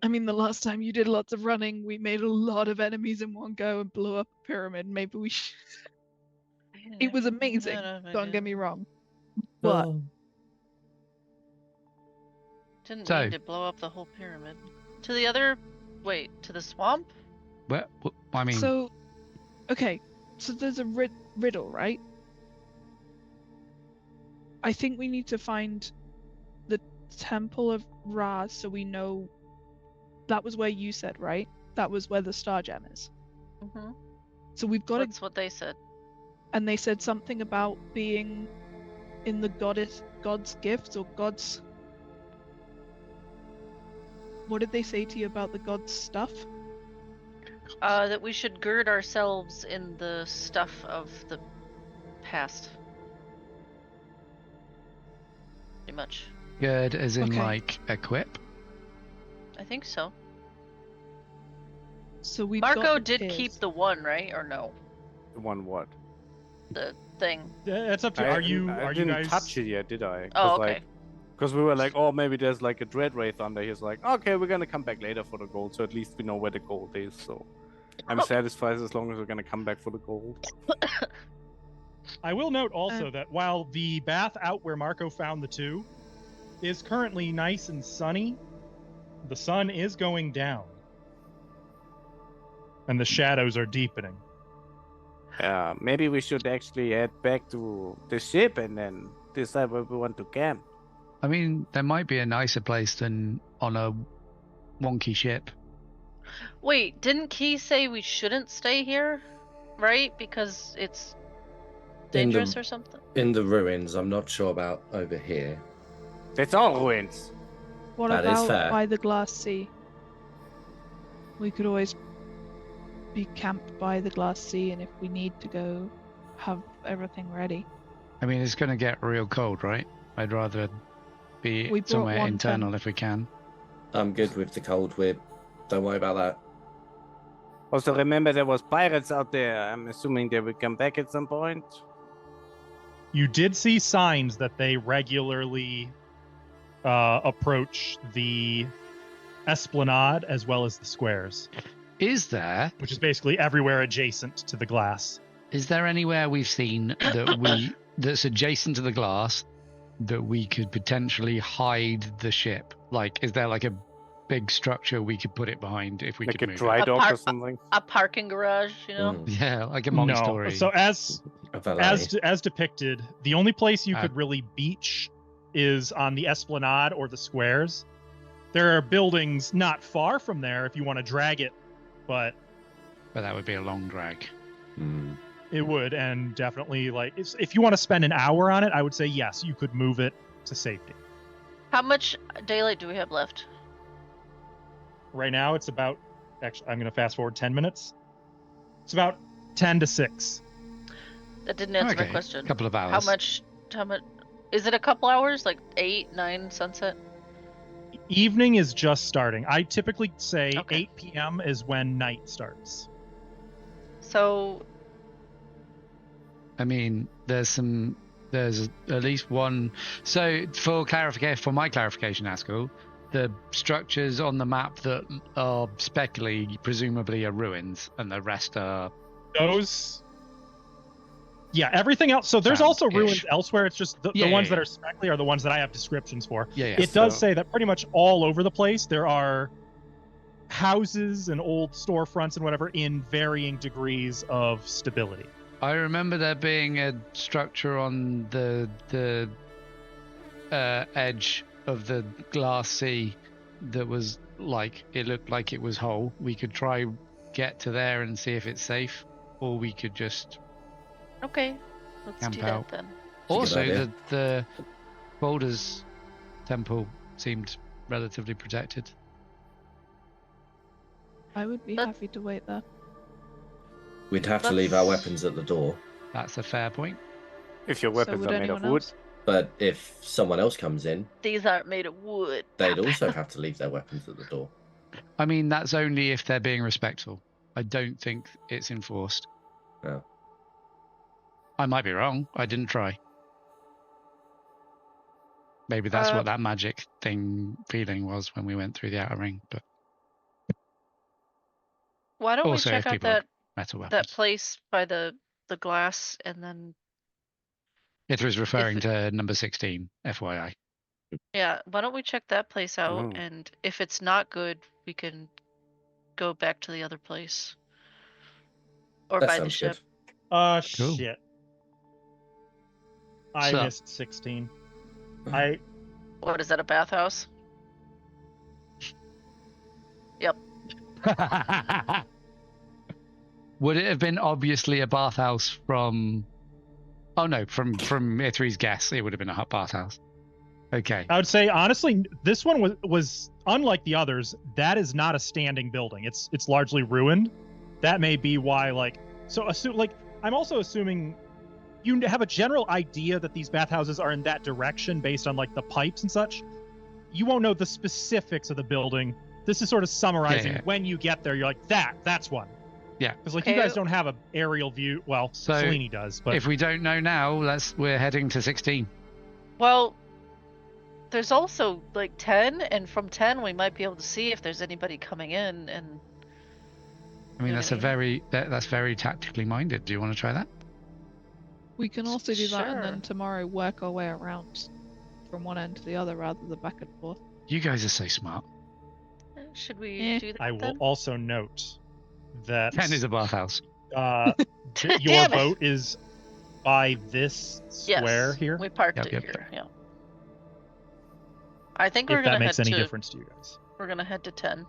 S6: I mean, the last time you did lots of running, we made a lot of enemies in one go and blew up a pyramid. Maybe we should... It was amazing, don't get me wrong. But
S7: Oh.
S5: Didn't
S1: So-
S5: mean to blow up the whole pyramid. To the other... Wait, to the swamp?
S1: I mean,
S6: so, okay, so there's a riddle, right? I think we need to find the Temple of Ra so we know that was where you said, right? That was where the star gem is.
S5: Mm-hmm.
S6: So we've got to,
S5: That's what they said.
S6: and they said something about being in the God's gifts or God's. What did they say to you about the God's stuff?
S5: That we should gird ourselves in the stuff of the past. Pretty much.
S1: good as in
S6: Okay.
S1: like equip.
S5: I think so.
S6: So we.
S5: Marco did keep the one, right? Or no?
S3: The one what?
S5: The thing.
S2: That's up to
S3: I
S2: are you
S3: didn't
S2: guys
S3: touch it yet, did I? 'Cause,
S5: Oh, okay.
S3: like, Because we were like, oh, maybe there's like a dread wraith on there. He's like, okay, we're gonna come back later for the gold, so at least we know where the gold is. So I'm satisfied as long as we're gonna come back for the gold.
S2: I will note also that while the bath out where Marco found the two is currently nice and sunny, the sun is going down. And the shadows are deepening.
S3: Maybe we should actually head back to the ship and then decide where we want to camp.
S1: I mean, there might be a nicer place than on a wonky ship.
S5: Wait, didn't Key say we shouldn't stay here? Right? Because it's dangerous or something?
S7: In the ruins, I'm not sure about over here.
S3: It's all ruins.
S6: What
S7: That is
S6: about
S7: fair.
S6: by the glass sea? We could always be camped by the glass sea, and if we need to go, have everything ready.
S1: I mean, it's going to get real cold, right? I'd rather be
S6: We brought
S1: somewhere
S6: one
S1: internal
S6: tent.
S1: if we can.
S7: I'm good with the cold whip. Don't worry about that.
S3: Also, remember there was pirates out there. I'm assuming they will come back at some point.
S2: You did see signs that they regularly approach the esplanade as well as the squares,
S1: Is there
S2: which is basically everywhere adjacent to the glass.
S1: anywhere we've seen that's adjacent to the glass that we could potentially hide the ship? Like, is there like a big structure we could put it behind if we
S3: Like
S1: could
S3: a
S1: move
S3: dry
S5: A
S3: dock
S5: par-
S3: or something.
S5: A parking garage, you know?
S7: Mm.
S1: it? Yeah, like a
S2: No.
S1: multi-story.
S2: So as
S7: A valet.
S2: as depicted, the only place you
S1: Uh,
S2: could really beach is on the esplanade or the squares. There are buildings not far from there if you want to drag it, but
S1: But that would be a long drag.
S7: Mm.
S2: it would, and definitely like if you want to spend an hour on it, I would say yes, you could move it to safety.
S5: How much daylight do we have left?
S2: Right now, it's about. Actually, I'm going to fast forward 10 minutes. It's about 10 to 6.
S5: That didn't answer my
S1: Okay,
S5: question.
S1: couple of hours.
S5: How much? Is it a couple hours? Like 8, 9 sunset?
S2: Evening is just starting. I typically say
S5: Okay.
S2: 8 p.m. is when night starts.
S5: So,
S1: I mean, there's at least one. So for my clarification, Askell, the structures on the map that are speckly presumably are ruins, and the rest are.
S2: Those. Yeah, everything else. So there's also ruins elsewhere. It's just the ones that are speckly are the ones that I have descriptions for.
S1: Yeah,
S2: It does say that pretty much all over the place there are houses and old storefronts and whatever in varying degrees of stability.
S1: I remember there being a structure on the edge of the glass sea that was like, it looked like it was whole. We could try get to there and see if it's safe, or we could just
S5: okay. Let's
S1: Camp
S5: do
S1: out.
S5: that then.
S7: good
S1: also
S7: idea.
S1: the Boulder's temple seemed relatively protected.
S6: I would be
S5: But-
S6: happy to wait there.
S7: We'd have to leave our weapons at the door,
S1: That's a fair point.
S3: If your
S6: So
S3: weapons
S6: would
S3: are made of
S6: anyone
S3: wood.
S6: else?
S7: but if someone else comes in,
S5: These aren't made of wood.
S7: they'd also have to leave their weapons at the door.
S1: I mean, that's only if they're being respectful. I don't think it's enforced.
S7: Oh.
S1: I might be wrong. I didn't try. Maybe that's what that magic feeling was when we went through the outer ring. But
S5: Why don't
S1: also,
S5: we
S1: if
S5: check out
S1: people have
S5: that
S1: metal weapons.
S5: that place by the glass, and then
S1: It was referring
S5: it-
S1: to number 16, FYI.
S5: yeah, why don't we check that place out?
S3: Mm.
S5: And if it's not good, we can go back to the other place or
S7: That
S5: by the
S7: sounds
S5: ship.
S7: good.
S1: Cool.
S2: Shit. I
S1: So-
S2: missed 16. I
S5: What is that? A bathhouse? Yep.
S1: Would it have been obviously a bathhouse from? Oh no, from Ithri's guess, it would have been a bathhouse. Okay.
S2: would say honestly, this one was unlike the others. That is not a standing building. It's largely ruined. That may be why. I'm also assuming you have a general idea that these bathhouses are in that direction based on like the pipes and such. You won't know the specifics of the building. This is sort of summarizing
S1: Yeah.
S2: when you get there. You're like, that's one.
S1: Yeah.
S2: Because like you
S5: Okay.
S2: guys don't have an aerial view. Well,
S1: So,
S2: Selene does, but
S1: If we don't know now, we're heading to 16.
S5: Well, there's also like 10, and from 10 we might be able to see if there's anybody coming in. And
S1: I mean,
S5: You know
S1: that's
S5: what I mean?
S1: that's very tactically minded. Do you want to try that?
S6: We can also do that and then
S5: Sure.
S6: tomorrow work our way around from one end to the other rather than back and forth.
S1: You guys are so smart.
S5: should we
S6: Eh.
S5: do that
S2: I will
S5: then?
S2: also note that
S1: 10 is a bathhouse.
S2: your
S5: Damn it.
S2: boat is by this square
S5: Yes,
S2: here.
S5: we parked
S1: Yep,
S5: it
S1: yep,
S5: here. Yeah. I think we're
S2: If
S5: gonna
S2: that makes
S5: head
S2: any
S5: to.
S2: difference to you guys.
S5: We're gonna head to 10.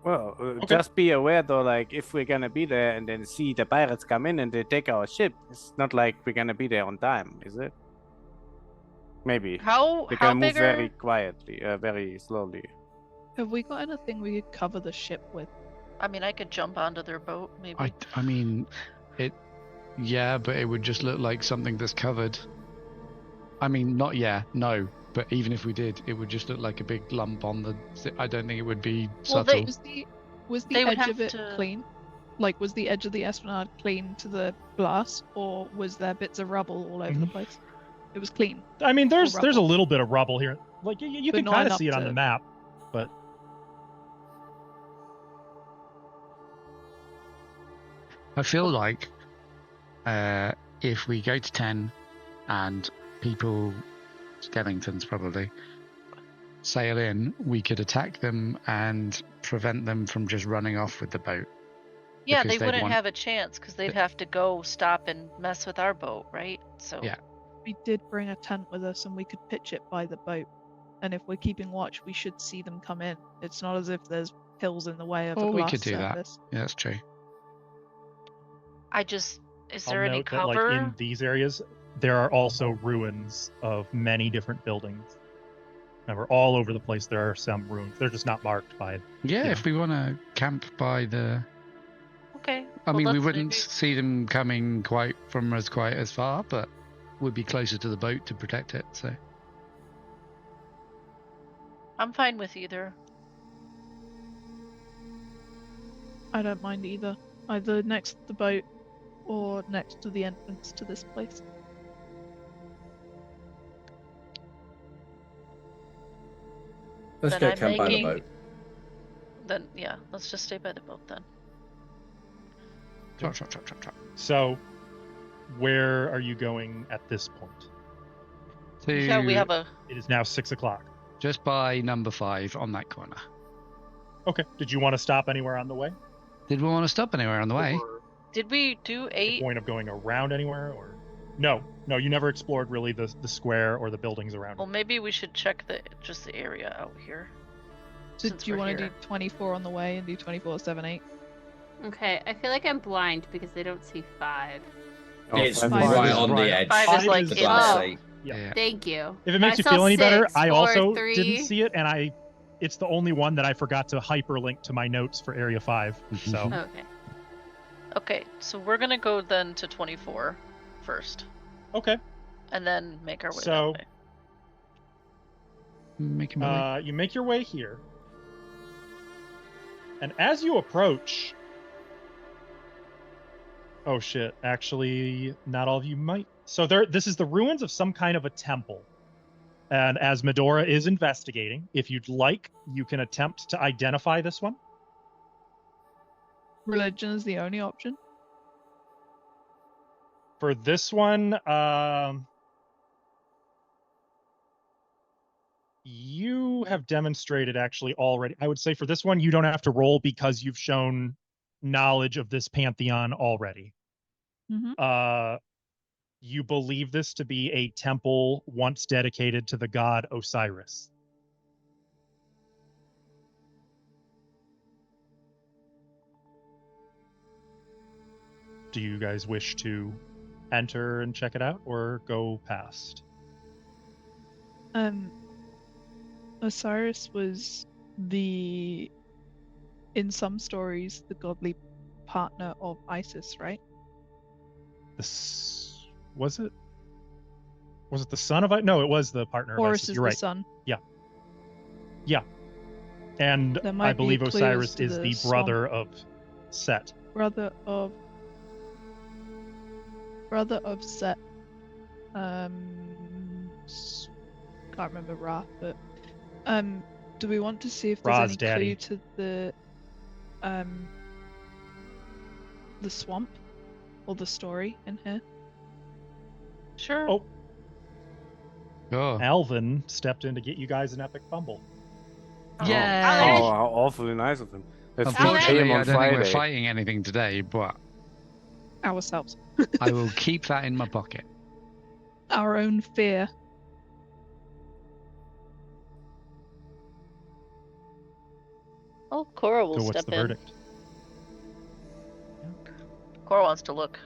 S3: Well,
S2: Okay.
S3: just be aware though, like if we're gonna be there and then see the pirates come in and they take our ship, it's not like we're gonna be there on time, is it? Maybe.
S5: How
S3: We're gonna move
S5: big
S3: very
S5: are?
S3: quietly, very slowly.
S6: Have we got anything we could cover the ship with?
S5: I mean, I could jump onto their boat, maybe.
S1: I mean, yeah, but it would just look like something that's covered. I mean, no. But even if we did, it would just look like a big lump on the. I don't think it would be
S5: Well,
S1: subtle.
S6: Was the
S5: They would
S6: edge
S5: have
S6: of it
S5: to-
S6: clean? Like, was the edge of the esplanade clean to the glass, or was there bits of rubble all over the place? It was clean.
S2: I mean, there's a
S6: rubble.
S2: little bit of rubble here. Like you
S6: But
S2: can
S6: not
S2: kind of
S6: enough
S2: see it on
S6: to-
S2: the map, but
S1: I feel like if we go to 10 and people, skeletons probably, sail in, we could attack them and prevent them from just running off with the boat.
S5: Yeah,
S1: because
S5: they
S1: they'd
S5: wouldn't
S1: want-
S5: have a chance because they'd have to go stop and mess with our boat, right? So
S1: Yeah.
S6: We did bring a tent with us, and we could pitch it by the boat. And if we're keeping watch, we should see them come in. It's not as if there's hills in the way of
S1: Oh,
S6: a
S1: we
S6: glass
S1: could do that.
S6: surface.
S1: Yeah, that's true.
S5: is
S2: I'll
S5: there any
S2: note that
S5: cover?
S2: like in these areas there are also ruins of many different buildings. Remember, all over the place there are some ruins. They're just not marked by.
S1: Yeah,
S2: Yeah.
S1: if we want to camp by the.
S5: Okay.
S1: I
S5: well,
S1: mean, we
S5: let's
S1: wouldn't
S5: maybe-
S1: see them coming quite as far, but would be closer to the boat to protect it. So
S5: I'm fine with either.
S6: I don't mind either. Either next to the boat or next to the entrance to this place.
S7: Let's
S5: Then
S7: go
S5: I'm
S7: camp by the
S5: making-
S7: boat.
S5: Then yeah, let's just stay by the boat then.
S1: chop.
S2: So, where are you going at this point?
S5: Yeah, we
S1: To
S5: have a.
S2: It is now 6:00.
S1: just by number 5 on that corner.
S2: Okay. Did you want to stop anywhere on the way?
S1: Did we want to stop anywhere on the way?
S2: Or
S5: Did we do
S2: the
S5: 8?
S2: point of going around anywhere? Or no, you never explored really the square or the buildings around
S5: Well,
S2: it.
S5: maybe we should check just the area out here.
S6: So
S5: Since
S6: do you
S5: we're
S6: want to
S5: here.
S6: do 24 on the way and do 24, 7, 8?
S4: Okay, I feel like I'm blind because they don't see 5.
S7: It's
S3: five
S6: Five
S7: right
S6: is
S7: on
S1: right-
S7: the edge.
S5: Five is like
S7: of the
S2: in-
S7: glass
S4: Oh.
S7: sea.
S2: Yeah.
S4: Thank you.
S2: If it makes
S4: I
S2: you
S4: saw
S2: feel any better,
S4: 6,
S2: I
S4: 4,
S2: also
S4: 3.
S2: didn't see it, and it's the only one that I forgot to hyperlink to my notes for Area 5. So
S4: Okay.
S5: Okay, so we're gonna go then to 24 first,
S2: okay,
S5: and then make our way
S2: So-
S5: that way.
S1: Making my way.
S2: you make your way here, and as you approach, oh shit! Actually, not all of you might. So this is the ruins of some kind of a temple. And as Medora is investigating, if you'd like, you can attempt to identify this one.
S6: Religion is the only option.
S2: For this one, you have demonstrated actually already. I would say for this one, you don't have to roll because you've shown knowledge of this pantheon already.
S6: Mhm.
S2: You believe this to be a temple once dedicated to the god Osiris. Do you guys wish to enter and check it out or go past?
S6: Osiris was in some stories, the godly partner of Isis, right?
S2: Was it the son of I? No, it was the partner of
S6: Horus
S2: Isis.
S6: is
S2: You're
S6: the
S2: right.
S6: son.
S2: And
S6: There might
S2: I
S6: be a
S2: believe
S6: clue as
S2: Osiris
S6: to
S2: is
S6: the
S2: the
S6: swamp.
S2: brother of Set.
S6: Brother of Set. can't remember Ra, but do we want to see if there's
S2: Ra's
S6: any
S2: daddy.
S6: clue to the swamp or the story in here?
S5: Sure.
S2: Oh,
S1: Sure.
S2: Alvin stepped in to get you guys an epic fumble.
S1: Yay!
S3: Oh, how awfully nice of him. Let's pay him
S1: Unfortunately, I
S3: on
S1: don't think we're
S3: Friday.
S1: fighting anything today, but
S6: Ourselves.
S1: I will keep that in my pocket.
S6: Our own fear.
S5: Oh, Cora will
S2: So what's
S5: step
S2: the
S5: in.
S2: verdict?
S5: Cora wants to look.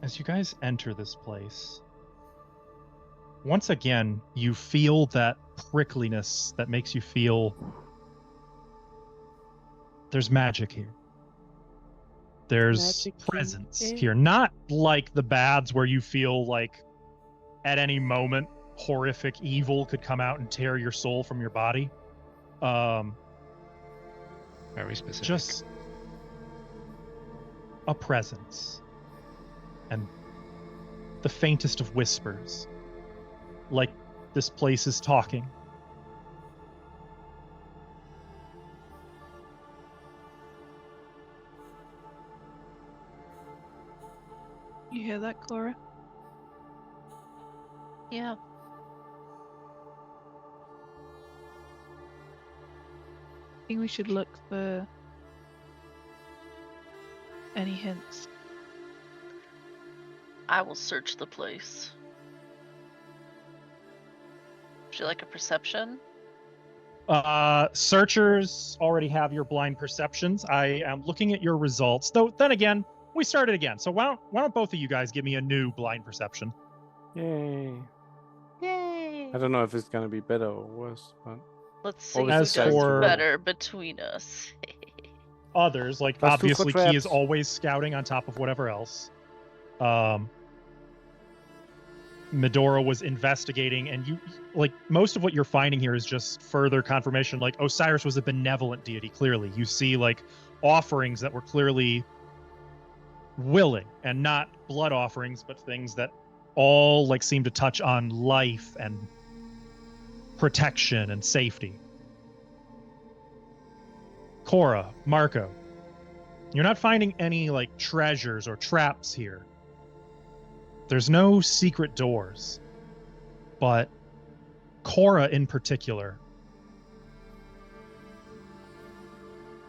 S2: As you guys enter this place, once again, you feel that prickliness that makes you feel there's magic here. There's
S4: Magic
S2: presence
S4: here.
S2: here. Not like the baths where you feel like at any moment horrific evil could come out and tear your soul from your body.
S1: Very specific.
S2: Just a presence. And the faintest of whispers. Like this place is talking.
S6: You hear that, Cora?
S5: Yeah.
S6: I think we should look for any hints.
S5: I will search the place. Would you like a perception?
S2: Searchers already have your blind perceptions. I am looking at your results. Though then again, we started again. So why don't both of you guys give me a new blind perception?
S3: Yay.
S5: Yay!
S3: I don't know if it's gonna be better or worse, but
S5: Let's see
S3: Always
S5: who
S2: As
S5: does
S2: for-
S5: better between us.
S2: Others, like
S3: +2 for
S2: obviously Key is
S3: traps.
S2: always scouting on top of whatever else. Medora was investigating, and you like most of what you're finding here is just further confirmation. Like Osiris was a benevolent deity. Clearly, you see like offerings that were clearly willing, and not blood offerings, but things that all like seem to touch on life and protection and safety. Cora, Marco, you're not finding any like treasures or traps here. There's no secret doors. But Cora in particular,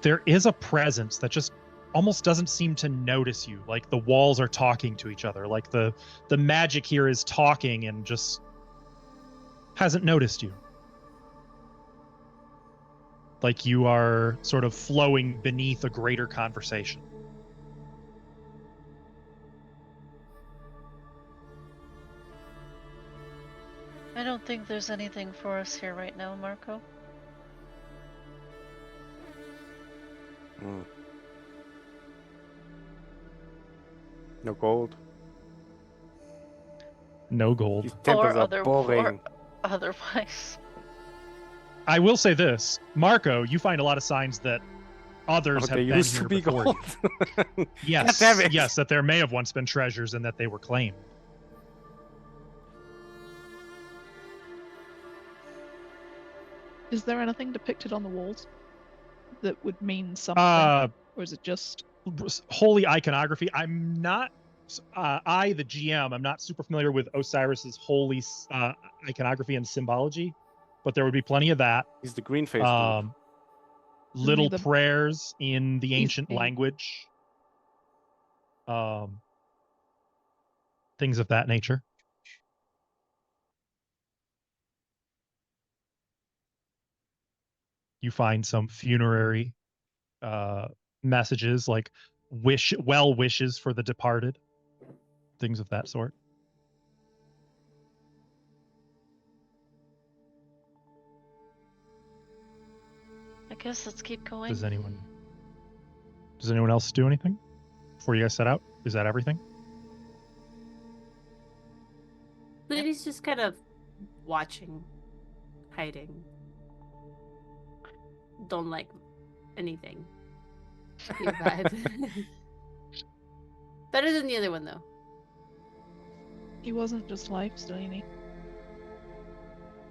S2: there is a presence that just almost doesn't seem to notice you. Like the walls are talking to each other. Like the magic here is talking and just hasn't noticed you. Like you are sort of flowing beneath a greater conversation.
S5: I don't think there's anything for us here right now, Marco.
S3: no gold.
S2: No gold.
S3: These temples
S5: Or
S3: are boring.
S5: otherwise.
S2: I will say this, Marco, you find a lot of signs that others
S3: Oh,
S2: have
S3: they
S2: been
S3: used
S2: here
S3: to be
S2: before
S3: gold.
S2: you. Yes,
S3: God damn it.
S2: yes, that there may have once been treasures and that they were claimed.
S6: Is there anything depicted on the walls that would mean something? Or is it just
S2: Holy iconography. I'm not, I, the GM, I'm not super familiar with Osiris's holy iconography and symbology, but there would be plenty of that.
S3: He's the green face dude.
S2: Little
S6: the-
S2: prayers in the ancient
S6: a-
S2: language. Things of that nature. You find some funerary messages like well wishes for the departed, things of that sort.
S5: I guess let's keep going.
S2: Does anyone else do anything before you guys set out? Is that everything?
S4: Ludi's just kind of watching, hiding. Don't like anything. Your vibe. Better than the other one though.
S6: he wasn't just life, Delaney?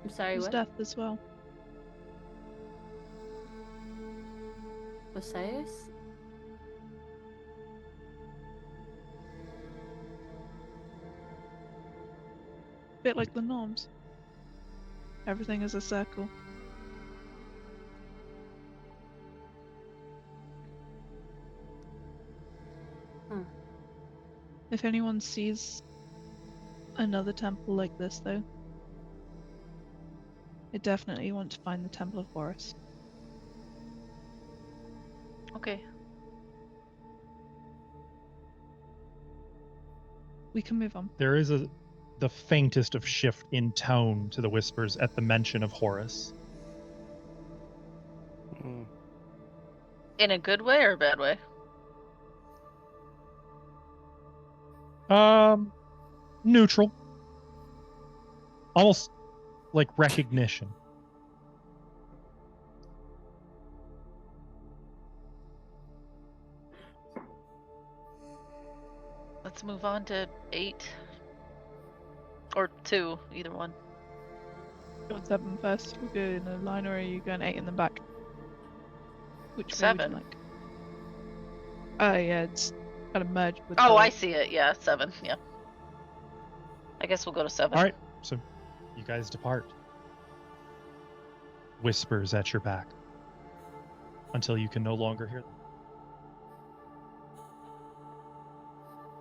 S4: I'm sorry,
S6: His
S4: what?
S6: death as well.
S4: Osiris?
S6: Bit like the norms. Everything is a circle.
S4: Hmm.
S6: If anyone sees another temple like this, though, I definitely want to find the Temple of Horus.
S5: Okay.
S6: We can move on.
S2: There is the faintest of shift in tone to the whispers at the mention of Horus.
S3: Mm.
S5: In a good way or a bad way?
S2: Neutral. Almost like recognition.
S5: Let's move on to 8. Or 2, either one.
S6: Go 7 first. We'll go in a line, or are you going 8 in the back? Which way would
S5: 7.
S6: you like? Oh yeah, it's kind of merged with.
S5: Oh,
S6: the...
S5: I see it. Yeah, 7. Yeah. I guess we'll go to 7.
S2: All right, so you guys depart. Whispers at your back until you can no longer hear them.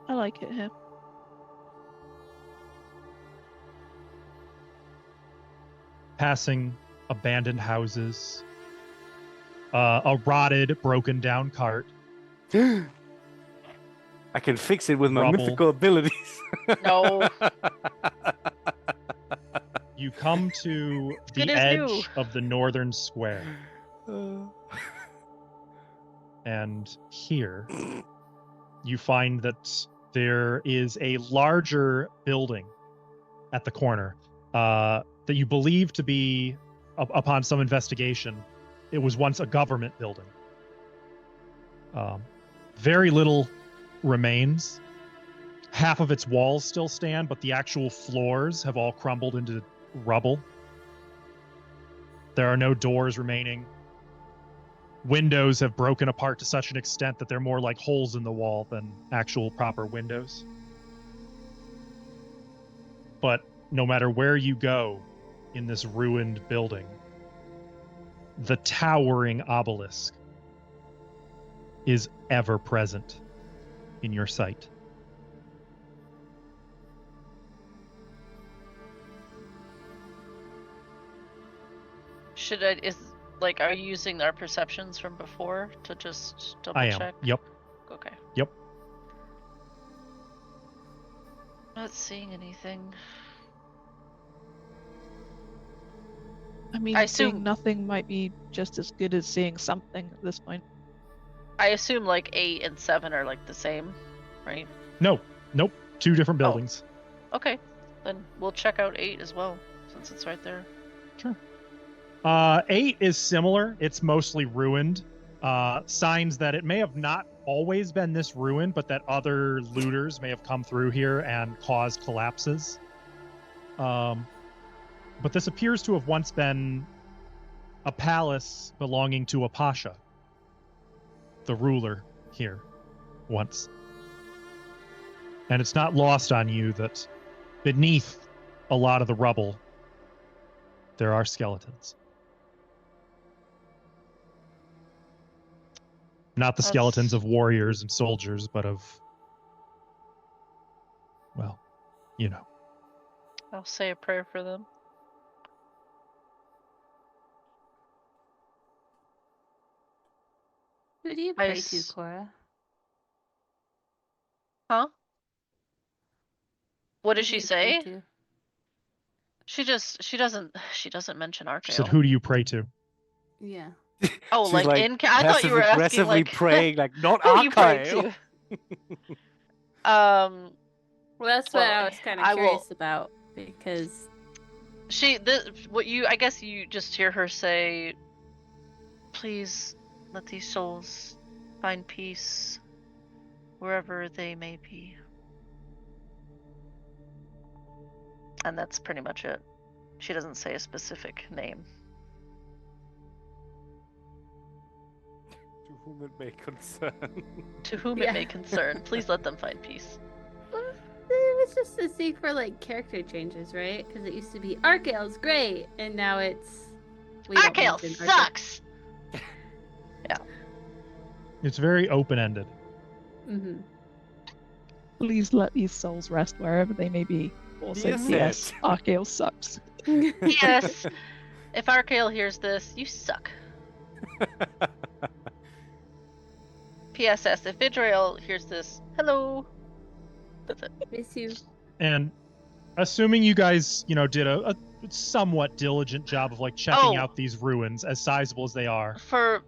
S6: I like it here.
S2: Passing abandoned houses, a rotted, broken down cart.
S3: I can fix it with my
S2: Rubble.
S3: mythical abilities.
S5: No.
S2: You come to
S5: Good
S2: the
S5: as
S2: edge
S5: new.
S2: of the northern square,
S3: Uh,
S2: and here you find that there is a larger building at the corner that you believe to be, upon some investigation, it was once a government building. Very little remains. Half of its walls still stand, but the actual floors have all crumbled into rubble. There are no doors remaining. Windows have broken apart to such an extent that they're more like holes in the wall than actual proper windows. But no matter where you go in this ruined building, the towering obelisk is ever present in your sight.
S5: Should I are you using our perceptions from before to just double
S2: I am.
S5: check?
S2: Yep.
S5: Okay.
S2: Yep.
S5: Not seeing anything.
S6: I mean,
S5: I
S6: seeing
S5: assume-
S6: nothing might be just as good as seeing something at this point.
S5: I assume like 8 and 7 are like the same, right?
S2: No. Nope. Two different buildings.
S5: Okay. Then we'll check out 8 as well, since it's right there.
S2: Sure. 8 is similar. It's mostly ruined. Signs that it may have not always been this ruined, but that other looters may have come through here and caused collapses. But this appears to have once been a palace belonging to a pasha, the ruler here, once. And it's not lost on you that beneath a lot of the rubble, there are skeletons. Not the skeletons of warriors and soldiers, but of, well, you know.
S5: I'll say a prayer for them.
S4: Who do you
S5: I
S4: pray to,
S5: s-
S4: Cora?
S5: Huh? What
S4: Who
S5: does
S4: do
S5: she
S4: you pray
S5: say?
S4: to?
S5: She doesn't mention Archaeo.
S2: She said, who do you pray to?
S4: Yeah.
S5: Oh,
S3: She's
S5: like,
S3: like
S5: I thought you were asking
S3: aggressively
S5: like
S3: praying, like not
S5: who you pray
S3: Archaeo.
S5: to.
S4: Well, that's what
S5: Well,
S4: I was kind of
S5: I will-
S4: curious about because
S5: I guess you just hear her say, please let these souls find peace wherever they may be. And that's pretty much it. She doesn't say a specific name.
S3: To whom it may concern.
S5: To whom it may concern, please let them find peace.
S4: It was just to seek for like character changes, right? Because it used to be Archael's great, and now it's
S5: Archael sucks!
S2: It's very open-ended.
S4: Mm-hmm.
S6: Please let these souls rest wherever they may be. Also,
S3: Yes,
S6: yes, Archael sucks.
S5: Yes! If Archael hears this, you suck. PSS, if Idriel hears this, hello. That's it.
S4: Miss you.
S2: And assuming you guys, did a somewhat diligent job of like checking out these ruins, as sizable as they are,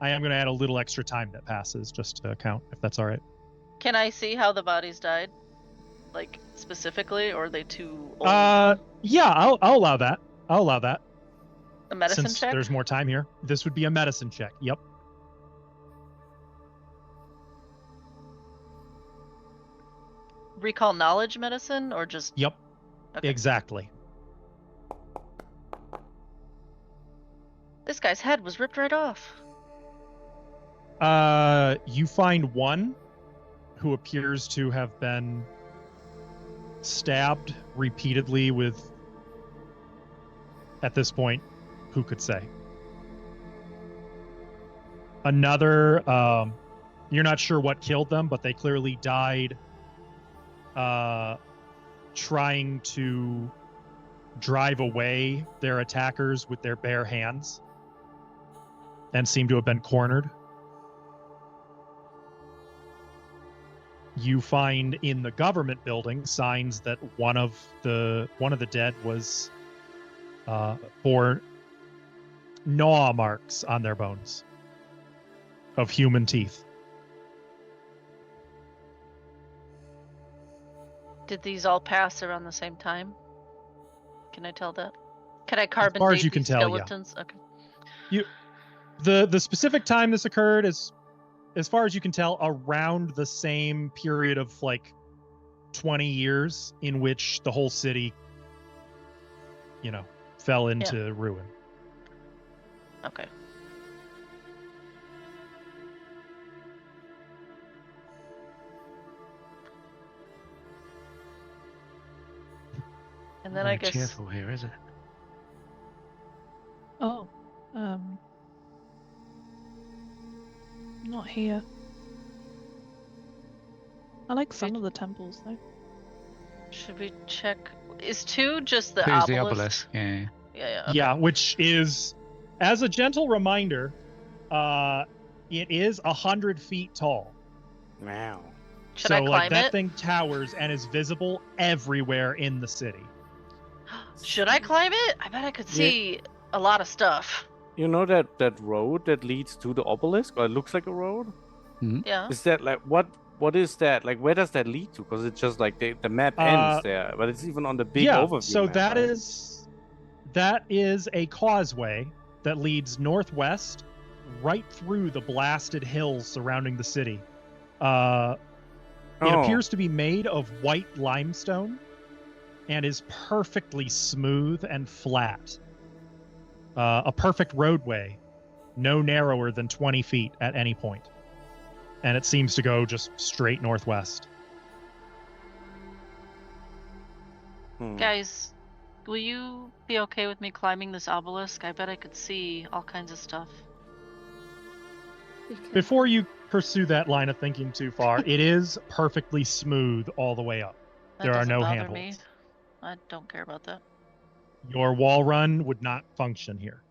S2: I am going to add a little extra time that passes just to count, if that's all right.
S5: Can I see how the bodies died? Like, specifically, or are they too old?
S2: Yeah, I'll allow that. I'll allow that.
S5: A medicine
S2: Since
S5: check?
S2: there's more time here. This would be a medicine check. Yep.
S5: Recall knowledge medicine, or just...
S2: Yep.
S5: Okay.
S2: Exactly.
S5: This guy's head was ripped right off.
S2: You find one who appears to have been stabbed repeatedly with, at this point, who could say? Another, you're not sure what killed them, but they clearly died trying to drive away their attackers with their bare hands and seem to have been cornered. You find in the government building signs that one of the dead was bore gnaw marks on their bones of human teeth.
S5: Did these all pass around the same time? Can I tell that? Can I carbon
S2: As far as
S5: date
S2: you can
S5: these
S2: tell,
S5: skeletons?
S2: yeah.
S5: Okay.
S2: The specific time this occurred is, as far as you can tell, around the same period of like 20 years in which the whole city, fell into ruin.
S5: Okay. And then
S1: Very
S5: I guess
S1: cheerful here, is it?
S6: Oh, not here. I like some of the temples though.
S5: should we check? Is 2 just the
S1: Who's
S5: obelisk?
S1: the obelisk? Yeah.
S5: Yeah. Okay.
S2: Yeah, which is, as a gentle reminder, it is 100 feet tall.
S3: Wow.
S5: Should I climb
S2: that
S5: it?
S2: thing towers and is visible everywhere in the city.
S5: Should I climb it? I bet I could see a lot of stuff.
S3: You know that road that leads to the obelisk, or it looks like a road?
S5: Yeah.
S3: Is that like what is that? Like, where does that lead to? Because it's just like the map ends there, but it's even on the big overview
S2: so
S3: map,
S2: that
S3: right?
S2: that is a causeway that leads northwest right through the blasted hills surrounding the city. It appears to be made of white limestone and is perfectly smooth and flat. A perfect roadway, no narrower than 20 feet at any point. And it seems to go just straight northwest.
S5: Guys, will you be okay with me climbing this obelisk? I bet I could see all kinds of stuff.
S2: Before you pursue that line of thinking too far, it is perfectly smooth all the way up.
S5: That
S2: There are
S5: doesn't
S2: no
S5: bother
S2: handholds.
S5: me. I don't care about that.
S2: Your wall run would not function here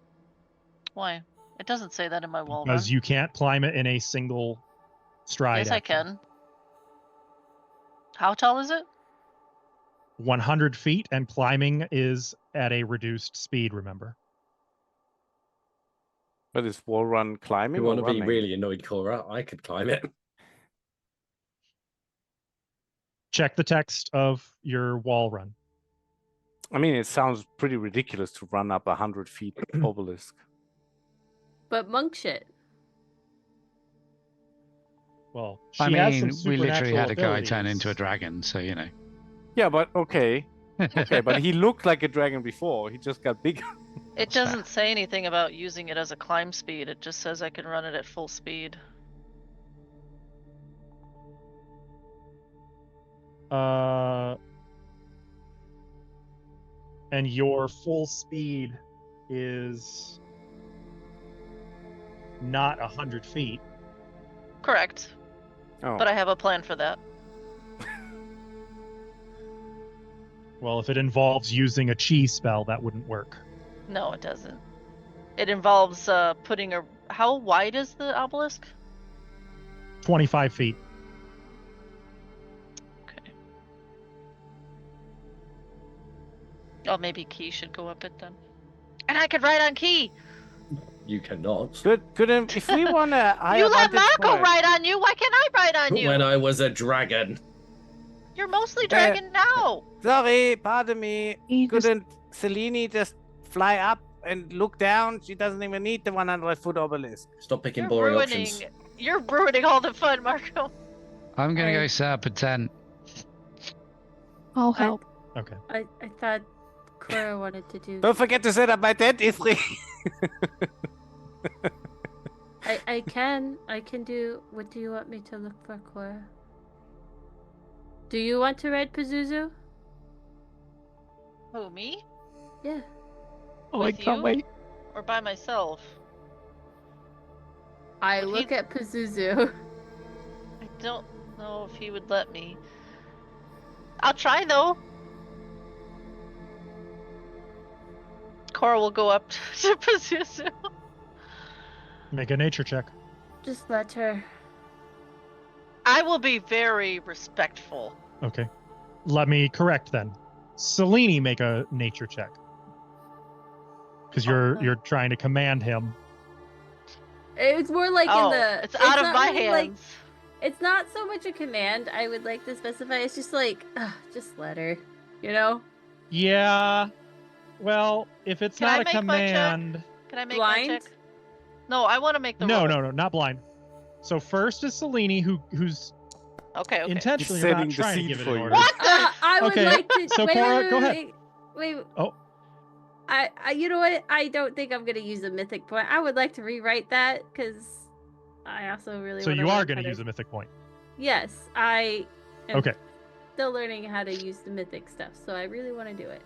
S5: Why? It doesn't say that in my wall
S2: because
S5: run.
S2: you can't climb it in a single stride.
S5: Yes, I
S2: actually.
S5: can. How tall is it?
S2: 100 feet, and climbing is at a reduced speed, remember.
S3: But is wall run climbing
S7: You
S3: or
S7: want to be
S3: running?
S7: really annoyed, Cora? I could climb it.
S2: Check the text of your wall run.
S3: I mean, it sounds pretty ridiculous to run up 100 feet obelisk.
S4: But monk shit.
S2: Well,
S1: I
S2: she has
S1: mean,
S2: some
S1: we literally
S2: supernatural
S1: had a guy turn
S2: abilities.
S1: into a dragon, so
S3: Yeah, but okay. Okay, but he looked like a dragon before. He just got bigger.
S5: It doesn't say anything about using it as a climb speed. It just says I can run it at full speed.
S2: And your full speed is not 100 feet.
S5: Correct.
S3: Oh.
S5: But I have a plan for that.
S2: Well, if it involves using a chi spell, that wouldn't work.
S5: No, it doesn't. It involves putting a... How wide is the obelisk?
S2: 25 feet.
S5: Okay. Oh, maybe Key should go up it then. And I could ride on Key!
S7: You cannot.
S3: Couldn't if we want to.
S5: You let Marco ride on you! Why can't I ride on you?
S7: When I was a dragon.
S5: You're mostly dragon now!
S3: Sorry, pardon me.
S6: He just-
S3: Couldn't Selene just fly up and look down? She doesn't even need the 100-foot obelisk.
S7: Stop picking
S5: You're
S7: boring
S5: ruining...
S7: options.
S5: You're ruining all the fun, Marco.
S1: I'm gonna
S4: I-
S1: go set up a tent.
S6: I'll help.
S2: Okay.
S4: I thought Cora wanted to do.
S3: Don't forget to set up my tent, Ifri.
S4: I can do. What do you want me to look for, Cora? Do you want to ride Pazuzu?
S5: Who, me?
S4: Yeah.
S6: Oh, I
S5: With
S6: can't
S5: you?
S6: wait.
S5: Or by myself?
S4: I
S5: If
S4: look
S5: he-
S4: at Pazuzu.
S5: I don't know if he would let me. I'll try though. Cora will go up to Pazuzu.
S2: Make a nature check.
S4: Just let her.
S5: I will be very respectful.
S2: Okay. Let me correct then. Selene, make a nature check. Because
S4: Okay.
S2: you're trying to command him.
S4: It's more like
S5: Oh,
S4: in the.
S5: it's out of
S4: not
S5: my
S4: really, like-
S5: hands.
S4: it's not so much a command. I would like to specify. It's just like, just let her. You know.
S2: Yeah. Well, if it's
S5: Can I
S2: not a
S5: make my check?
S2: command.
S5: Can I make
S4: Blind?
S5: my check? No, I want to make the
S2: No,
S5: roll.
S2: no, not blind. So first is Selene, who's
S5: Okay, okay.
S2: intentionally
S3: He's
S2: you're
S3: setting
S2: not
S3: the
S2: trying to
S3: scene
S2: give it
S3: for
S2: an
S3: you.
S2: order.
S5: What the?
S4: I would
S2: Okay,
S4: like to.
S2: so
S4: wait,
S2: Cora,
S4: wait,
S2: go
S4: wait,
S2: ahead.
S4: wait.
S2: Oh.
S4: I, you know what? I don't think I'm gonna use a mythic point. I would like to rewrite that because I also really.
S2: So
S4: wanna
S2: you are
S4: learn
S2: going
S4: how
S2: to use a mythic point.
S4: Yes, I. Am
S2: Okay.
S4: Still learning how to use the mythic stuff, so I really want to do it.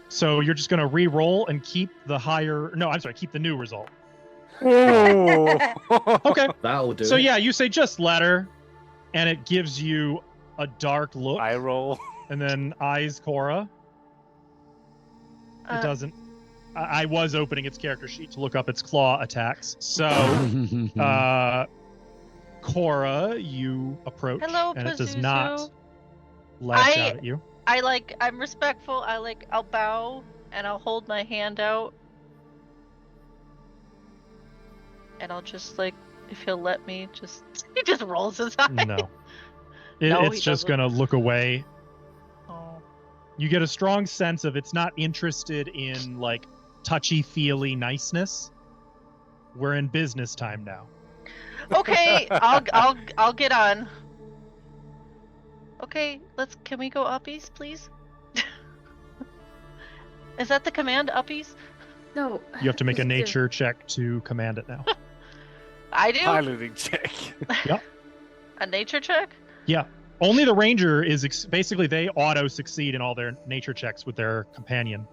S2: So you're just going to re-roll and keep the higher. No, I'm sorry, keep the new result.
S3: Oh.
S2: Okay.
S7: That'll do.
S2: So
S7: it.
S2: yeah, you say just letter, and it gives you a dark look,
S3: I roll.
S2: and then eyes Cora. It doesn't. I was opening its character sheet to look up its claw attacks. So, Cora, you approach,
S5: Hello,
S2: and it does
S5: Pazuzu.
S2: not lash out at you.
S5: I'm respectful. I'll bow and I'll hold my hand out. And I'll just if he'll let me, he just rolls his eyes.
S2: No,
S5: No,
S2: it's
S5: he
S2: just
S5: doesn't.
S2: gonna look away.
S5: Oh.
S2: You get a strong sense of it's not interested in touchy-feely niceness. We're in business time now.
S5: Okay, I'll get on. Okay, can we go uppies, please? Is that the command, uppies?
S4: No.
S2: You have to make a
S4: Pazuzu.
S2: nature check to command it now.
S5: I do?
S3: Piloting check.
S5: A nature check?
S2: Yeah. Only the ranger is basically they auto succeed in all their nature checks with their companion.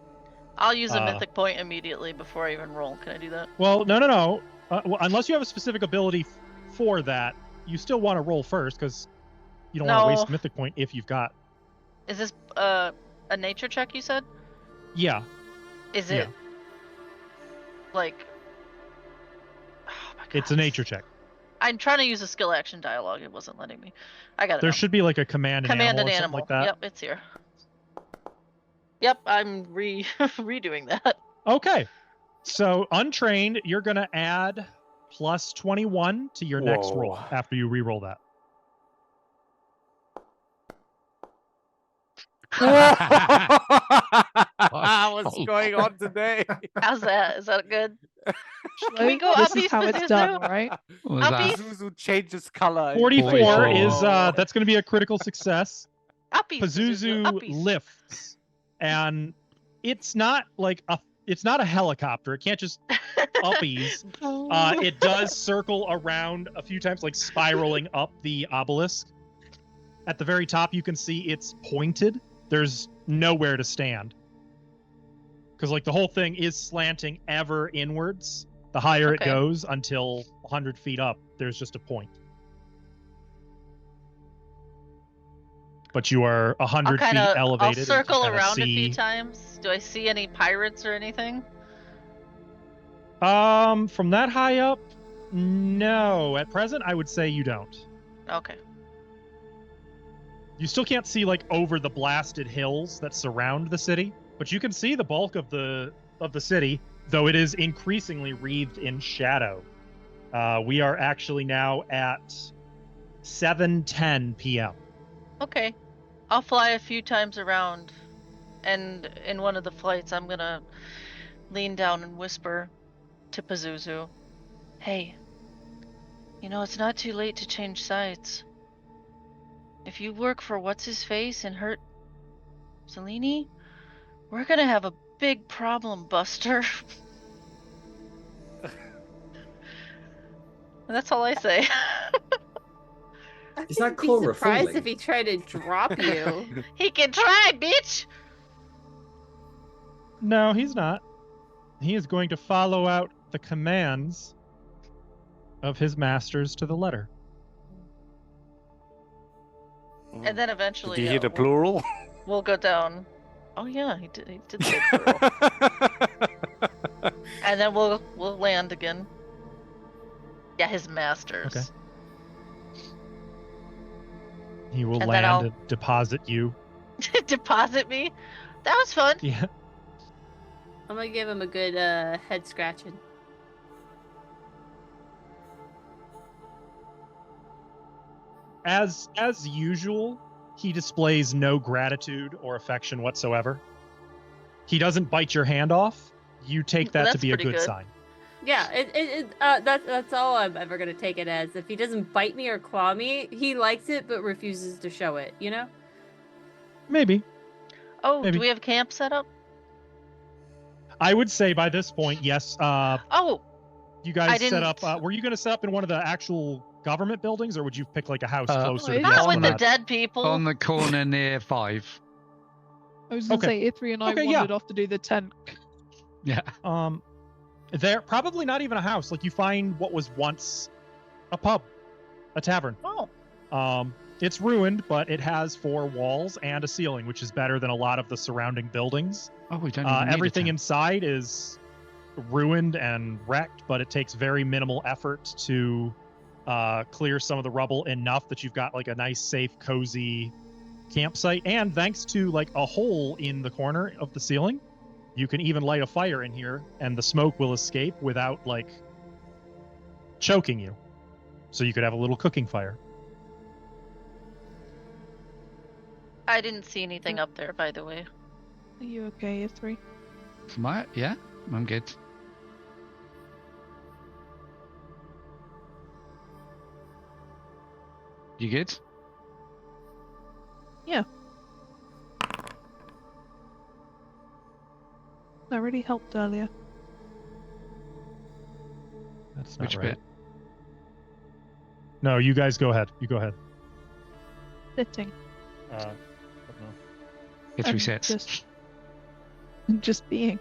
S5: I'll use a mythic point immediately before I even roll. Can I do that?
S2: Well, no. Well, unless you have a specific ability for that, you still want to roll first because you don't want to waste
S5: No.
S2: mythic point if you've got.
S5: Is this a nature check you said?
S2: Yeah.
S5: Is
S2: Yeah.
S5: it oh my
S2: It's a
S5: gosh.
S2: nature check.
S5: I'm trying to use a skill action dialogue. It wasn't letting me. I got it.
S2: There
S5: now.
S2: should be a command an
S5: Command
S2: animal
S5: an
S2: or something
S5: animal.
S2: like that.
S5: Yep, it's here. Yep, I'm redoing that.
S2: Okay. So untrained, you're gonna add plus 21 to your next
S3: Whoa.
S2: roll after you re-roll that.
S3: What's going on today?
S5: How's that? Is that good? Can we go
S6: This
S5: uppies,
S6: is how it's
S5: Pazuzu?
S6: done, all right?
S1: What was
S5: Uppies?
S1: that?
S3: Pazuzu changes color.
S2: 44 is
S3: Whoa.
S2: that's going to be a critical success.
S5: Uppies,
S2: Pazuzu
S5: uppies.
S2: lifts and it's not like it's not a helicopter. It can't just uppies. It does circle around a few times, like spiraling up the obelisk. At the very top, you can see it's pointed. There's nowhere to stand. Because like the whole thing is slanting ever inwards. The higher it
S5: Okay.
S2: goes until 100 feet up, there's just a point. But you are 100 feet elevated.
S5: I'll
S2: and you
S5: circle
S2: kinda
S5: around a few
S2: see-
S5: times. Do I see any pirates or anything?
S2: From that high up, no. At present, I would say you don't.
S5: Okay.
S2: You still can't see like over the blasted hills that surround the city, but you can see the bulk of the city, though it is increasingly wreathed in shadow. We are actually now at 7:10 p.m.
S5: Okay. I'll fly a few times around, and in one of the flights, I'm gonna lean down and whisper to Pazuzu, "Hey, you know, it's not too late to change sides. If you work for what's-his-face and hurt Selene, we're gonna have a big problem, Buster." And that's all I say.
S4: I
S7: Is that
S4: wouldn't be
S7: Cora
S4: surprised
S7: falling?
S4: if he tried to drop you.
S5: He can try, bitch!
S2: No, he's not. He is going to follow out the commands of his masters to the letter.
S5: And then
S3: Did
S5: eventually
S3: you hear the plural?
S5: we'll go down. Oh yeah, he did say plural. And then we'll land again. Yeah, his masters.
S2: Okay. He will
S5: And then
S2: land
S5: I'll-
S2: and deposit you.
S5: Deposit me? That was fun.
S2: Yeah.
S4: I'm gonna give him a good head scratching.
S2: As usual, he displays no gratitude or affection whatsoever. He doesn't bite your hand off. You take that to
S5: That's
S2: be a
S5: pretty
S2: good
S5: good.
S2: sign.
S4: Yeah, that's all I'm ever gonna take it as. If he doesn't bite me or claw me, he likes it but refuses to show it. You know?
S2: Maybe.
S5: Oh,
S2: Maybe.
S5: do we have camp set up?
S2: I would say by this point, yes.
S5: Oh,
S2: You
S5: I
S2: guys set
S5: didn't-
S2: up. Were you going to set up in one of the actual government buildings, or would you pick like a house closer to the
S5: not with the
S2: Esplanade?
S5: dead people.
S1: On the corner near 5.
S6: I was gonna
S2: Okay.
S6: say Ithri and I
S2: Okay, yeah.
S6: wandered off to do the tent.
S1: Yeah.
S2: They're probably not even a house. Like you find what was once a pub, a tavern.
S5: Oh,
S2: It's ruined, but it has 4 walls and a ceiling, which is better than a lot of the surrounding buildings.
S1: Oh, we don't even need a
S2: Everything
S1: tent.
S2: inside is ruined and wrecked, but it takes very minimal effort to clear some of the rubble enough that you've got like a nice, safe, cozy campsite. And thanks to like a hole in the corner of the ceiling, you can even light a fire in here, and the smoke will escape without like choking you. So you could have a little cooking fire.
S5: I didn't see anything up there, by the way.
S6: Are you okay, Ithri?
S1: Yeah, I'm good. You good?
S6: That really helped earlier.
S2: That's not
S1: Which
S2: right.
S1: bit?
S2: No, you guys go ahead. You go ahead.
S6: Sitting.
S1: It
S6: and
S1: resets.
S6: Just being.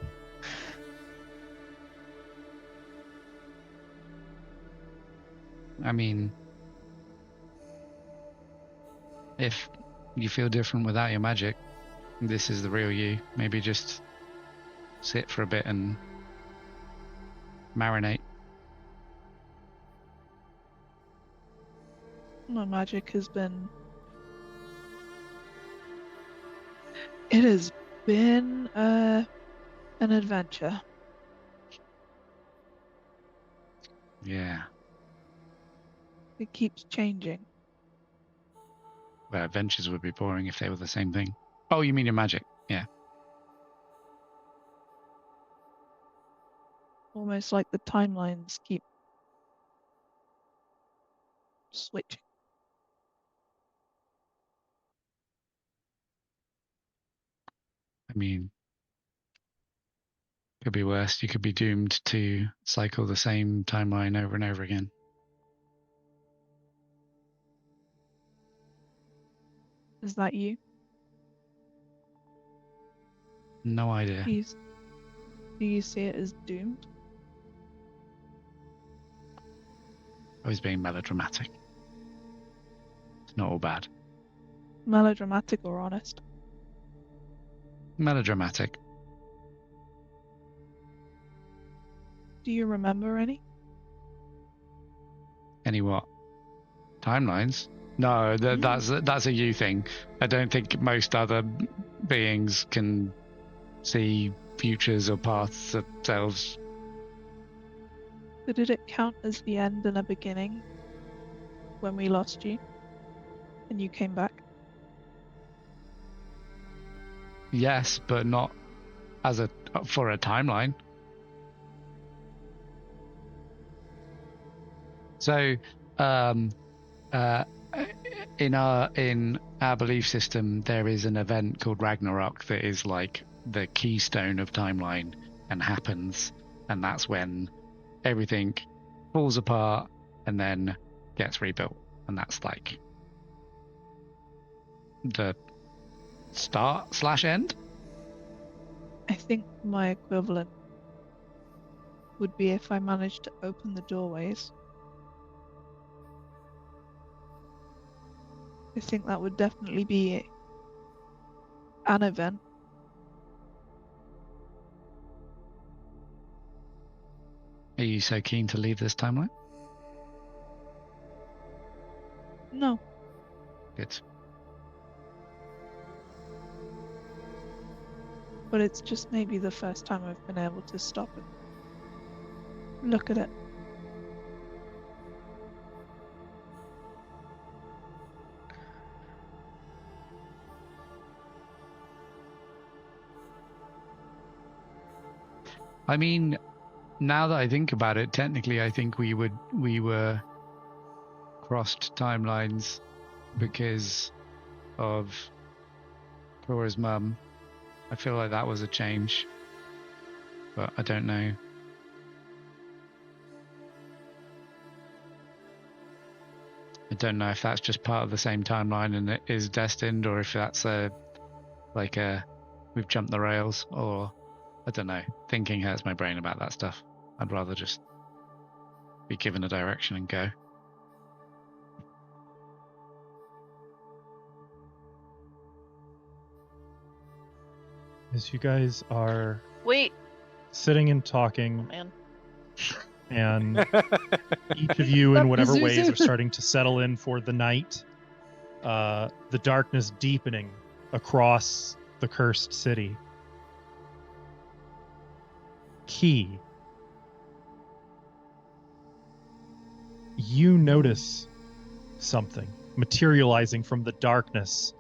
S1: I mean, if you feel different without your magic, this is the real you. Maybe just sit for a bit and marinate.
S6: My magic has been. It has been an adventure.
S1: Yeah.
S6: It keeps changing.
S1: Well, adventures would be boring if they were the same thing. Oh, you mean your magic? Yeah.
S6: Almost like the timelines keep switching.
S1: I mean, could be worse. You could be doomed to cycle the same timeline over and over again.
S6: Is that you?
S1: No idea.
S6: Do you see it as doomed?
S1: I was being melodramatic. It's not all bad.
S6: Melodramatic or honest?
S1: Melodramatic.
S6: Do you remember any?
S1: Any what? Timelines? No, that's a you thing. I don't think most other beings can see futures or paths themselves.
S6: So did it count as the end and a beginning when we lost you and you came back?
S1: Yes, but not as for a timeline. So, in our belief system, there is an event called Ragnarok that is like the keystone of timeline and happens, and that's when everything falls apart and then gets rebuilt, and that's like the start/end.
S6: I think my equivalent would be if I managed to open the doorways. I think that would definitely be an event.
S1: Are you so keen to leave this timeline?
S6: No.
S1: Good.
S6: But it's just maybe the first time I've been able to stop and look at it.
S1: I mean, now that I think about it, technically I think we were crossed timelines because of Flora's mum. I feel like that was a change, but I don't know. I don't know if that's just part of the same timeline and it is destined, or if that's we've jumped the rails, or I don't know. Thinking hurts my brain about that stuff. I'd rather just be given a direction and go.
S2: As you guys are
S5: Wait,
S2: sitting and talking,
S5: man.
S2: and each of you in whatever
S1: Zuzu.
S2: ways are starting to settle in for the night, the darkness deepening across the cursed city. Key, you notice something materializing from the darkness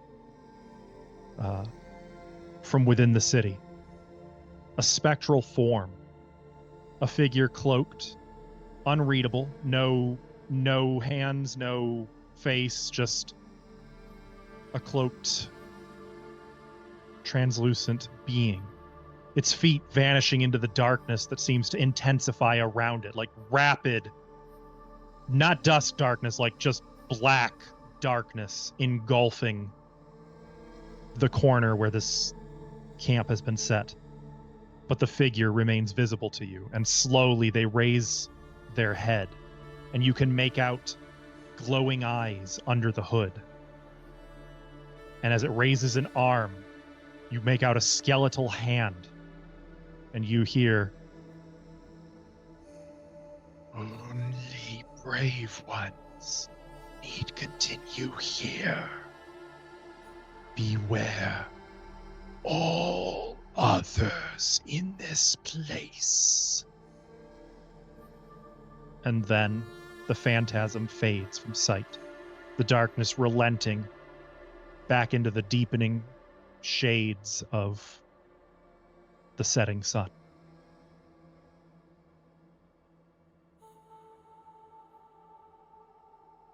S2: from within the city. A spectral form, a figure cloaked, unreadable, no hands, no face, just a cloaked, translucent being. Its feet vanishing into the darkness that seems to intensify around it, like rapid, not dusk darkness, like just black darkness engulfing the corner where this camp has been set. But the figure remains visible to you, and slowly they raise their head, and you can make out glowing eyes under the hood. And as it raises an arm, you make out a skeletal hand, and you hear, "Only brave ones need continue here. Beware all others in this place." And then the phantasm fades from sight, the darkness relenting back into the deepening shades of the setting sun.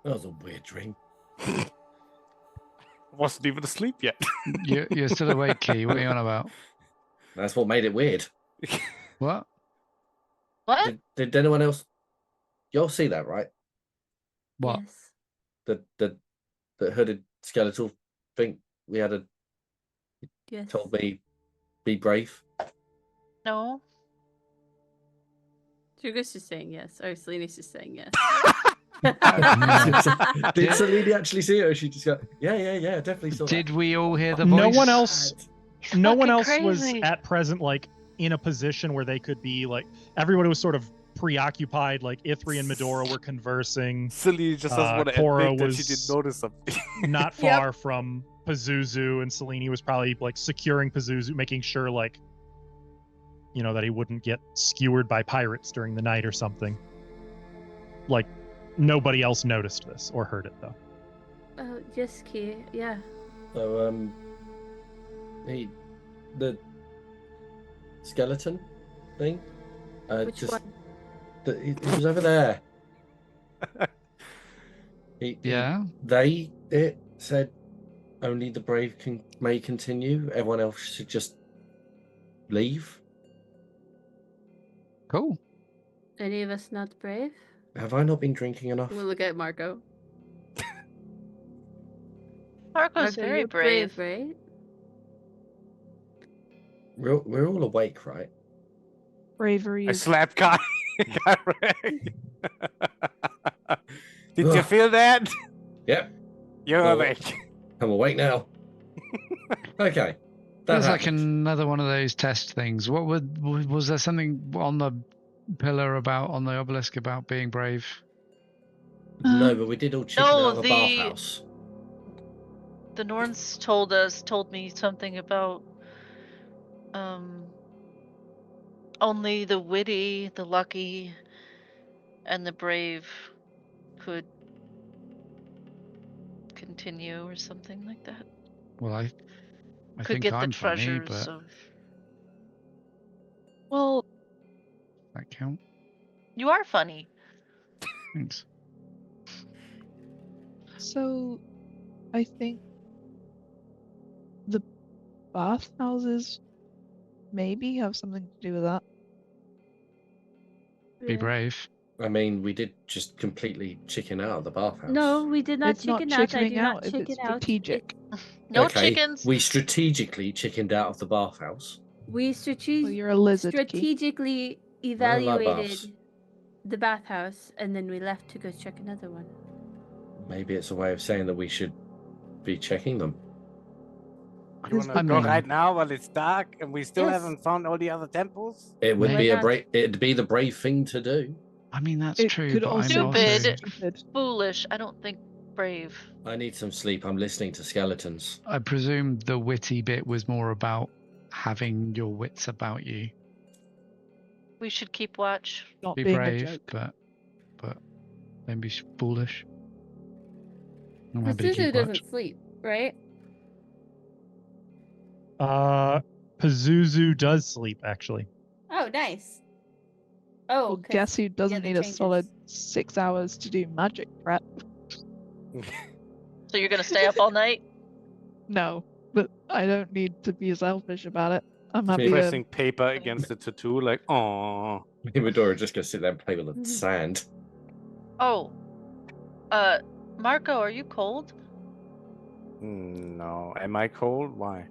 S7: That was a weird dream.
S3: wasn't even asleep yet.
S1: You're still awake, Key. What are you on about?
S7: That's what made it weird.
S1: What?
S5: What?
S7: Did anyone else? Y'all see that, right?
S1: What?
S4: Yes.
S7: The hooded skeletal thing we had
S4: Yes.
S7: told me, be brave.
S5: No.
S4: Sugar's just saying yes, or Selena's just saying yes.
S7: Did Selene actually see it, or she just go, yeah, definitely saw
S1: Did
S7: that.
S1: we all hear the voice?
S2: No one else.
S5: He's
S2: No one
S5: fucking
S2: else was
S5: crazy.
S2: at present like in a position where they could be like. Everybody was sort of preoccupied. Like Ithri and Medora were conversing.
S3: Silly just doesn't want to
S2: Cora
S3: admit that she
S2: was
S3: didn't notice something.
S2: Not far from Pazuzu, and Selene was probably like securing Pazuzu, making sure like, you know, that he wouldn't get skewered by pirates during the night or something. Like nobody else noticed this or heard it though.
S4: Oh, yes, Key. Yeah.
S7: So the skeleton thing.
S4: Which
S7: just,
S4: one?
S7: It was over there. It said only the brave may continue. Everyone else should just leave.
S1: Cool.
S4: Any of us not brave?
S7: Have I not been drinking enough?
S4: We'll look at Marco.
S5: Marco's
S4: Marco,
S5: very
S4: you're
S5: brave.
S4: right?
S7: We're all awake, right?
S6: Bravery
S3: I
S6: is
S3: slapped Kai. Did you feel that?
S7: Yep.
S3: You're
S7: Well,
S3: awake.
S7: I'm awake now. Okay.
S1: Feels like another one of those test things. Was there something on the pillar on the obelisk about being brave?
S7: No, but we did all chicken
S5: No,
S7: out of a bathhouse.
S5: The Norns told me something about only the witty, the lucky, and the brave could continue or something like that.
S1: Well, I
S5: Could
S1: think
S5: get
S1: I'm
S5: the
S1: funny,
S5: treasures
S1: but
S5: of.
S6: well.
S1: that count?
S5: You are funny.
S1: Thanks.
S6: So, I think the bathhouses maybe have something to do with that.
S1: Be brave.
S7: I mean, we did just completely chicken out of the bathhouse.
S4: No, we did not
S6: It's not
S4: chicken out. I
S6: chickening
S4: do not
S6: out if
S4: chicken
S6: it's
S4: out.
S6: strategic.
S5: No
S7: Okay,
S5: chickens.
S7: we strategically chickened out of the bathhouse.
S4: We
S6: Well, you're a lizard, Key.
S4: strategically
S7: baths.
S4: evaluated the bathhouse, and then we left to go check another one.
S7: Maybe it's a way of saying that we should be checking them.
S3: You want to go right now while it's dark and we still haven't found all the other temples?
S7: It would
S1: Maybe
S7: be it'd be the brave thing to do.
S1: I mean, that's
S6: It
S1: true,
S6: could
S1: but
S6: also
S1: I'm
S6: be
S1: also...
S6: stupid.
S5: Foolish. I don't think brave.
S7: I need some sleep. I'm listening to skeletons.
S1: I presume the witty bit was more about having your wits about you.
S5: We should keep watch.
S6: Not
S1: Be
S6: being a
S1: brave,
S6: joke.
S1: but don't be foolish. Remember to
S4: Pazuzu
S1: keep watch.
S4: doesn't sleep, right?
S2: Pazuzu does sleep actually.
S4: Oh, nice. Oh,
S6: Well,
S4: 'cause
S6: guess who doesn't
S4: the
S6: need a
S4: changes.
S6: solid 6 hours to do magic prep?
S5: So you're gonna stay up all night?
S6: No, but I don't need to be selfish about it. I'm happy
S3: Pressing
S6: to.
S3: paper against the tattoo, like, oh.
S7: Me and Medora are just gonna sit there and play with the sand.
S5: Oh. Marco, are you cold?
S3: No. Am I cold? Why?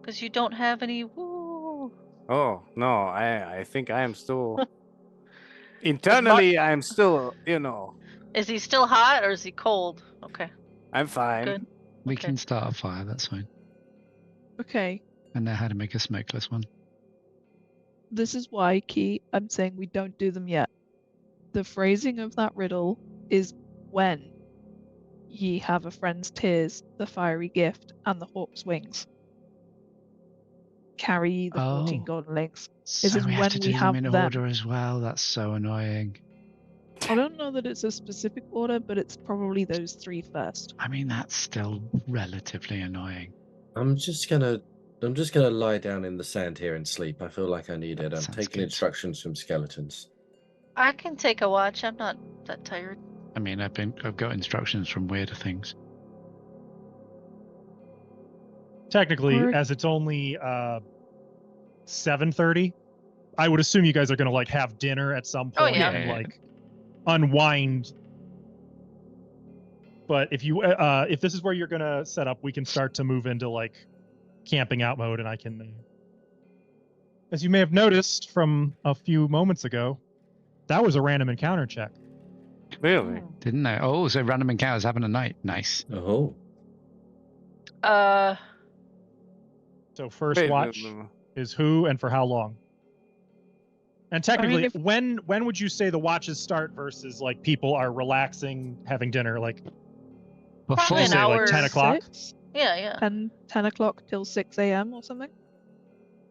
S5: Because you don't have any woo.
S3: Oh, no. I think I am still... Internally, I'm still,
S5: Is he still hot or is he cold? Okay.
S3: I'm fine.
S5: Good.
S1: We
S5: Okay.
S1: can start a fire, that's fine.
S6: Okay,
S1: I know how to make a smokeless one.
S6: this is why, Key, I'm saying we don't do them yet. The phrasing of that riddle is when ye have a friend's tears, the fiery gift, and the hawk's wings. Carry ye the 14
S1: Oh.
S6: golden links.
S1: So
S6: is
S1: we have
S6: when
S1: to
S6: we
S1: do
S6: have
S1: them in
S6: them.
S1: order as well. That's so annoying.
S6: I don't know that it's a specific order, but it's probably those 3 first.
S1: I mean, that's still relatively annoying.
S7: I'm just gonna lie down in the sand here and sleep. I feel like I need it. I'm
S1: Sounds
S7: taking
S1: good.
S7: instructions from skeletons.
S5: I can take a watch. I'm not that tired.
S1: I mean, I've got instructions from weirder things.
S2: Technically,
S6: Or-
S2: as it's only 7:30, I would assume you guys are gonna like have dinner at some
S5: Oh,
S2: point
S5: yeah.
S2: and
S1: Yeah.
S2: like unwind. But if this is where you're gonna set up, we can start to move into like camping out mode, and I can, as you may have noticed from a few moments ago, that was a random encounter check.
S3: Really?
S1: Didn't know. Oh, so random encounters having a night. Nice.
S7: Oh.
S2: So first
S3: Wait,
S2: watch is who and for how long? And technically,
S6: if-
S2: when would you say the watches start versus like people are relaxing, having dinner? Like,
S1: Before
S5: Probably an
S2: say, like,
S5: hour.
S2: 10 o'clock?
S6: 6,
S5: Yeah.
S6: 10 o'clock till 6 a.m. or something.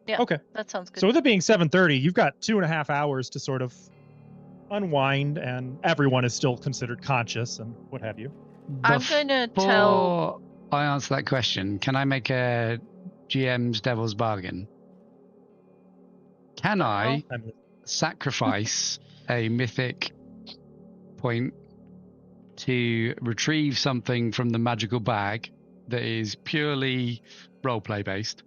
S5: Yeah.
S2: Okay.
S5: That sounds good.
S2: So with it being 7:30, you've got 2.5 hours to sort of unwind, and everyone is still considered conscious and what have you.
S5: I'm gonna tell.
S1: Before I answer that question, can I make a GM's Devil's Bargain? Can I
S2: I'm-
S1: sacrifice a mythic point to retrieve something from the magical bag that is purely roleplay based?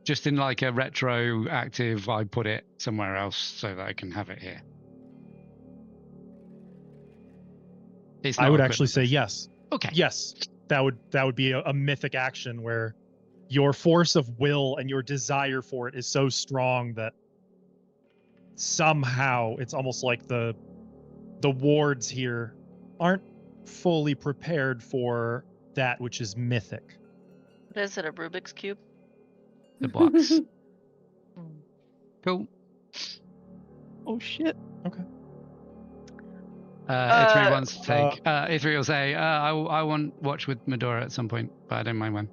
S1: Just in like a retroactive, I put it somewhere else so that I can have it here. It's
S2: I
S1: not
S2: would actually say
S1: equipment based.
S2: yes.
S1: Okay.
S2: Yes, that would be a mythic action where your force of will and your desire for it is so strong that somehow it's almost like the wards here aren't fully prepared for that which is mythic.
S5: What is it? A Rubik's cube?
S1: The box. Cool.
S6: Oh shit.
S1: Ithri wants to take. Ithri will say, I want watch with Medora at some point, but I don't mind when.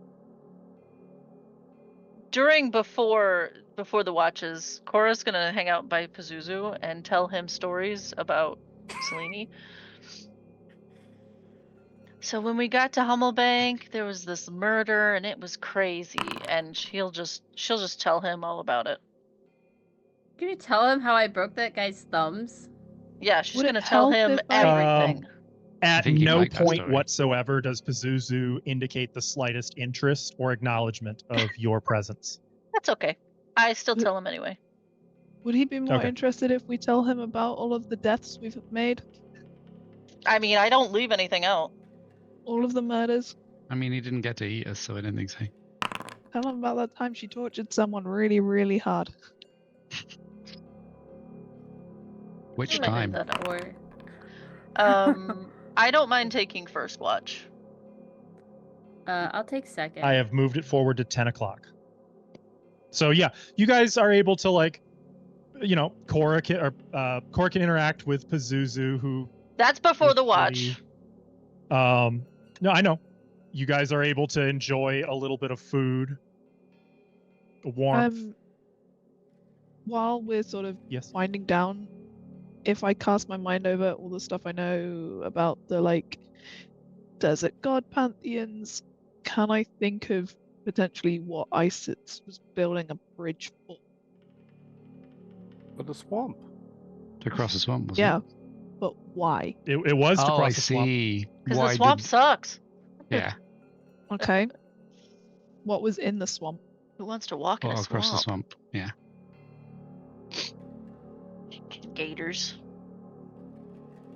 S5: Before the watches, Cora's gonna hang out by Pazuzu and tell him stories about Selene. So when we got to Hummelbank, there was this murder and it was crazy, and she'll just tell him all about it.
S4: Can you tell him how I broke that guy's thumbs?
S5: Yeah, she's
S6: Would it
S5: gonna tell
S6: help
S5: him
S6: if I-
S5: everything.
S2: At
S1: think he'd
S2: no
S1: like that
S2: point
S1: story.
S2: whatsoever does Pazuzu indicate the slightest interest or acknowledgement of your presence.
S5: That's okay. I still tell him anyway.
S6: Would he be more
S2: Okay.
S6: interested if we tell him about all of the deaths we've made?
S5: I mean, I don't leave anything out.
S6: All of the murders?
S1: I mean, he didn't get to eat us, so I don't think so.
S6: Tell him about that time she tortured someone really, really hard.
S1: Which
S4: I might
S1: time?
S4: have that or
S5: I don't mind taking first watch.
S4: I'll take second.
S2: I have moved it forward to 10 o'clock. So yeah, you guys are able to like, Cora can interact with Pazuzu, who
S5: That's before the watch.
S2: no, I know. You guys are able to enjoy a little bit of food, warmth.
S6: While we're sort of
S2: Yes.
S6: winding down, if I cast my mind over all the stuff I know about the like desert god pantheons, can I think of potentially what Isis was building a bridge for?
S3: For the swamp.
S1: To cross the swamp, was
S6: Yeah,
S1: it?
S6: but why?
S2: It was to
S1: Oh,
S2: cross
S1: I
S2: the swamp.
S1: see.
S5: Because
S1: Why
S5: the swamp
S1: did-
S5: sucks.
S1: Yeah,
S6: Okay. What was in the swamp?
S5: Who wants to walk in
S1: or
S5: a
S1: across the
S5: swamp?
S1: swamp. Yeah.
S5: Gators.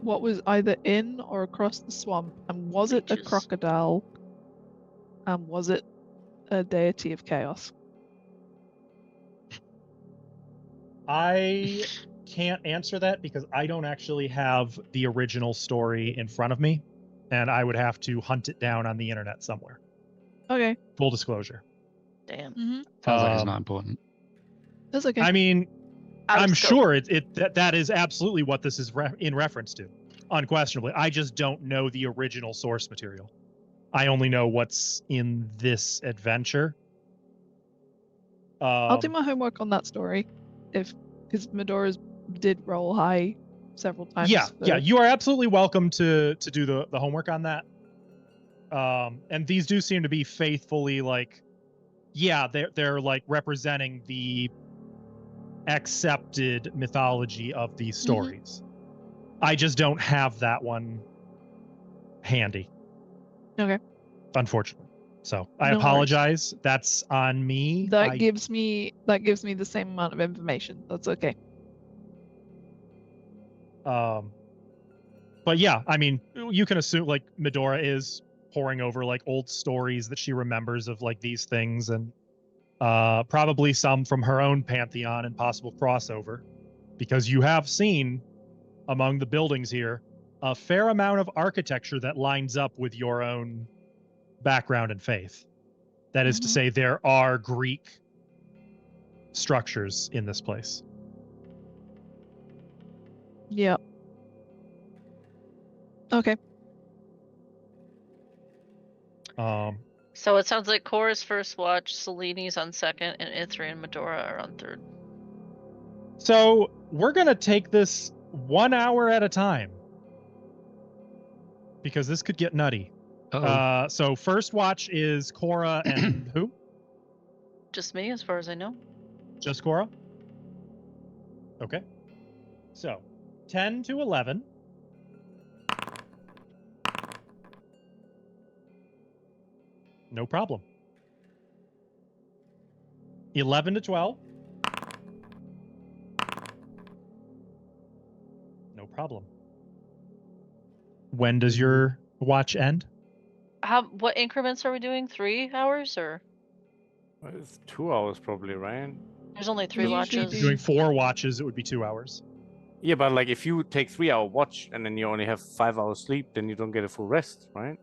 S6: What was either in or across the swamp? And was it a
S5: Leeches.
S6: crocodile? And was it a deity of chaos?
S2: I can't answer that because I don't actually have the original story in front of me, and I would have to hunt it down on the internet somewhere.
S6: Okay.
S2: Full disclosure.
S5: Damn.
S6: Mm-hmm.
S1: Sounds like it's
S2: Um,
S1: not important.
S6: That's okay.
S2: I mean,
S5: Out of
S2: I'm
S5: scope.
S2: sure that is absolutely what this is in reference to, unquestionably. I just don't know the original source material. I only know what's in this adventure.
S6: I'll do my homework on that story, because Medora's did roll high several times.
S2: Yeah,
S6: for-
S2: yeah, you are absolutely welcome to do the homework on that. And these do seem to be faithfully like, yeah, they're like representing the accepted mythology of these stories. I just don't have that one handy.
S6: Okay.
S2: Unfortunately. So I
S6: No worries.
S2: apologize. That's on me.
S6: That gives me the same amount of information. That's okay.
S2: But yeah, I mean, you can assume like Medora is poring over like old stories that she remembers of like these things, and probably some from her own pantheon and possible crossover, because you have seen among the buildings here a fair amount of architecture that lines up with your own background and faith. That is to say, there are Greek structures in this place.
S6: Yeah. Okay.
S5: So it sounds like Cora's first watch, Seleni's on second, and Ithri and Medora are on third.
S2: So we're gonna take this 1 hour at a time, because this could get nutty. So first watch is Cora and who?
S5: Just me, as far as I know.
S2: Just Cora? Okay. So 10 to 11. No problem. 11 to 12. No problem. When does your watch end?
S5: What increments are we doing? 3 hours or?
S3: It's 2 hours probably, right?
S5: There's only 3
S6: We usually
S5: watches.
S2: If you're doing 4 watches, it would be 2 hours.
S3: Yeah, but like if you take 3-hour watch and then you only have 5 hours sleep, then you don't get a full rest, right?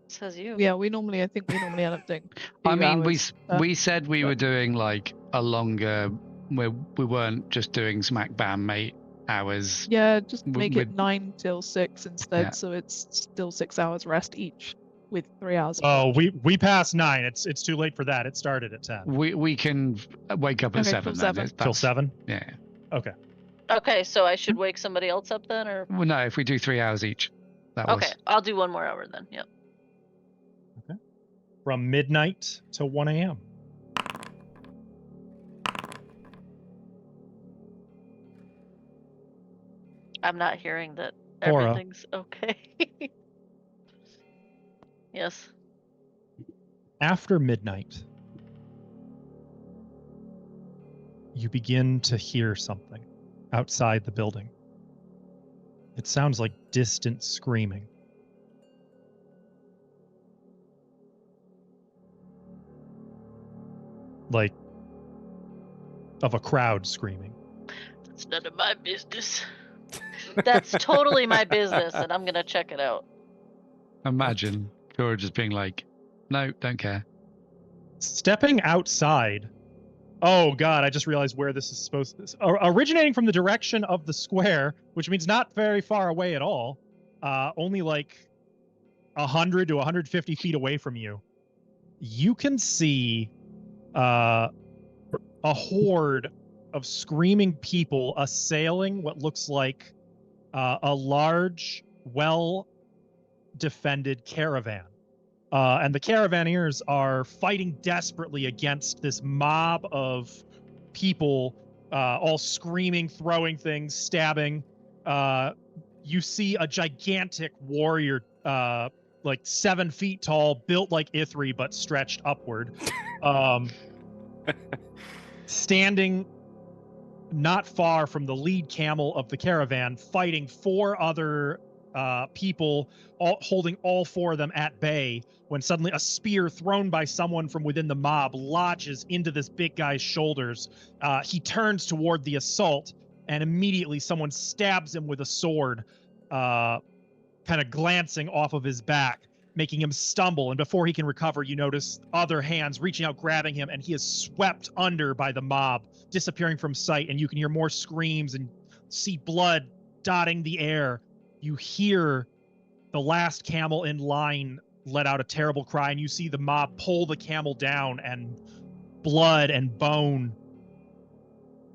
S5: Says you.
S6: Yeah, I think we normally end up doing.
S1: I
S6: 2
S1: mean,
S6: hours,
S1: we said we
S6: but-
S1: were doing like a longer, where we weren't just doing smack bam mate hours.
S6: Yeah, just make it
S1: with-
S6: 9 till 6 instead,
S1: Yeah.
S6: so it's still 6 hours rest each, with 3 hours.
S2: Oh, we passed 9. It's too late for that. It started at 10.
S1: We can wake up at
S6: Okay,
S1: 7
S6: till
S1: then.
S6: 7.
S2: Till 7?
S1: Yeah.
S2: Okay.
S5: Okay, so I should wake somebody else up then, or?
S1: Well, no, if we do 3 hours each, that
S5: Okay,
S1: was.
S5: I'll do 1 more hour then. Yep.
S2: From midnight to 1 a.m.
S5: I'm not hearing that
S2: Cora.
S5: everything's okay. Yes.
S2: After midnight, you begin to hear something outside the building. It sounds like distant screaming. Like of a crowd screaming.
S5: That's none of my business. That's totally my business, and I'm gonna check it out.
S1: Imagine Cora just being like, no, don't care.
S2: Stepping outside. Oh god, I just realized where this is supposed to. Originating from the direction of the square, which means not very far away at all. Only like 100 to 150 feet away from you. You can see a horde of screaming people assailing what looks like a large, well-defended caravan. And the caravaneers are fighting desperately against this mob of people, all screaming, throwing things, stabbing. You see a gigantic warrior, like 7 feet tall, built like Ithri, but stretched upward. Standing not far from the lead camel of the caravan, fighting 4 other people, holding all 4 of them at bay, when suddenly a spear thrown by someone from within the mob lodges into this big guy's shoulders. He turns toward the assault, and immediately someone stabs him with a sword, kind of glancing off of his back, making him stumble. And before he can recover, you notice other hands reaching out, grabbing him, and he is swept under by the mob, disappearing from sight. And you can hear more screams and see blood dotting the air. You hear the last camel in line let out a terrible cry, and you see the mob pull the camel down, and blood and bone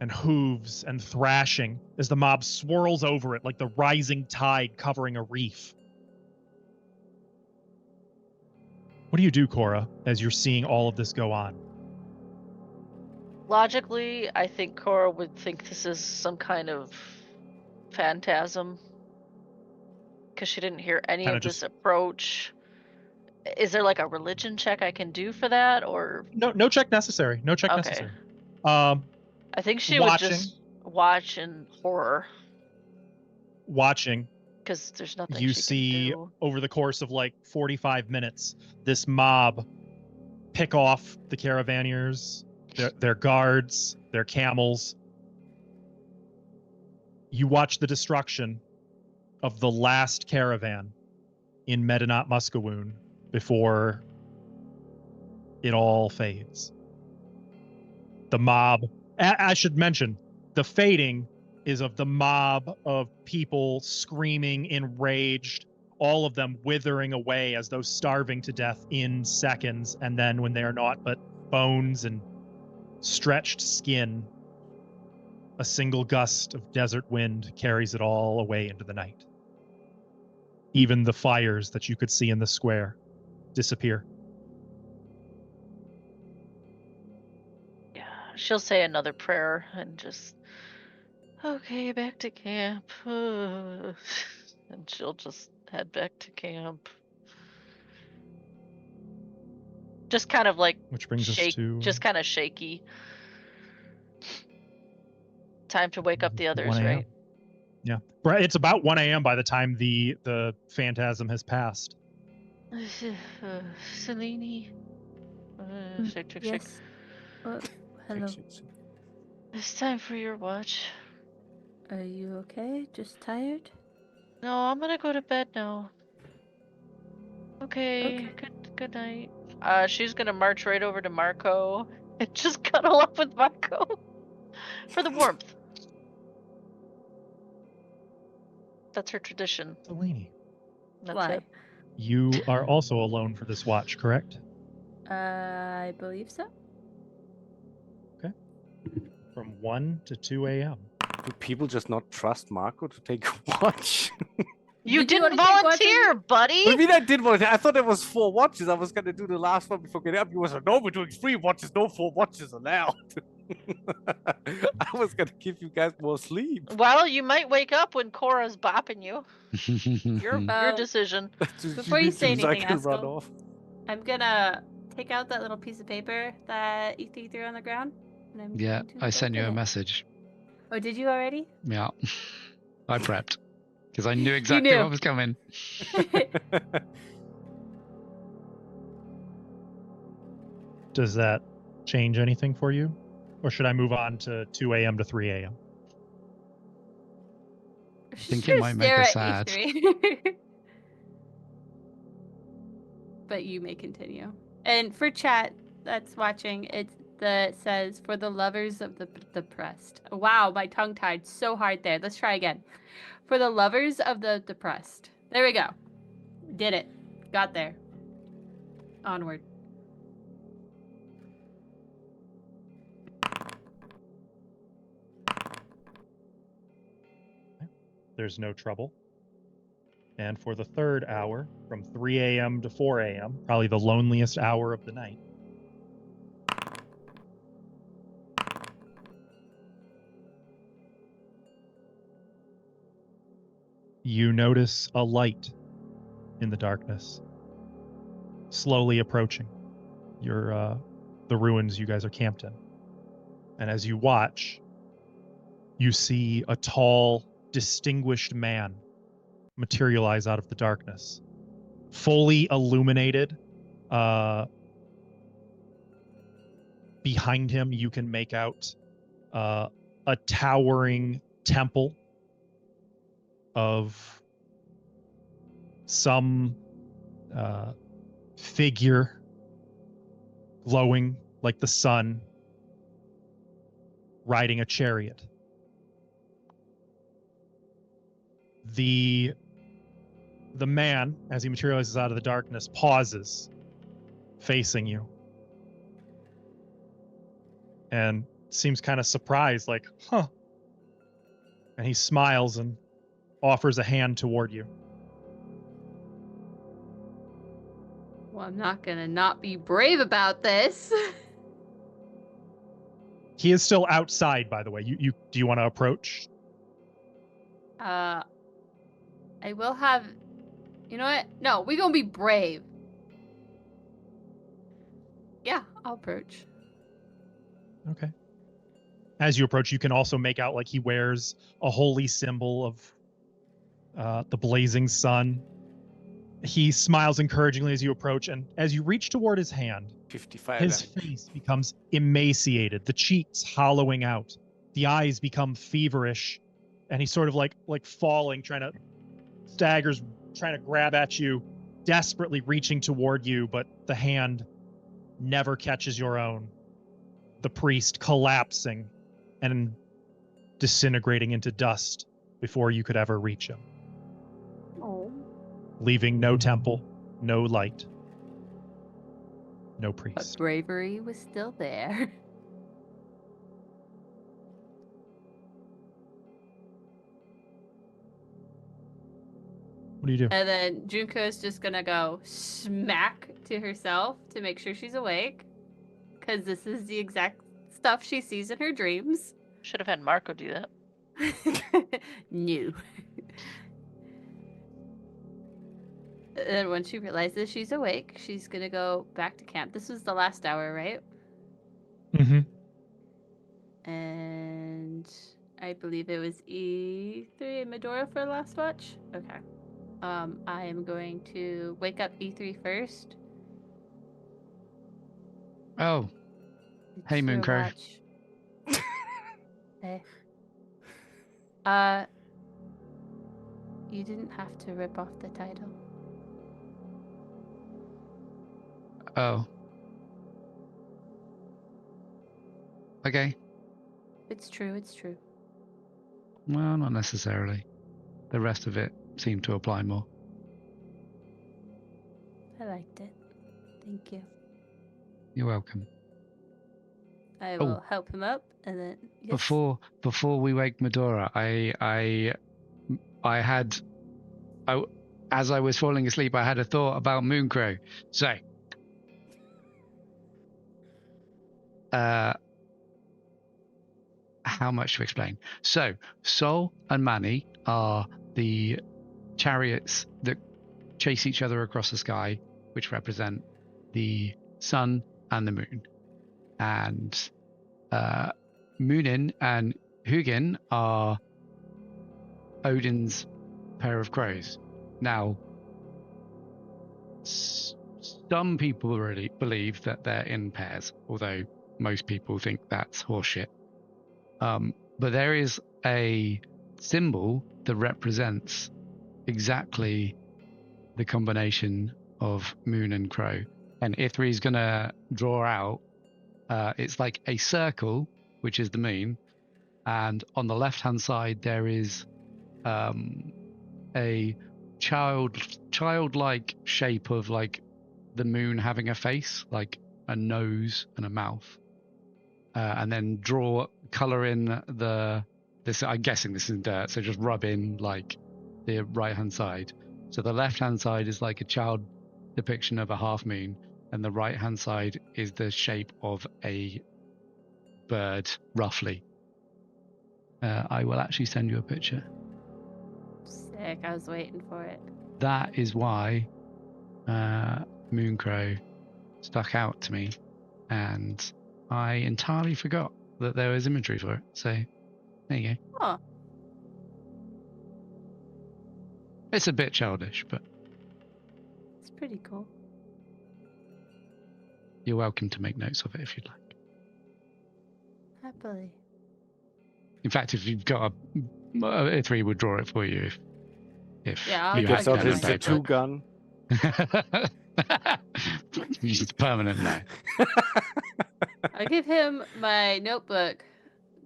S2: and hooves and thrashing as the mob swirls over it like the rising tide covering a reef. What do you do, Cora, as you're seeing all of this go on?
S5: Logically, I think Cora would think this is some kind of phantasm, because she didn't hear any
S2: Kinda
S5: of this
S2: just-
S5: approach. Is there like a religion check I can do for that, or
S2: No check necessary. No check
S5: Okay.
S2: necessary. Um,
S5: I think she
S2: Watching.
S5: would just watch in horror
S2: watching,
S5: because there's nothing
S2: you
S5: she
S2: see
S5: can do.
S2: over the course of like 45 minutes, this mob pick off the caravaneers, their guards, their camels. You watch the destruction of the last caravan in Medinat Muscawoon before it all fades. The mob, I should mention, the fading is of the mob of people screaming, enraged, all of them withering away as though starving to death in seconds. And then when they are not but bones and stretched skin, a single gust of desert wind carries it all away into the night. Even the fires that you could see in the square disappear.
S5: Yeah, she'll say another prayer and just, okay, back to camp. And she'll just head back to camp. Just kind of like
S2: Which brings us to
S5: just kind of shaky. Time to wake up the
S2: 1
S5: others,
S2: a.m.
S5: right?
S2: Yeah. It's about 1 a.m. by the time the phantasm has passed.
S5: Selene. Shake.
S4: Yes. Hello.
S5: It's time for your watch.
S4: Are you okay? Just tired?
S5: No, I'm gonna go to bed now. Okay.
S4: Okay.
S5: Good night. She's gonna march right over to Marco and just cuddle up with Marco for the warmth. That's her tradition.
S2: Delaney,
S5: That's
S4: Why?
S5: it.
S2: you are also alone for this watch, correct?
S4: I believe so.
S2: From 1 to 2 a.m.
S3: Do people just not trust Marco to take a watch?
S5: You
S4: Did you
S5: didn't
S4: wanna take watch
S5: volunteer,
S3: What
S5: buddy.
S3: do you mean I did one? I thought it was 4 watches. I was gonna do the last one before getting up. You was like, no, we're doing 3 watches. No 4 watches allowed. I was gonna give you guys more sleep.
S5: Well, you might wake up when Cora's bopping you. Your
S4: Um,
S5: decision.
S4: Before you say
S3: so I
S4: anything,
S3: can run
S4: Haskell,
S3: off.
S4: I'm gonna take out that little piece of paper that you threw on the ground. And I'm
S1: Yeah,
S4: going to
S1: I sent you a
S4: open it.
S1: message.
S4: Oh, did you already?
S1: Yeah. I prepped because I knew exactly
S4: knew.
S1: what was coming.
S2: Does that change anything for you? Or should I move on to 2 a.m. to 3 a.m.?
S1: I think it might make her sad.
S4: But you may continue. And for chat that's watching, it says for the lovers of the depressed. Wow, my tongue tied so hard there. Let's try again. For the lovers of the depressed. There we go. Did it. Got there. Onward.
S2: There's no trouble. And for the third hour, from 3 a.m. to 4 a.m., probably the loneliest hour of the night, you notice a light in the darkness, slowly approaching the ruins you guys are camped in. And as you watch, you see a tall, distinguished man materialize out of the darkness, fully illuminated. Behind him, you can make out a towering temple of some figure glowing like the sun, riding a chariot. The man, as he materializes out of the darkness, pauses, facing you, and seems kind of surprised, like, huh. And he smiles and offers a hand toward you.
S4: Well, I'm not gonna not be brave about this.
S2: He is still outside, by the way. Do you want to approach?
S4: I will have. You know what? No, we gonna be brave. Yeah, I'll approach.
S2: Okay. As you approach, you can also make out like he wears a holy symbol of the blazing sun. He smiles encouragingly as you approach, and as you reach toward his hand,
S3: 55
S2: his
S3: damage.
S2: face becomes emaciated, the cheeks hollowing out, the eyes become feverish, and he's sort of like falling, staggers, trying to grab at you, desperately reaching toward you, but the hand never catches your own. The priest collapsing and disintegrating into dust before you could ever reach him,
S4: Oh.
S2: leaving no temple, no light, no
S4: But
S2: priest.
S4: bravery was still there.
S2: What do you do?
S4: And then Junko is just gonna go smack to herself to make sure she's awake. Because this is the exact stuff she sees in her dreams.
S5: Should have had Marco do that.
S4: No. And when she realizes she's awake, she's gonna go back to camp. This was the last hour, right?
S2: Mm-hmm.
S4: And I believe it was E3 and Medora for last watch. Okay. I am going to wake up E3 first.
S1: Oh, Hey,
S4: It's your
S1: Mooncrow.
S4: watch. Hey. You didn't have to rip off the title.
S1: oh. Okay.
S4: It's true, it's true.
S1: Well, not necessarily. The rest of it seemed to apply more.
S4: I liked it. Thank you.
S1: You're welcome.
S4: I
S1: Oh.
S4: will help him up and then yes.
S1: Before we wake Medora, as I was falling asleep, I had a thought about Mooncrow. So, how much to explain? So, Sol and Manny are the chariots that chase each other across the sky, which represent the sun and the moon. And Moonin and Hugin are Odin's pair of crows. Now, some people really believe that they're in pairs, although most people think that's horseshit. But there is a symbol that represents exactly the combination of moon and crow. And Ithri's going to draw out, it's like a circle, which is the moon. And on the left-hand side, there is a childlike shape of like the moon having a face, like a nose and a mouth. And then color in this. I'm guessing this is dirt, so just rub in like the right-hand side. So the left-hand side is like a child depiction of a half moon, and the right-hand side is the shape of a bird, roughly. I will actually send you a picture.
S4: Sick, I was waiting for it.
S1: That is why Mooncrow stuck out to me, and I entirely forgot that there was imagery for it. So there you go.
S4: Huh.
S1: It's a bit childish, but
S4: It's pretty cool.
S1: you're welcome to make notes of it if you'd like.
S4: Happily.
S1: In fact, if you've got a 3 would draw it for you if
S4: Yeah, I'll
S1: you
S3: Gets
S1: had
S3: out
S1: pen
S3: his
S1: and
S3: tattoo
S1: paper.
S3: gun.
S1: It's permanent now.
S4: I'll give him my notebook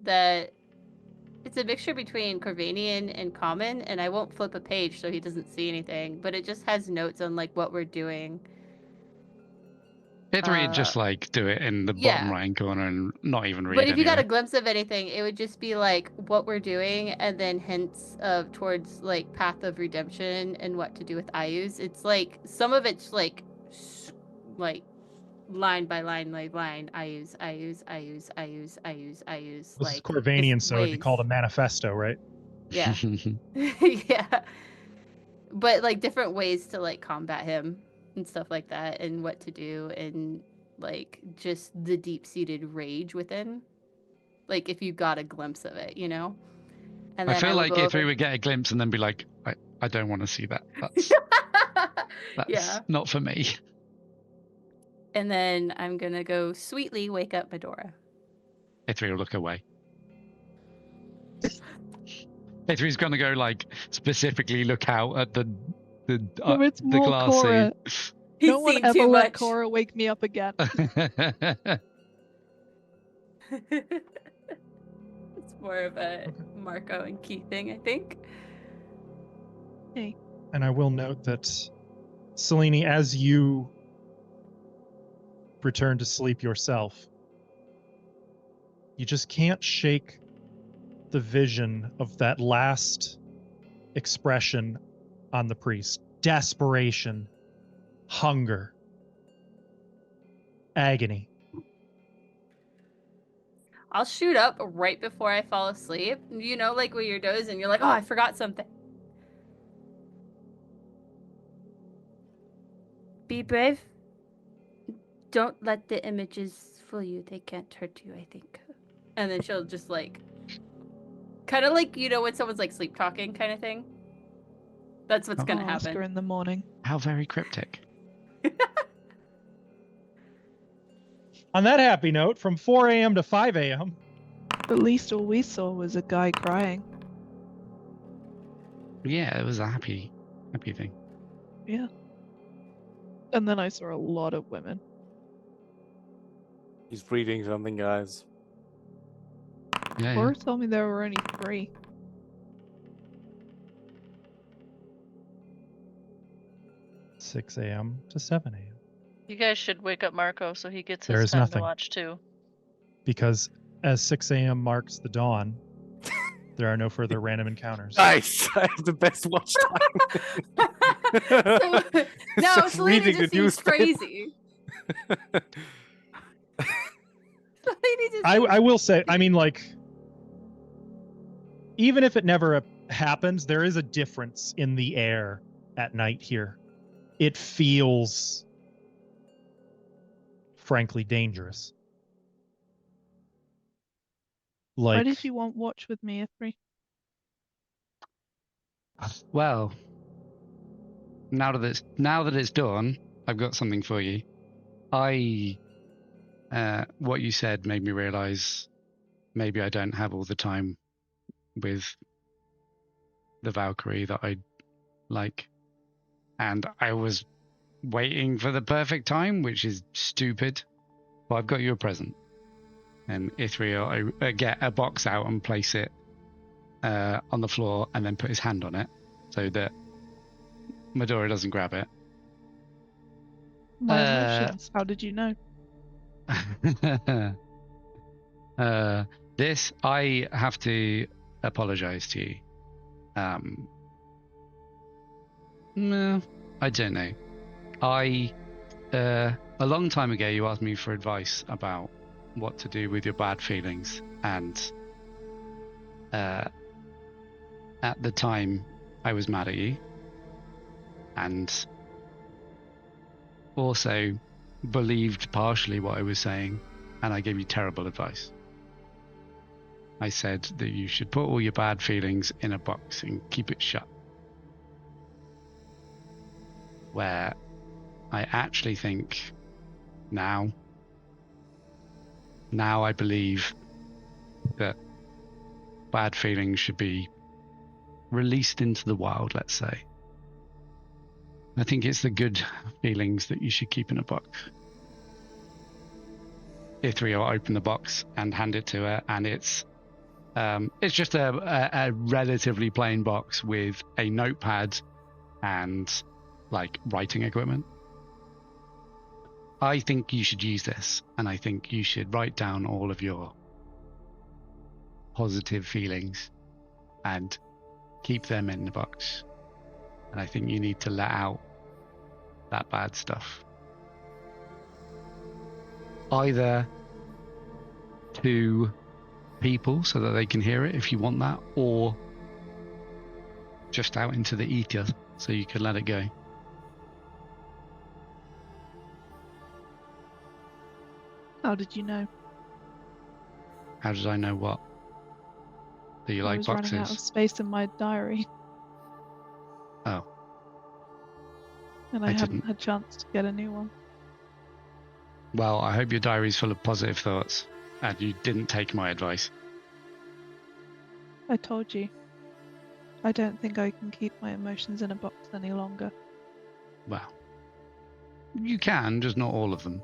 S4: that it's a mixture between Corvanian and Common, and I won't flip a page so he doesn't see anything, but it just has notes on like what we're doing.
S1: Ithri just like do it in the
S4: yeah.
S1: bottom right corner and not even read
S4: But if you got a
S1: anyway.
S4: glimpse of anything, it would just be like what we're doing and then hints of towards like path of redemption and what to do with Ayus. It's like some of it's like line by line, Ayus.
S2: This
S4: Like
S2: is Corvanian,
S4: just
S2: so it'd be called a
S4: ways.
S2: manifesto, right?
S4: Yeah. Yeah. But like different ways to like combat him and stuff like that and what to do and like just the deep-seated rage within. Like if you got a glimpse of it, you know? And
S1: I
S4: then
S1: feel
S4: will
S1: like
S4: go
S1: if we
S4: over-
S1: would get a glimpse and then be like, I don't want to see that. That's
S4: Yeah.
S1: not for me.
S4: And then I'm gonna go sweetly wake up Medora.
S1: A3 will look away. A3's gonna go like specifically look out at the
S6: No, it's
S1: the
S6: more
S1: glass
S6: Cora.
S4: He's
S6: No one
S4: seen
S6: ever
S4: too
S6: let
S4: much.
S6: Cora wake me up again.
S4: It's more of a Marco and Key thing, I think.
S6: Hey,
S2: And I will note that, Selene, as you return to sleep yourself, you just can't shake the vision of that last expression on the priest. Desperation, hunger, agony.
S4: I'll shoot up right before I fall asleep. You know, like when you're dozing, you're like, oh, I forgot something. Be brave. Don't let the images fool you. They can't hurt you, I think. And then she'll just like, kind of like, you know, when someone's like sleep talking kind of thing. That's what's going to
S6: I'll ask her
S4: happen.
S6: in the morning.
S1: How very cryptic.
S2: On that happy note, from 4 a.m. to 5 a.m.,
S6: At least all we saw was a guy crying.
S1: Yeah, it was a happy thing.
S6: Yeah. And then I saw a lot of women.
S3: He's reading something, guys.
S1: Yeah,
S6: Cora told me there were only 3.
S2: 6 a.m. to 7 a.m.
S5: You guys should wake up Marco so he gets
S2: There
S5: his
S2: is
S5: time
S2: nothing.
S5: to watch too.
S2: Because as 6 a.m. marks the dawn, there are no further random encounters.
S3: Nice! I have the best watch time.
S4: So, no,
S3: Just
S4: Selena
S3: reading
S4: just
S3: the
S4: seems
S3: newspaper.
S4: crazy. Selena just
S2: I will say, I mean, like, even if it never happens, there is a difference in the air at night here. It feels, frankly, dangerous.
S6: Why
S2: Like,
S6: did you want watch with me, Ithri?
S1: Well, now that it's done, I've got something for you. What you said made me realize maybe I don't have all the time with the Valkyrie that I like, and I was waiting for the perfect time, which is stupid. But I've got you a present, and Ithri will get a box out and place it on the floor, and then put his hand on it so that Medora doesn't grab it.
S6: My emotions. How did you know?
S1: This, I have to apologize to you. No, I don't know. A long time ago, you asked me for advice about what to do with your bad feelings, and at the time, I was mad at you, and also believed partially what I was saying, and I gave you terrible advice. I said that you should put all your bad feelings in a box and keep it shut. Where I actually think now I believe that bad feelings should be released into the wild, let's say. I think it's the good feelings that you should keep in a box. Ithri will open the box and hand it to her, and it's just a relatively plain box with a notepad and like writing equipment. I think you should use this, and I think you should write down all of your positive feelings and keep them in the box. And I think you need to let out that bad stuff. Either to people so that they can hear it if you want that, or just out into the ether so you can let it go.
S6: How did you know?
S1: How did I know what? That you
S6: I
S1: like
S6: was running out of
S1: boxes?
S6: space in my diary,
S1: Oh,
S6: and
S1: I
S6: I haven't
S1: didn't.
S6: had chance to get a new one.
S1: Well, I hope your diary's full of positive thoughts, and you didn't take my advice.
S6: I told you. I don't think I can keep my emotions in a box any longer.
S1: Well, you can, just not all of them.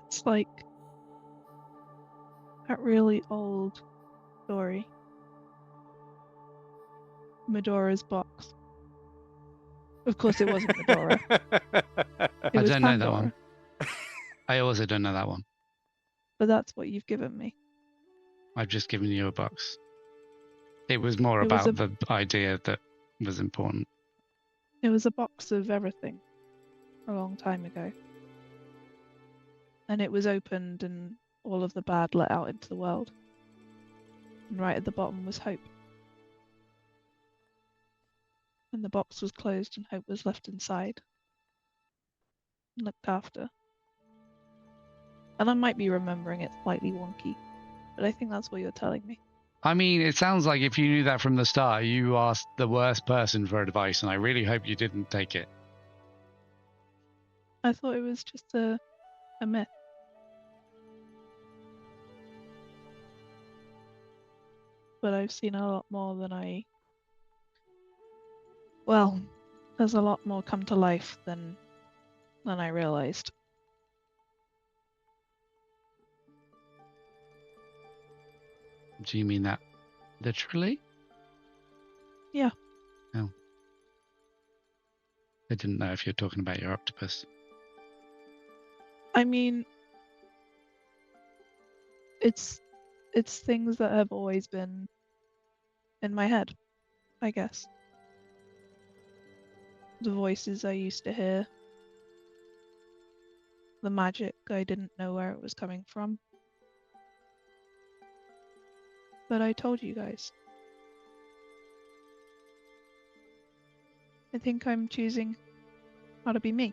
S6: It's like that really old story. Medora's box. Of course, it wasn't Medora. It
S1: I
S6: was
S1: don't know that
S6: Pandora.
S1: one. I also don't know that one.
S6: But that's what you've given me.
S1: I've just given you a box. It was more
S6: It was
S1: about the idea that was important.
S6: It was a box of everything a long time ago. And it was opened and all of the bad let out into the world. And right at the bottom was hope. And the box was closed and hope was left inside. And looked after. And I might be remembering it slightly wonky, but I think that's what you're telling me.
S1: I mean, it sounds like if you knew that from the start, you asked the worst person for advice, and I really hope you didn't take it.
S6: I thought it was just a myth. But I've seen a lot more than well, there's a lot more come to life than I realized.
S1: Do you mean that literally?
S6: Yeah.
S1: Oh. I didn't know if you're talking about your octopus.
S6: I mean, it's things that have always been in my head, I guess. The voices I used to hear, the magic I didn't know where it was coming from. But I told you guys. I think I'm choosing how to be me.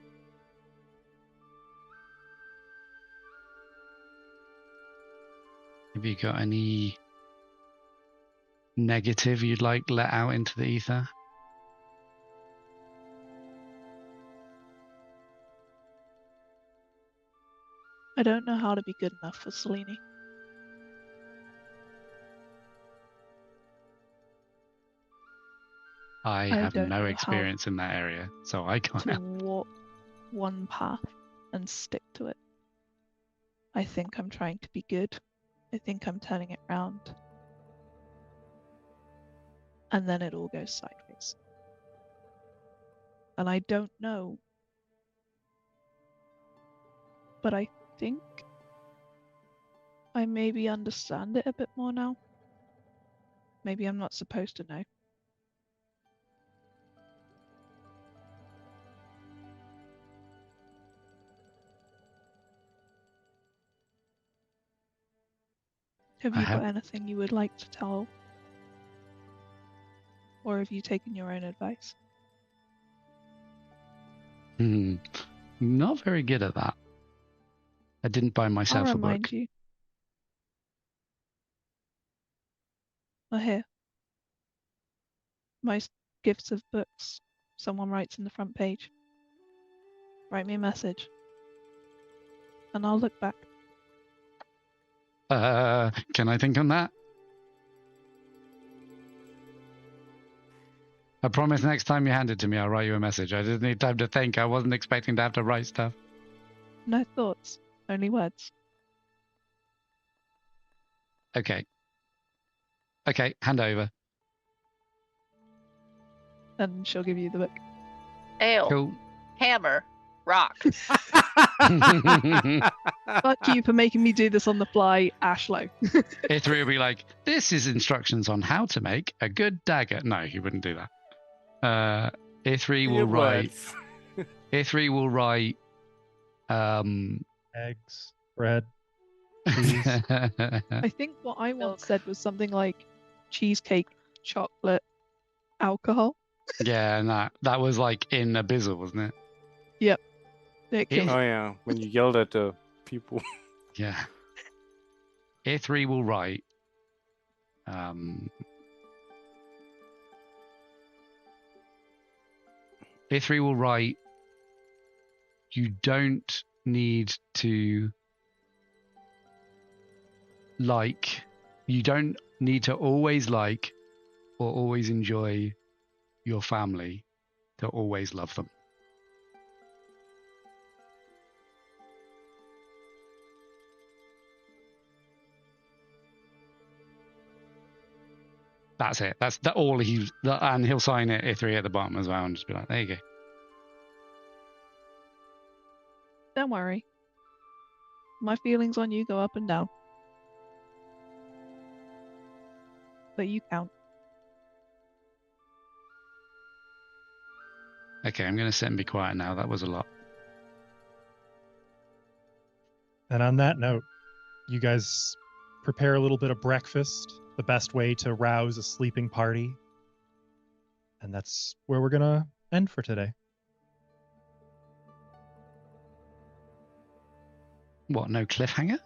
S1: Have you got any negative you'd like let out into the ether?
S6: I don't know how to be good enough for Selene.
S1: I
S6: I
S1: have
S6: don't
S1: no
S6: know
S1: experience in that area, so I can't
S6: to
S1: help.
S6: walk one path and stick to it. I think I'm trying to be good. I think I'm turning it round. And then it all goes sideways. And I don't know. But I think I maybe understand it a bit more now. Maybe I'm not supposed to know. Have
S1: I
S6: you
S1: have-
S6: got anything you would like to tell? Or have you taken your own advice?
S1: Not very good at that. I didn't buy
S6: I'll
S1: myself a
S6: remind
S1: book.
S6: you. Here. My gifts of books. Someone writes in the front page. Write me a message. And I'll look back.
S1: Can I think on that? I promise next time you hand it to me, I'll write you a message. I just need time to think. I wasn't expecting to have to write stuff.
S6: No thoughts, only words.
S1: Okay. Okay, hand over.
S6: And she'll give you the book.
S5: Ale,
S1: Cool.
S5: hammer, rock.
S6: Fuck you for making me do this on the fly, Ashlow.
S1: Ithri will be like, this is instructions on how to make a good dagger. No, he wouldn't do that. Ithri will write. Ithri will write.
S2: Eggs, bread, cheese.
S6: I think what I once said was something like cheesecake, chocolate, alcohol.
S1: Yeah, and that was like in Abyssal, wasn't it?
S6: It
S1: Yeah.
S6: kills.
S3: Oh yeah, when you yelled at the people.
S1: Yeah. A3 will write. A3 will write. You don't need to like. You don't need to always like or always enjoy your family to always love them. That's it. That's all and he'll sign it A3 at the bottom as well and just be like, there you go.
S6: Don't worry. My feelings on you go up and down. But you count.
S1: Okay, I'm going to sit and be quiet now. That was a lot.
S2: And on that note, you guys prepare a little bit of breakfast, the best way to rouse a sleeping party. And that's where we're going to end for today.
S1: What, no cliffhanger?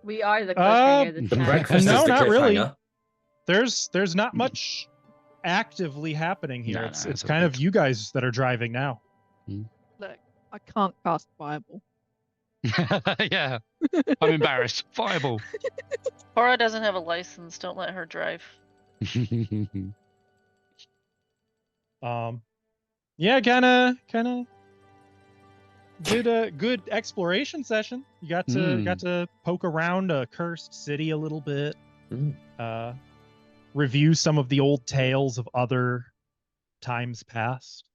S4: We are the cliffhanger
S7: The
S4: this time.
S7: breakfast
S2: No,
S7: is the
S2: not really.
S7: cliffhanger.
S2: There's not much actively happening here.
S1: No,
S2: it's
S1: it's all
S2: kind of
S1: good.
S2: you guys that are driving now.
S6: Look, I can't cast Fireball.
S1: Yeah. I'm embarrassed. Fireball.
S5: Cora doesn't have a license. Don't let her drive.
S2: Yeah, kind of good exploration session. You got to poke around a cursed city a little bit. Review some of the old tales of other times past,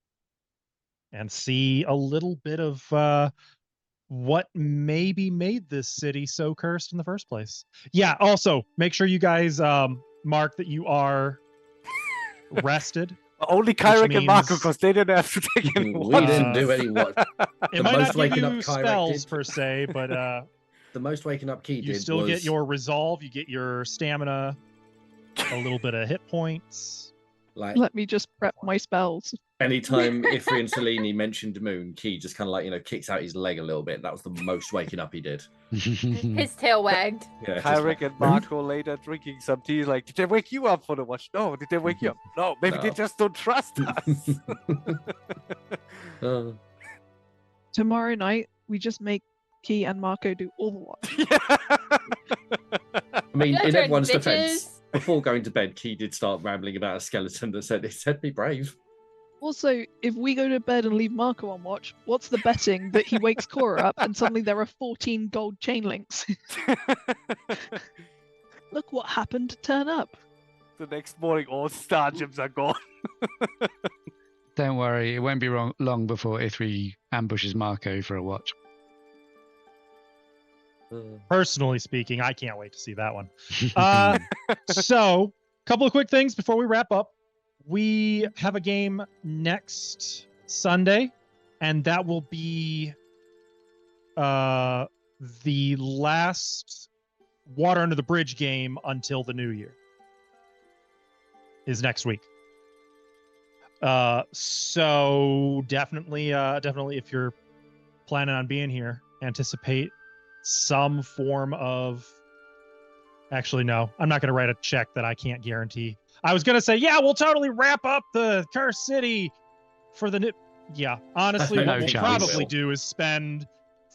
S2: and see a little bit of what maybe made this city so cursed in the first place. Yeah, also make sure you guys mark that you are rested.
S3: Only Kyrek and Marco,
S2: means-
S3: because they didn't have to take any
S7: We
S3: water.
S7: didn't do any what.
S2: It
S7: The
S2: might
S7: most
S2: not give
S7: waking up
S2: you
S7: Kyrek
S2: spells
S7: did.
S2: per se, but
S7: The most waking up key
S2: you
S7: did
S2: still
S7: was
S2: get your resolve, you get your stamina, a little bit of hit points.
S7: like
S6: Let me just prep my spells.
S7: anytime Ifri and Selene mentioned Moon, Key just kind of like kicks out his leg a little bit. That was the most waking up he did.
S4: His tail wagged.
S7: Yeah, just
S3: Kyrek
S7: like,
S3: and Marco later drinking some tea. Like, did they wake you up for the watch? No. Did they wake you up? No. Maybe they
S7: No.
S3: just don't trust us.
S7: Uh,
S6: Tomorrow night, we just make Key and Marco do all the watch.
S7: I mean,
S4: Your
S7: in
S4: turn,
S7: everyone's
S4: bitches.
S7: defense, before going to bed, Key did start rambling about a skeleton that said, "It said be brave."
S6: Also, if we go to bed and leave Marco on watch, what's the betting that he wakes Cora up and suddenly there are 14 gold chain links? Look what happened to turn up.
S3: The next morning, all star gems are gone.
S1: Don't worry, it won't be long before Ithri ambushes Marco for a watch.
S2: Personally speaking, I can't wait to see that one. So, a couple of quick things before we wrap up. We have a game next Sunday, and that will be the last Water Under the Bridge game until the new year. Is next week. So definitely if you're planning on being here, anticipate some form of. Actually, no, I'm not going to write a check that I can't guarantee. I was going to say, yeah, we'll totally wrap up the Cursed City for the new. Yeah, honestly,
S1: No
S2: what we'll
S1: chance.
S2: probably
S7: Will.
S2: do is spend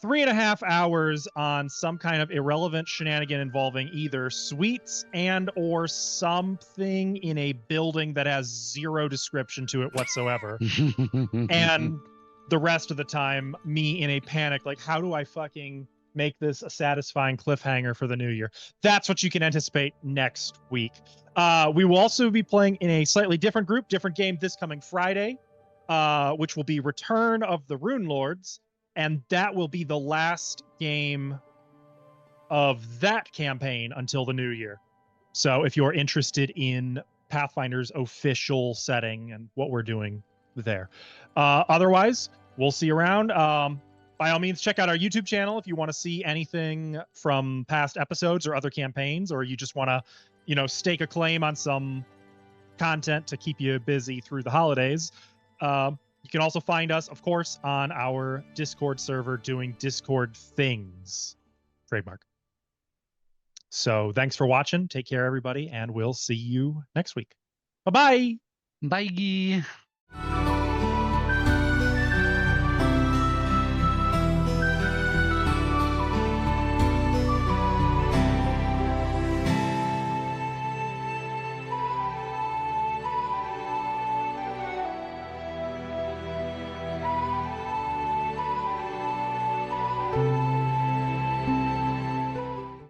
S2: 3.5 hours on some kind of irrelevant shenanigan involving either sweets and or something in a building that has zero description to it whatsoever. And the rest of the time, me in a panic, like, how do I fucking make this a satisfying cliffhanger for the new year? That's what you can anticipate next week. We will also be playing in a slightly different group, different game this coming Friday, which will be Return of the Rune Lords, and that will be the last game of that campaign until the new year. So if you're interested in Pathfinder's official setting and what we're doing there. Otherwise, we'll see you around. By all means, check out our YouTube channel if you want to see anything from past episodes or other campaigns, or you just want to, stake a claim on some content to keep you busy through the holidays. You can also find us, of course, on our Discord server doing Discord things. Trademark. So thanks for watching. Take care, everybody, and we'll see you next week. Bye-bye.
S1: Bye.